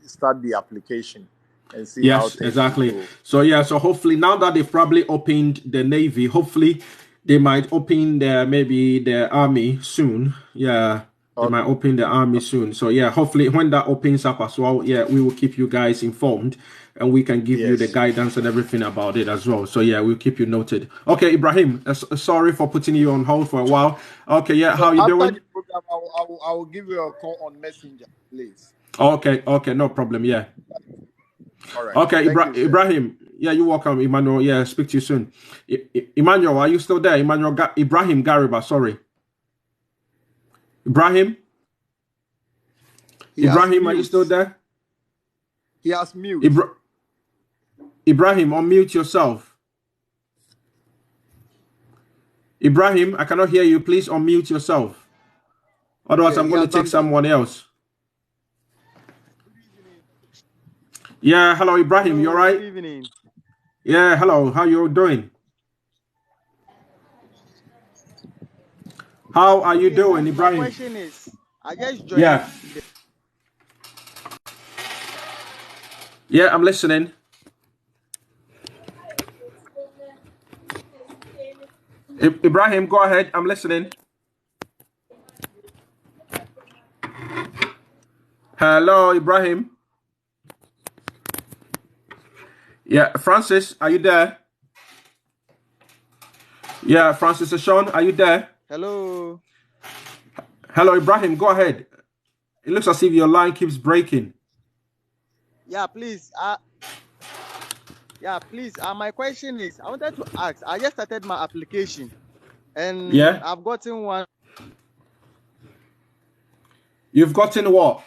start the application and see how things exactly go. So hopefully now that they've probably opened the Navy, hopefully they might open the army soon. Yeah, they might open the army soon. So yeah, hopefully when that opens up as well, yeah, we will keep you guys informed and we can give you the guidance and everything about it as well. So yeah, we'll keep you noted. Okay, Ibrahim, sorry for putting you on hold for a while. Okay, yeah, how you doing? After the program, I will give you a call on Messenger, please. Okay, no problem. Yeah. All right. Okay, Ibrahim. Yeah, you're welcome, Emmanuel. Yeah, speak to you soon. Emmanuel, are you still there? Ibrahim Gariba, sorry. Ibrahim, are you still there? He has mute. Ibrahim, unmute yourself. Ibrahim, I cannot hear you. Please unmute yourself. Otherwise, I'm going to take someone else. Yeah, hello, Ibrahim. You all right? Good evening. Yeah, hello. How you doing? How are you doing, Ibrahim? My question is, I just joined. Yeah, I'm listening. Ibrahim, go ahead. I'm listening. Hello, Ibrahim. Yeah, Francis, are you there? Yeah, Francis and Sean, are you there? Hello. Hello, Ibrahim, go ahead. It looks as if your line keeps breaking. Yeah, please. Please. My question is, I wanted to ask. I just started my application, and Yeah? I've gotten one. You've gotten what?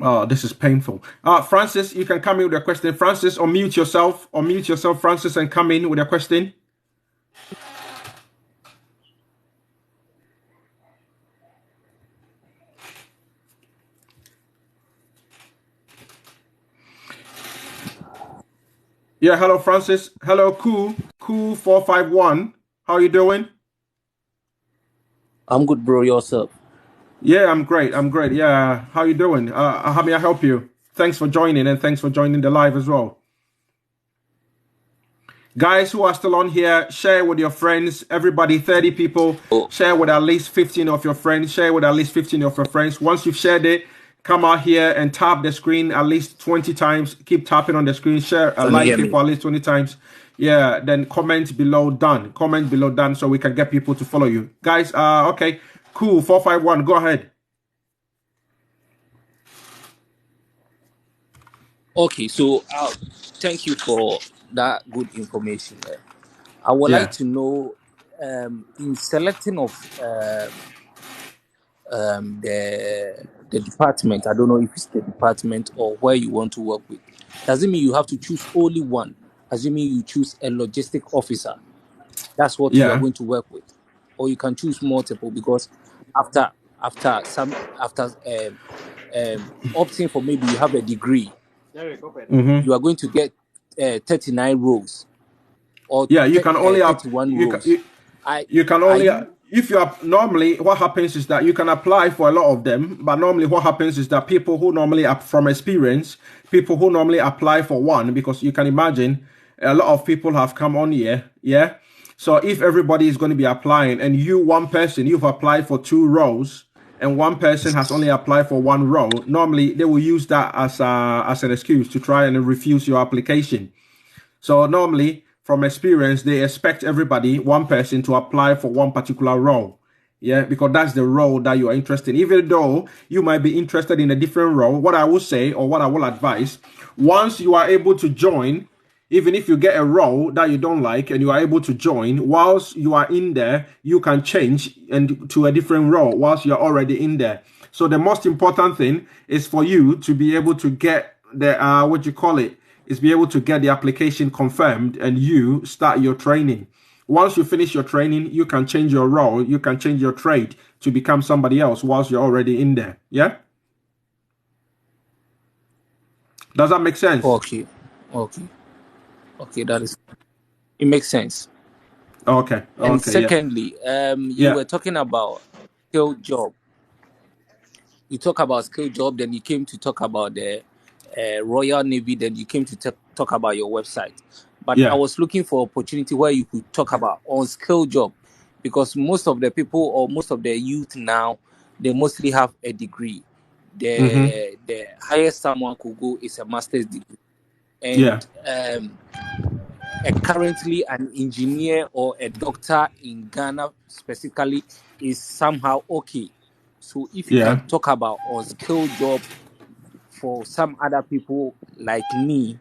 Oh, this is painful. Francis, you can come in with a question. Francis, unmute yourself. Unmute yourself, Francis, and come in with a question. Yeah, hello, Francis. Hello, Cool 451. How are you doing? I'm good, bro. Yourself? Yeah, I'm great. Yeah, how you doing? How may I help you? Thanks for joining, and thanks for joining the live as well. Guys who are still on here, share with your friends. Everybody, 30 people. Share with at least 15 of your friends. Share with at least 15 of your friends. Once you've shared it, come out here and tap the screen at least 20 times. Keep tapping on the screen. Share, like it for at least 20 times. Yeah, then comment below done. Comment below done so we can get people to follow you. Guys, okay. Cool. 451. Go ahead. Okay, so thank you for that good information. I would like Yeah. to know, in selecting of the department. I don't know if it's the department or where you want to work with. Does it mean you have to choose only one? Assuming you choose a logistic officer, that's what you are Yeah. going to work with, or you can choose multiple because after opting for maybe you have a degree, you are going to get 39 roles or Yeah, you can only 31 roles. you can Are only you if you are normally what happens is that you can apply for a lot of them, but normally what happens is that people who normally are from experience, people who normally apply for one, because you can imagine a lot of people have come on here, yeah. So if everybody is going to be applying and you one person you've applied for 2 roles and one person has only applied for 1 role, normally they will use that as an excuse to try and refuse your application. So normally, from experience, they expect everybody, one person, to apply for one particular role. Yeah, because that's the role that you are interested in. Even though you might be interested in a different role, what I will say or what I will advise, once you are able to join, even if you get a role that you don't like and you are able to join, whilst you are in there, you can change and to a different role whilst you're already in there. So the most important thing is for you to be able to get the what you call it, is be able to get the application confirmed and you start your training. Once you finish your training, you can change your role, you can change your trade to become somebody else whilst you're already in there. Yeah? Does that make sense? okay? That is, it makes sense. Okay. And Okay. Yeah. secondly, you Yeah. were talking about skilled job. You talk about skilled job, then you came to talk about the Royal Navy, then you came to talk about your website. But I Yeah. was looking for opportunity where you could talk about unskilled job, because most of the people or most of the youth now, they mostly have a degree. The highest someone could go is a master's degree, Yeah. and currently an engineer or a doctor in Ghana specifically is somehow okay. So if you Yeah. can talk about unskilled job for some other people like me,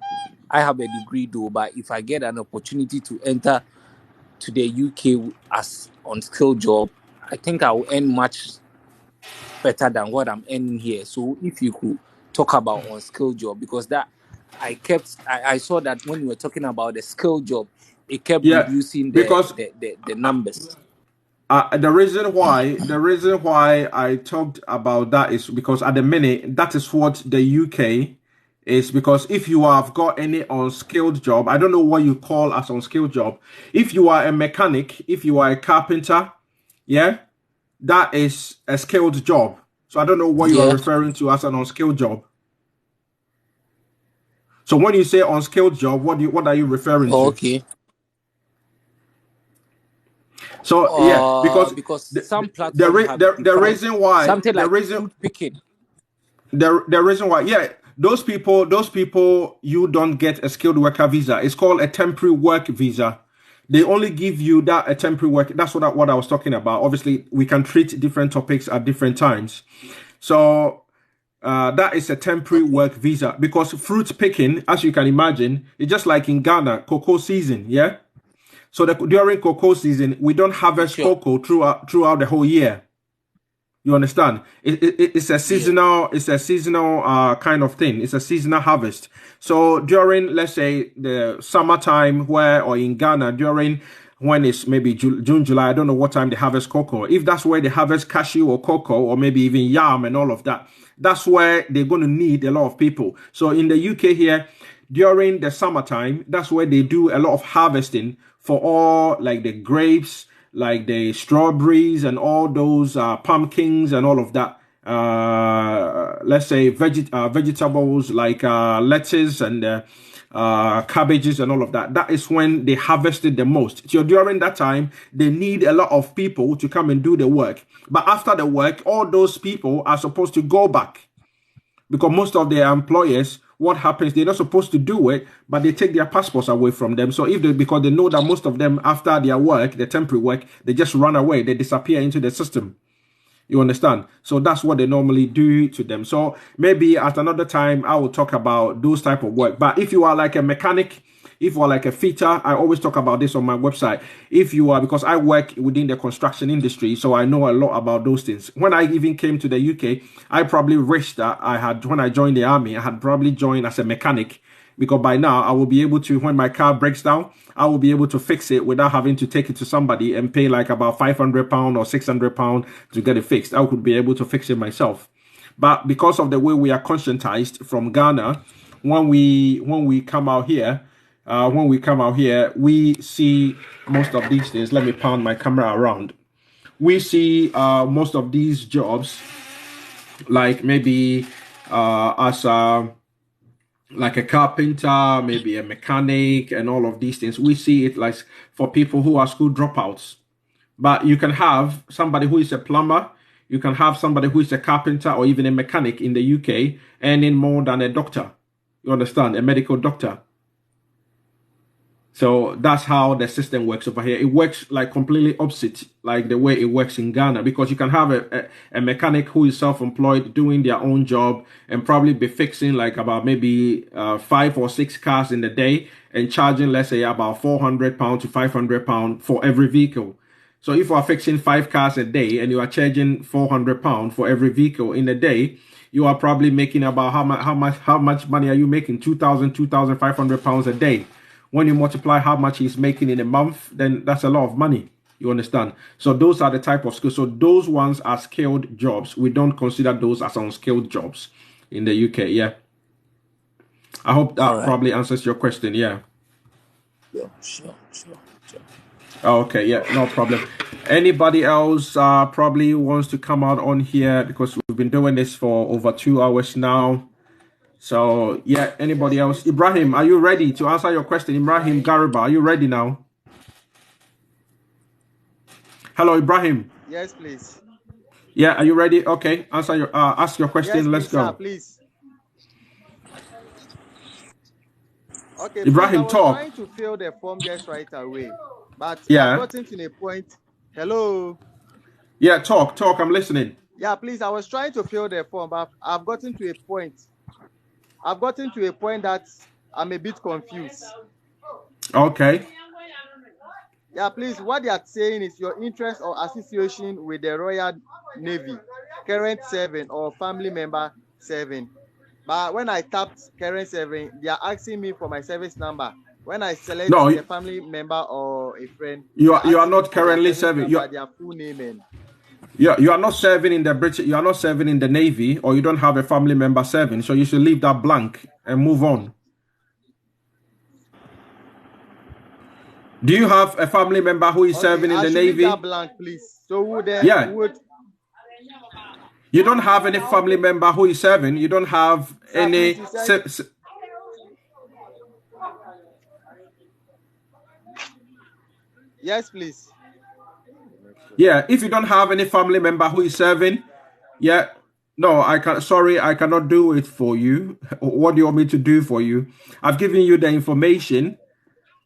I have a degree though, but if I get an opportunity to enter to the UK as unskilled job, I think I will earn much better than what I'm earning here. So if you could talk about unskilled job, because that I saw that when you were talking about the skilled job, it kept Yeah. reducing Because the numbers. the reason why I talked about that is because at the minute that is what the UK is, because if you have got any unskilled job, I don't know what you call as unskilled job. If you are a mechanic, if you are a carpenter, yeah, that is a skilled job. So I don't know what you are Yeah. referring to as an unskilled job. So when you say unskilled job, what are you referring to? Okay. So yeah, because Because the some the, platform the, have the, the defined reason why something like fruit picking. the reason why, yeah, those people, you don't get a skilled worker visa. It's called a temporary work visa. They only give you that a temporary work. That's what I was talking about. Obviously, we can treat different topics at different times. So that is a temporary work visa, because fruit picking, as you can imagine, it's just like in Ghana, cocoa season, yeah? So during cocoa season, we don't harvest cocoa throughout the whole year. You understand? It's a seasonal. It's a seasonal kind of thing. It's a seasonal harvest. So during, let's say, the summertime, or in Ghana, during when it's maybe June, July, I don't know what time they harvest cocoa. If that's where they harvest cashew or cocoa, or maybe even yam and all of that, that's where they're going to need a lot of people. So in the UK here, during the summertime, that's where they do a lot of harvesting for all, like the grapes, like the strawberries and all those pumpkins and all of that. Let's say vegetables like lettuce and cabbages and all of that. That is when they harvested the most. So during that time, they need a lot of people to come and do the work. But after the work, all those people are supposed to go back, because most of their employers, what happens, they're not supposed to do it, but they take their passports away from them. So because they know that most of them, after their work, their temporary work, they just run away, they disappear into the system. You understand? So that's what they normally do to them. So maybe at another time, I will talk about those type of work. But if you are like a mechanic, if you are like a fitter, I always talk about this on my website. If you are, because I work within the construction industry, so I know a lot about those things. When I even came to the UK, I probably wished that when I joined the army, I had probably joined as a mechanic, because by now I will be able to, when my car breaks down, I will be able to fix it without having to take it to somebody and pay like about £500 or £600 to get it fixed. I could be able to fix it myself. But because of the way we are conscientized from Ghana, when we come out here, we see most of these things. Let me pound my camera around. We see most of these jobs, like maybe as like a carpenter, maybe a mechanic, and all of these things. We see it like for people who are school dropouts. But you can have somebody who is a plumber, you can have somebody who is a carpenter or even a mechanic in the UK earning more than a doctor. You understand? A medical doctor. So that's how the system works over here. It works like completely opposite, like the way it works in Ghana, because you can have a mechanic who is self-employed doing their own job and probably be fixing like about maybe 5 or 6 cars in a day and charging, let's say, about £400 to £500 for every vehicle. So if you are fixing 5 cars a day and you are charging £400 for every vehicle in a day, you are probably making about how much money are you making? £2,500 a day. When you multiply how much he's making in a month, then that's a lot of money. You understand? So those are the type of skills. So those ones are skilled jobs. We don't consider those as unskilled jobs in the UK. Yeah. I hope that probably answers your question. Yeah. Sure. Okay. Yeah. No problem. Anybody else probably wants to come out on here, because we've been doing this for over 2 hours now. So, yeah, anybody else? Ibrahim, are you ready to answer your question? Ibrahim Gariba, are you ready now? Hello, Ibrahim. Yes, please. Yeah, are you ready? Okay, ask your question. Yes, Let's please, go. Sir, please. Okay, Ibrahim, please, I was talk. trying to fill the form just right away, but Yeah. I've gotten to a point. Hello. Yeah, talk. I'm listening. Yeah, please, I was trying to fill the form, but I've gotten to a point. That I'm a bit confused. Okay. Yeah, please, what they are saying is your interest or association with the Royal Navy, current serving or family member serving. But when I tapped current serving, they are asking me for my service number. When I select the family member or a friend, you are not currently serving. Their full name and you are not serving in the British. You are not serving in the Navy, or you don't have a family member serving. So you should leave that blank and move on. Do you have a family member who is serving in the Navy? Leave that blank, please. So would you don't have any family member who is serving? You don't have any. Yes, please. Yeah, if you don't have any family member who is serving, yeah, No, I can. Sorry, I cannot do it for you. What do you want me to do for you? I've given you the information.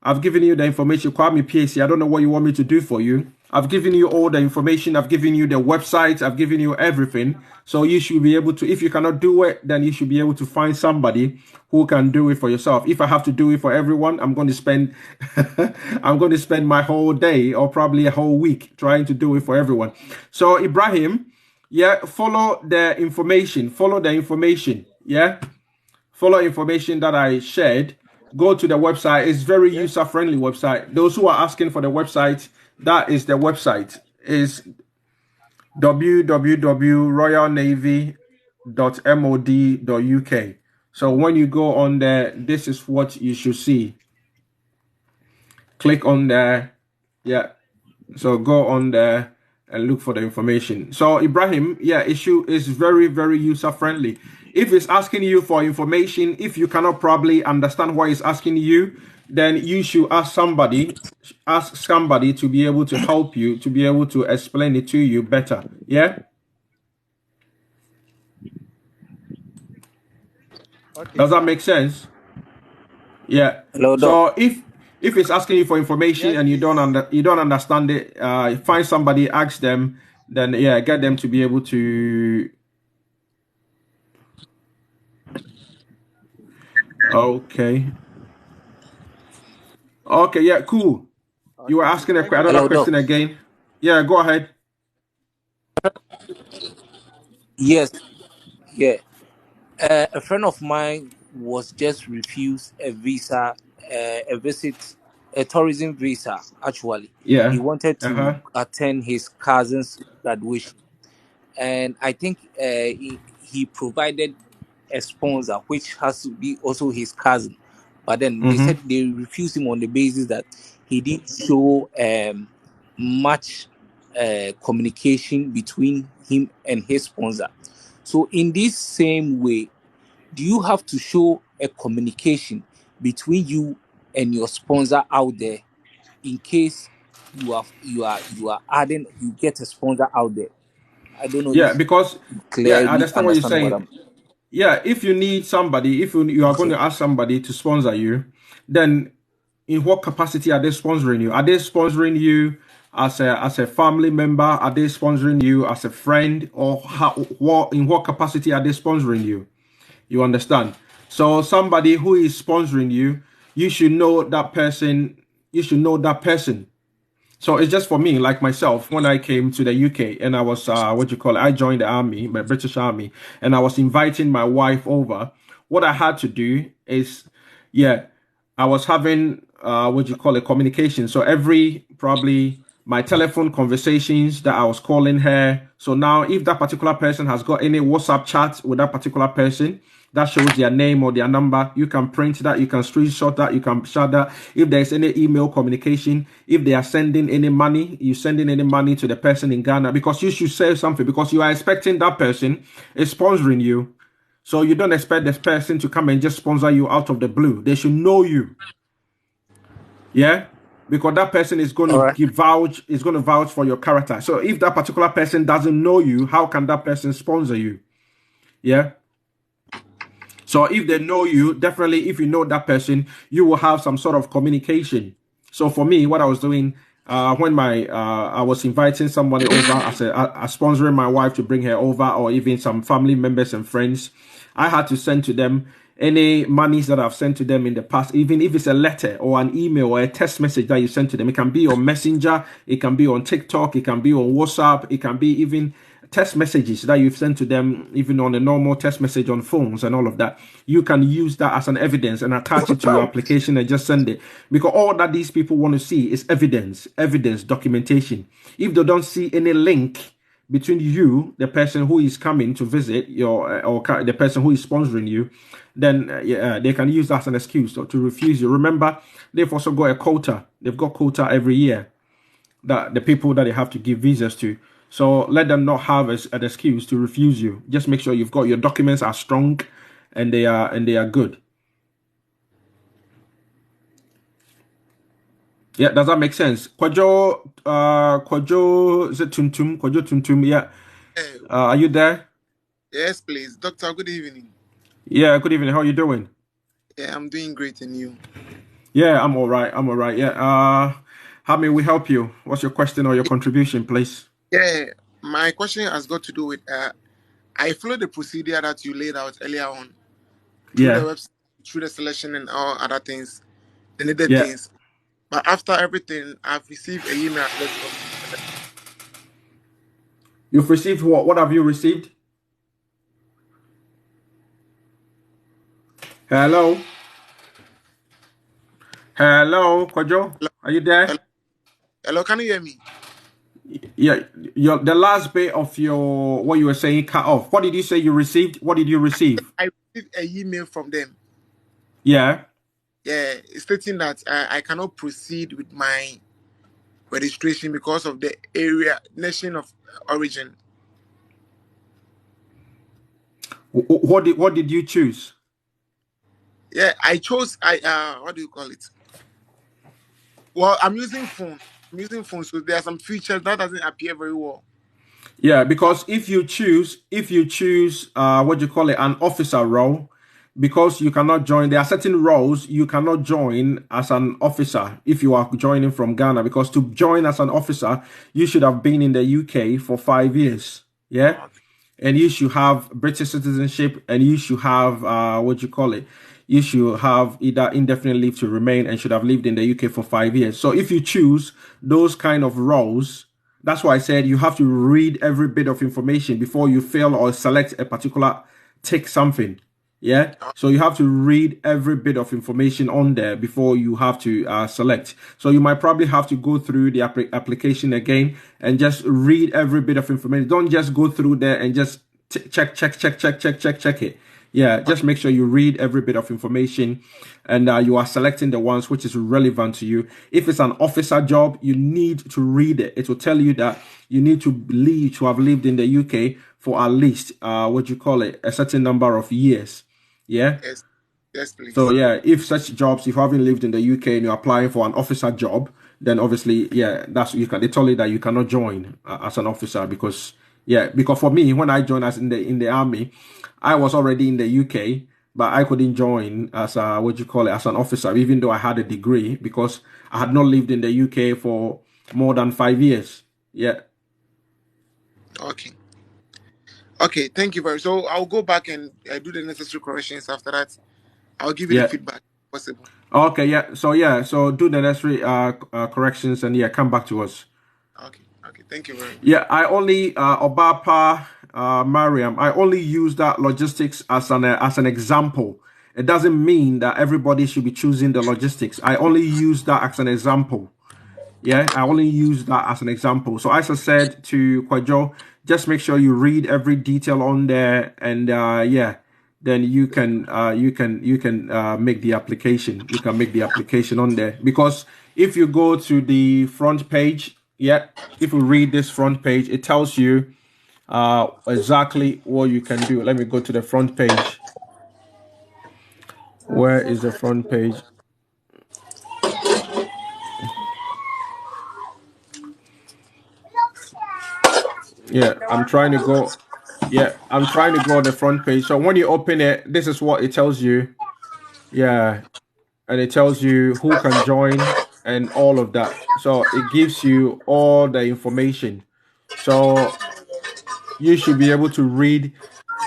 I've given you the information. Kwame PAC. I don't know what you want me to do for you. I've given you all the information. I've given you the website. I've given you everything. So you should be able to, if you cannot do it, then you should be able to find somebody who can do it for yourself. If I have to do it for everyone, I'm going to spend, I'm going to spend my whole day or probably a whole week trying to do it for everyone. So Ibrahim, yeah, follow the information. Follow the information. Yeah. Follow information that I shared. Go to the website. It's very Yes. user-friendly website. Those who are asking for the website, that is the website. Is www.royalnavy.mod.uk. So when you go on there, this is what you should see. Click on there. Yeah. So go on there and look for the information. So Ibrahim, yeah, issue is very, very user friendly. If it's asking you for information, if you cannot probably understand what it's asking you, then you should ask somebody to be able to help you, to be able to explain it to you better. Yeah. Okay, Does that sir. make sense? Yeah. Hello, Doc. So if it's asking you for information Yes, and you please. don't understand it, find somebody, ask them, then yeah, get them to be able to. Okay. Okay. Yeah. Cool. You were Okay, please. asking Thank you another very Hello, much. Doc. question again. Yeah. Go ahead. Yes, yeah. A friend of mine was just refused a visa, a tourism visa. Actually, he Yeah. wanted Uh to huh. attend his cousin's graduation, and I think he provided a sponsor, which has to be also his cousin. But then they Mm-hmm. said they refused him on the basis that he didn't show much communication between him and his sponsor. So, in this same way, do you have to show a communication between you and your sponsor out there in case you are adding you get a sponsor out there? I don't know Yeah. if Because you yeah, I clearly understand what you're understand what saying. I'm. Yeah. If you need somebody, if you are going Okay. to ask somebody to sponsor you, then in what capacity are they sponsoring you? Are they sponsoring you as a family member? Are they sponsoring you as a friend? Or in what capacity are they sponsoring you? You understand? So somebody who is sponsoring you, you should know that person. You should know that person. So it's just for me, like myself, when I came to the UK and I was, what you call it, I joined the army, the British Army, and I was inviting my wife over. What I had to do is, yeah, I was having, what you call it, communication. So every, probably my telephone conversations that I was calling her. So now if that particular person has got any WhatsApp chat with that particular person, that shows their name or their number. You can print that, you can screenshot that, you can share that. If there's any email communication, if they are sending any money, you sending any money to the person in Ghana, because you should say something, because you are expecting that person is sponsoring you. So you don't expect this person to come and just sponsor you out of the blue. They should know you. Yeah? Because that person is going All to right. vouch for your character. So if that particular person doesn't know you, how can that person sponsor you? Yeah? So if they know you, definitely if you know that person, you will have some sort of communication. So for me, what I was doing when I was inviting somebody over as sponsoring my wife to bring her over, or even some family members and friends, I had to send to them any monies that I've sent to them in the past, even if it's a letter or an email or a text message that you sent to them. It can be on Messenger, it can be on TikTok, it can be on WhatsApp, it can be even text messages that you've sent to them, even on a normal text message on phones and all of that. You can use that as an evidence and attach it to your application and just send it. Because all that these people want to see is evidence, documentation. If they don't see any link between you, the person who is coming to visit your, or the person who is sponsoring you, then they can use that as an excuse to refuse you. Remember, they've also got a quota. They've got quota every year, that the people that they have to give visas to. So let them not have an excuse to refuse you. Just make sure you've got your documents are strong and they are good. Yeah, does that make sense? Kwajo, is it Tuntum? Kwajo Tuntum, yeah. Are you there? Yes, please. Doctor, good evening. Yeah, good evening. How are you doing? Yeah, I'm doing great, and you? Yeah, I'm all right. I'm all right. Yeah. How may we help you? What's your question or your contribution, please? Yeah, my question has got to do with I followed the procedure that you laid out earlier on through the Yeah. website, through the selection and all other things, the needed Yeah. things. But after everything, I've received a email address from You've received what? What have you received? Hello? Hello, Kojo? hello, Are you there? hello, hello, can you hear me? Yeah, the last bit of your what you were saying cut off. What did you say you received? What did you receive? I received a email from them. Yeah. Yeah, stating that I cannot proceed with my registration because of the area nation of origin. What did you choose? Yeah, I chose what do you call it? Well, I'm using phone. I'm using phone, so there are some features that doesn't appear very well. Yeah, So because if you choose what do you call it, an officer role, because you cannot join, there are certain roles you cannot join as an officer if you are joining from Ghana. Because to join as an officer, you should have been in the UK for 5 years. Yeah. And you should have British citizenship, and you should have what you call it. You should have either indefinite leave to remain and should have lived in the UK for 5 years. So if you choose those kind of roles, that's why I said you have to read every bit of information before you fail or select a particular take something. Yeah. So you have to read every bit of information on there before you have to select. So you might probably have to go through the application again and just read every bit of information. Don't just go through there and just check it. Yeah, just make sure you read every bit of information and you are selecting the ones which is relevant to you. If it's an officer job, you need to read it. It will tell you that you need to have lived in the UK for at least what you call it, a certain number of years. Yeah. yes, yes, So please. yeah, if such jobs, if you haven't lived in the UK and you're applying for an officer job, then obviously, yeah, that's you can. They tell you that you cannot join as an officer because for me, when I joined as in the army, I was already in the UK, but I couldn't join as what you call it, as an officer, even though I had a degree because I had not lived in the UK for more than 5 years. Yeah. Okay, okay. Thank you very much. So I'll go back and do the necessary corrections. After that, I'll give you the Yeah. feedback if possible. Okay. Yeah. So do the necessary corrections and yeah, come back to us. Okay, okay. Thank you very much. Yeah, I only Obapa Mariam. I only use that logistics as an example. It doesn't mean that everybody should be choosing the logistics. I only use that as an example. Yeah, I only use that as an example. So as I said to Kwajo, just make sure you read every detail on there, and yeah, then you can make the application. You can make the application on there because if you go to the front page, yeah, if you read this front page, it tells you exactly what you can do. Let me go to the front page. Where is the front page? Yeah, I'm trying to go. Yeah, I'm trying to go on the front page. So when you open it, this is what it tells you. Yeah, and it tells you who can join and all of that. So it gives you all the information. So you should be able to read.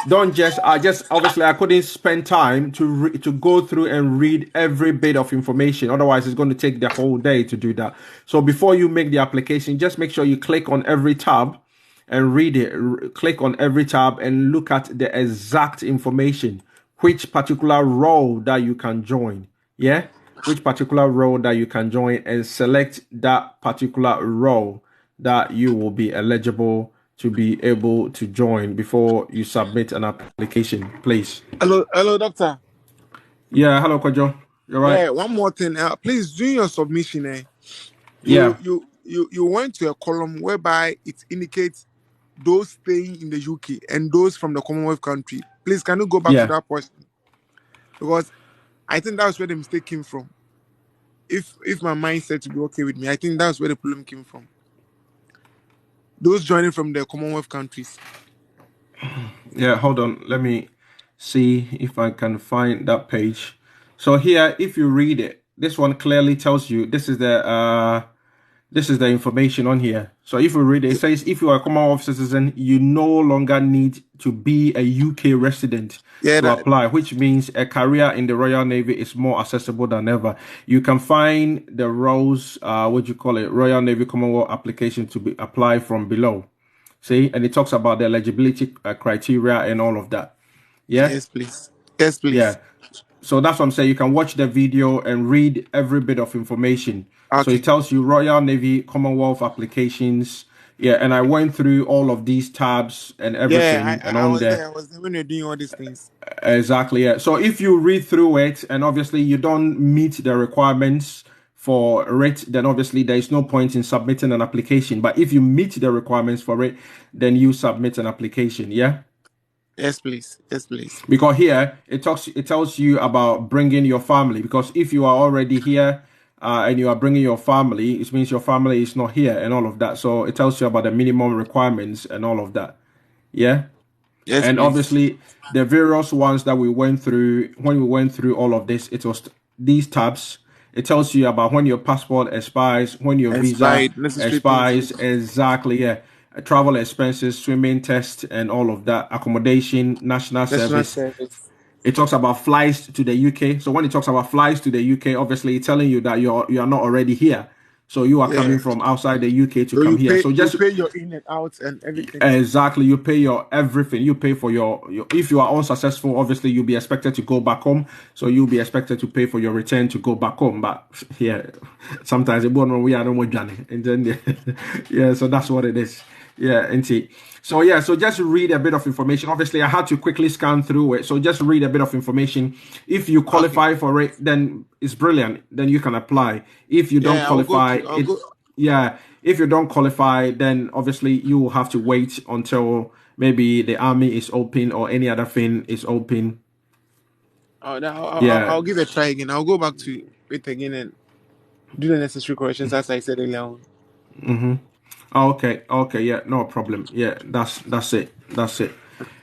Don't just I just obviously I couldn't spend time to go through and read every bit of information. Otherwise, it's going to take the whole day to do that. So before you make the application, just make sure you click on every tab and read it. Click on every tab and look at the exact information, which particular role that you can join. Yeah, which particular role that you can join and select that particular role that you will be eligible to be able to join before you submit an application, please. Hello, hello, doctor. Yeah, hello, Kojo. You're right. Yeah, one more thing. Please, during your submission, Yeah, you went to a column whereby it indicates those staying in the UK and those from the Commonwealth country. Please, can you go back to yeah. that portion? Because I think that's where the mistake came from. If my mindset to be okay with me, I think that's where the problem came from. Those joining from the Commonwealth countries. Yeah, hold on. Let me see if I can find that page. So here, if you read it, this one clearly tells you this is the information on here. So if you read it, it says if you are a Commonwealth citizen, you no longer need to be a UK resident Yeah, to that, apply, which means a career in the Royal Navy is more accessible than ever. You can find the roles, Royal Navy Commonwealth application to be applied from below. See, and it talks about the eligibility criteria and all of that. Yeah, yes, please. Yes, please. yeah. So that's what I'm saying. You can watch the video and read every bit of information. So it Okay. tells you Royal Navy Commonwealth applications. Yeah, and I went through all of these tabs and Yeah, everything and I on was there. there. I was there when you're doing all these things. Exactly. Yeah. So if you read through it and obviously you don't meet the requirements for it, then obviously there is no point in submitting an application. But if you meet the requirements for it, then you submit an application. Yeah. Yes, please. Yes, please. Because here it tells you about bringing your family, because if you are already here and you are bringing your family, it means your family is not here and all of that. So it tells you about the minimum requirements and all of that. Yeah. Yes, And please. obviously the various ones that we went through, when we went through all of this, it was these tabs. It tells you about when your passport expires, when your visa Expired. Necessary things. expires, exactly, yeah. Travel expenses, swimming test, and all of that, accommodation, national National service. service. It talks about flights to the UK. So when it talks about flights to the UK, obviously it's telling you that you are not already here. So you are Yeah. coming from outside the UK to So come here. So you just pay your in and out and everything. exactly, you pay your everything. You pay for your if you are unsuccessful, obviously you'll be expected to go back home. So you'll be expected to pay for your return to go back home. But yeah, sometimes it won't we are no more journey. And then yeah, so that's what it is. Yeah, and so yeah, so just read a bit of information. Obviously, I had to quickly scan through it. So just read a bit of information. If you Okay. qualify for it, then it's brilliant. Then you can apply. If you don't Yeah, I'll go qualify, to. I'll go. yeah, if you don't qualify, then obviously you will have to wait until maybe the army is open or any other thing is open. Yeah. I'll give it a try again. I'll go back to it again and do the necessary corrections as I said earlier on. Mm-hmm. Okay. Okay. Yeah. No problem. Yeah. That's it. That's it.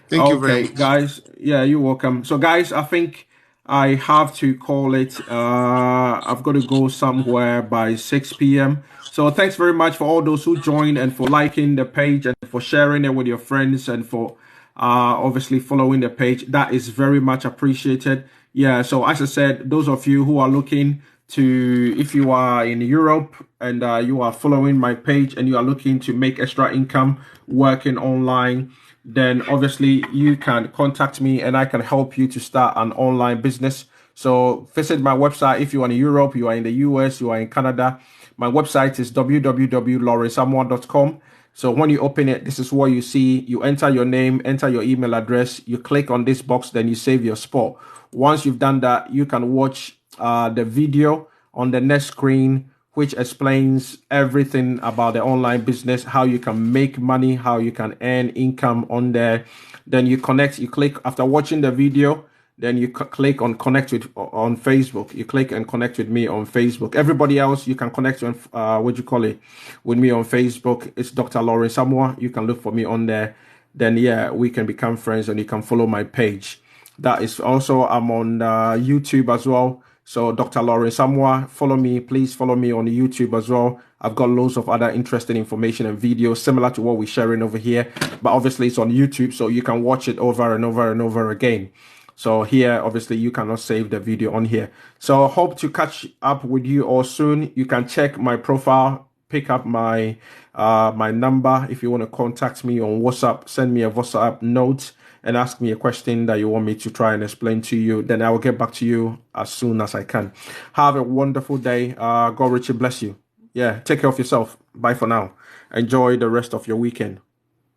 Thank you very Okay, much. guys. Yeah, you're welcome. So, guys, I think I have to call it. I've got to go somewhere by 6 p.m. So, thanks very much for all those who joined and for liking the page and for sharing it with your friends and for obviously following the page. That is very much appreciated. Yeah. So, as I said, those of you who are looking to, if you are in Europe and you are following my page and you are looking to make extra income working online, then obviously you can contact me and I can help you to start an online business. So visit my website if you are in Europe, you are in the US, you are in Canada. My website is www.lawrenceamoah.com. So when you open it, this is what you see. You enter your name, enter your email address, you click on this box, then you save your spot. Once you've done that, you can watch the video on the next screen, which explains everything about the online business, how you can make money, how you can earn income on there. Then you click after watching the video, then you click on connect with on Facebook. You click and connect with me on Facebook. Everybody else, you can connect on with me on Facebook. It's Dr. Lawrence Amoah. You can look for me on there. Then yeah, we can become friends and you can follow my page. That is also, I'm on YouTube as well. So Dr. Lawrence Amoah, follow me. Please follow me on YouTube as well. I've got loads of other interesting information and videos similar to what we're sharing over here. But obviously it's on YouTube, so you can watch it over and over and over again. So here, obviously, you cannot save the video on here. So I hope to catch up with you all soon. You can check my profile, pick up my my number if you want to contact me on WhatsApp. Send me a WhatsApp note and ask me a question that you want me to try and explain to you. Then I will get back to you as soon as I can. Have a wonderful day. God richly bless you. Yeah, take care of yourself. Bye for now. Enjoy the rest of your weekend.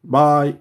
Bye.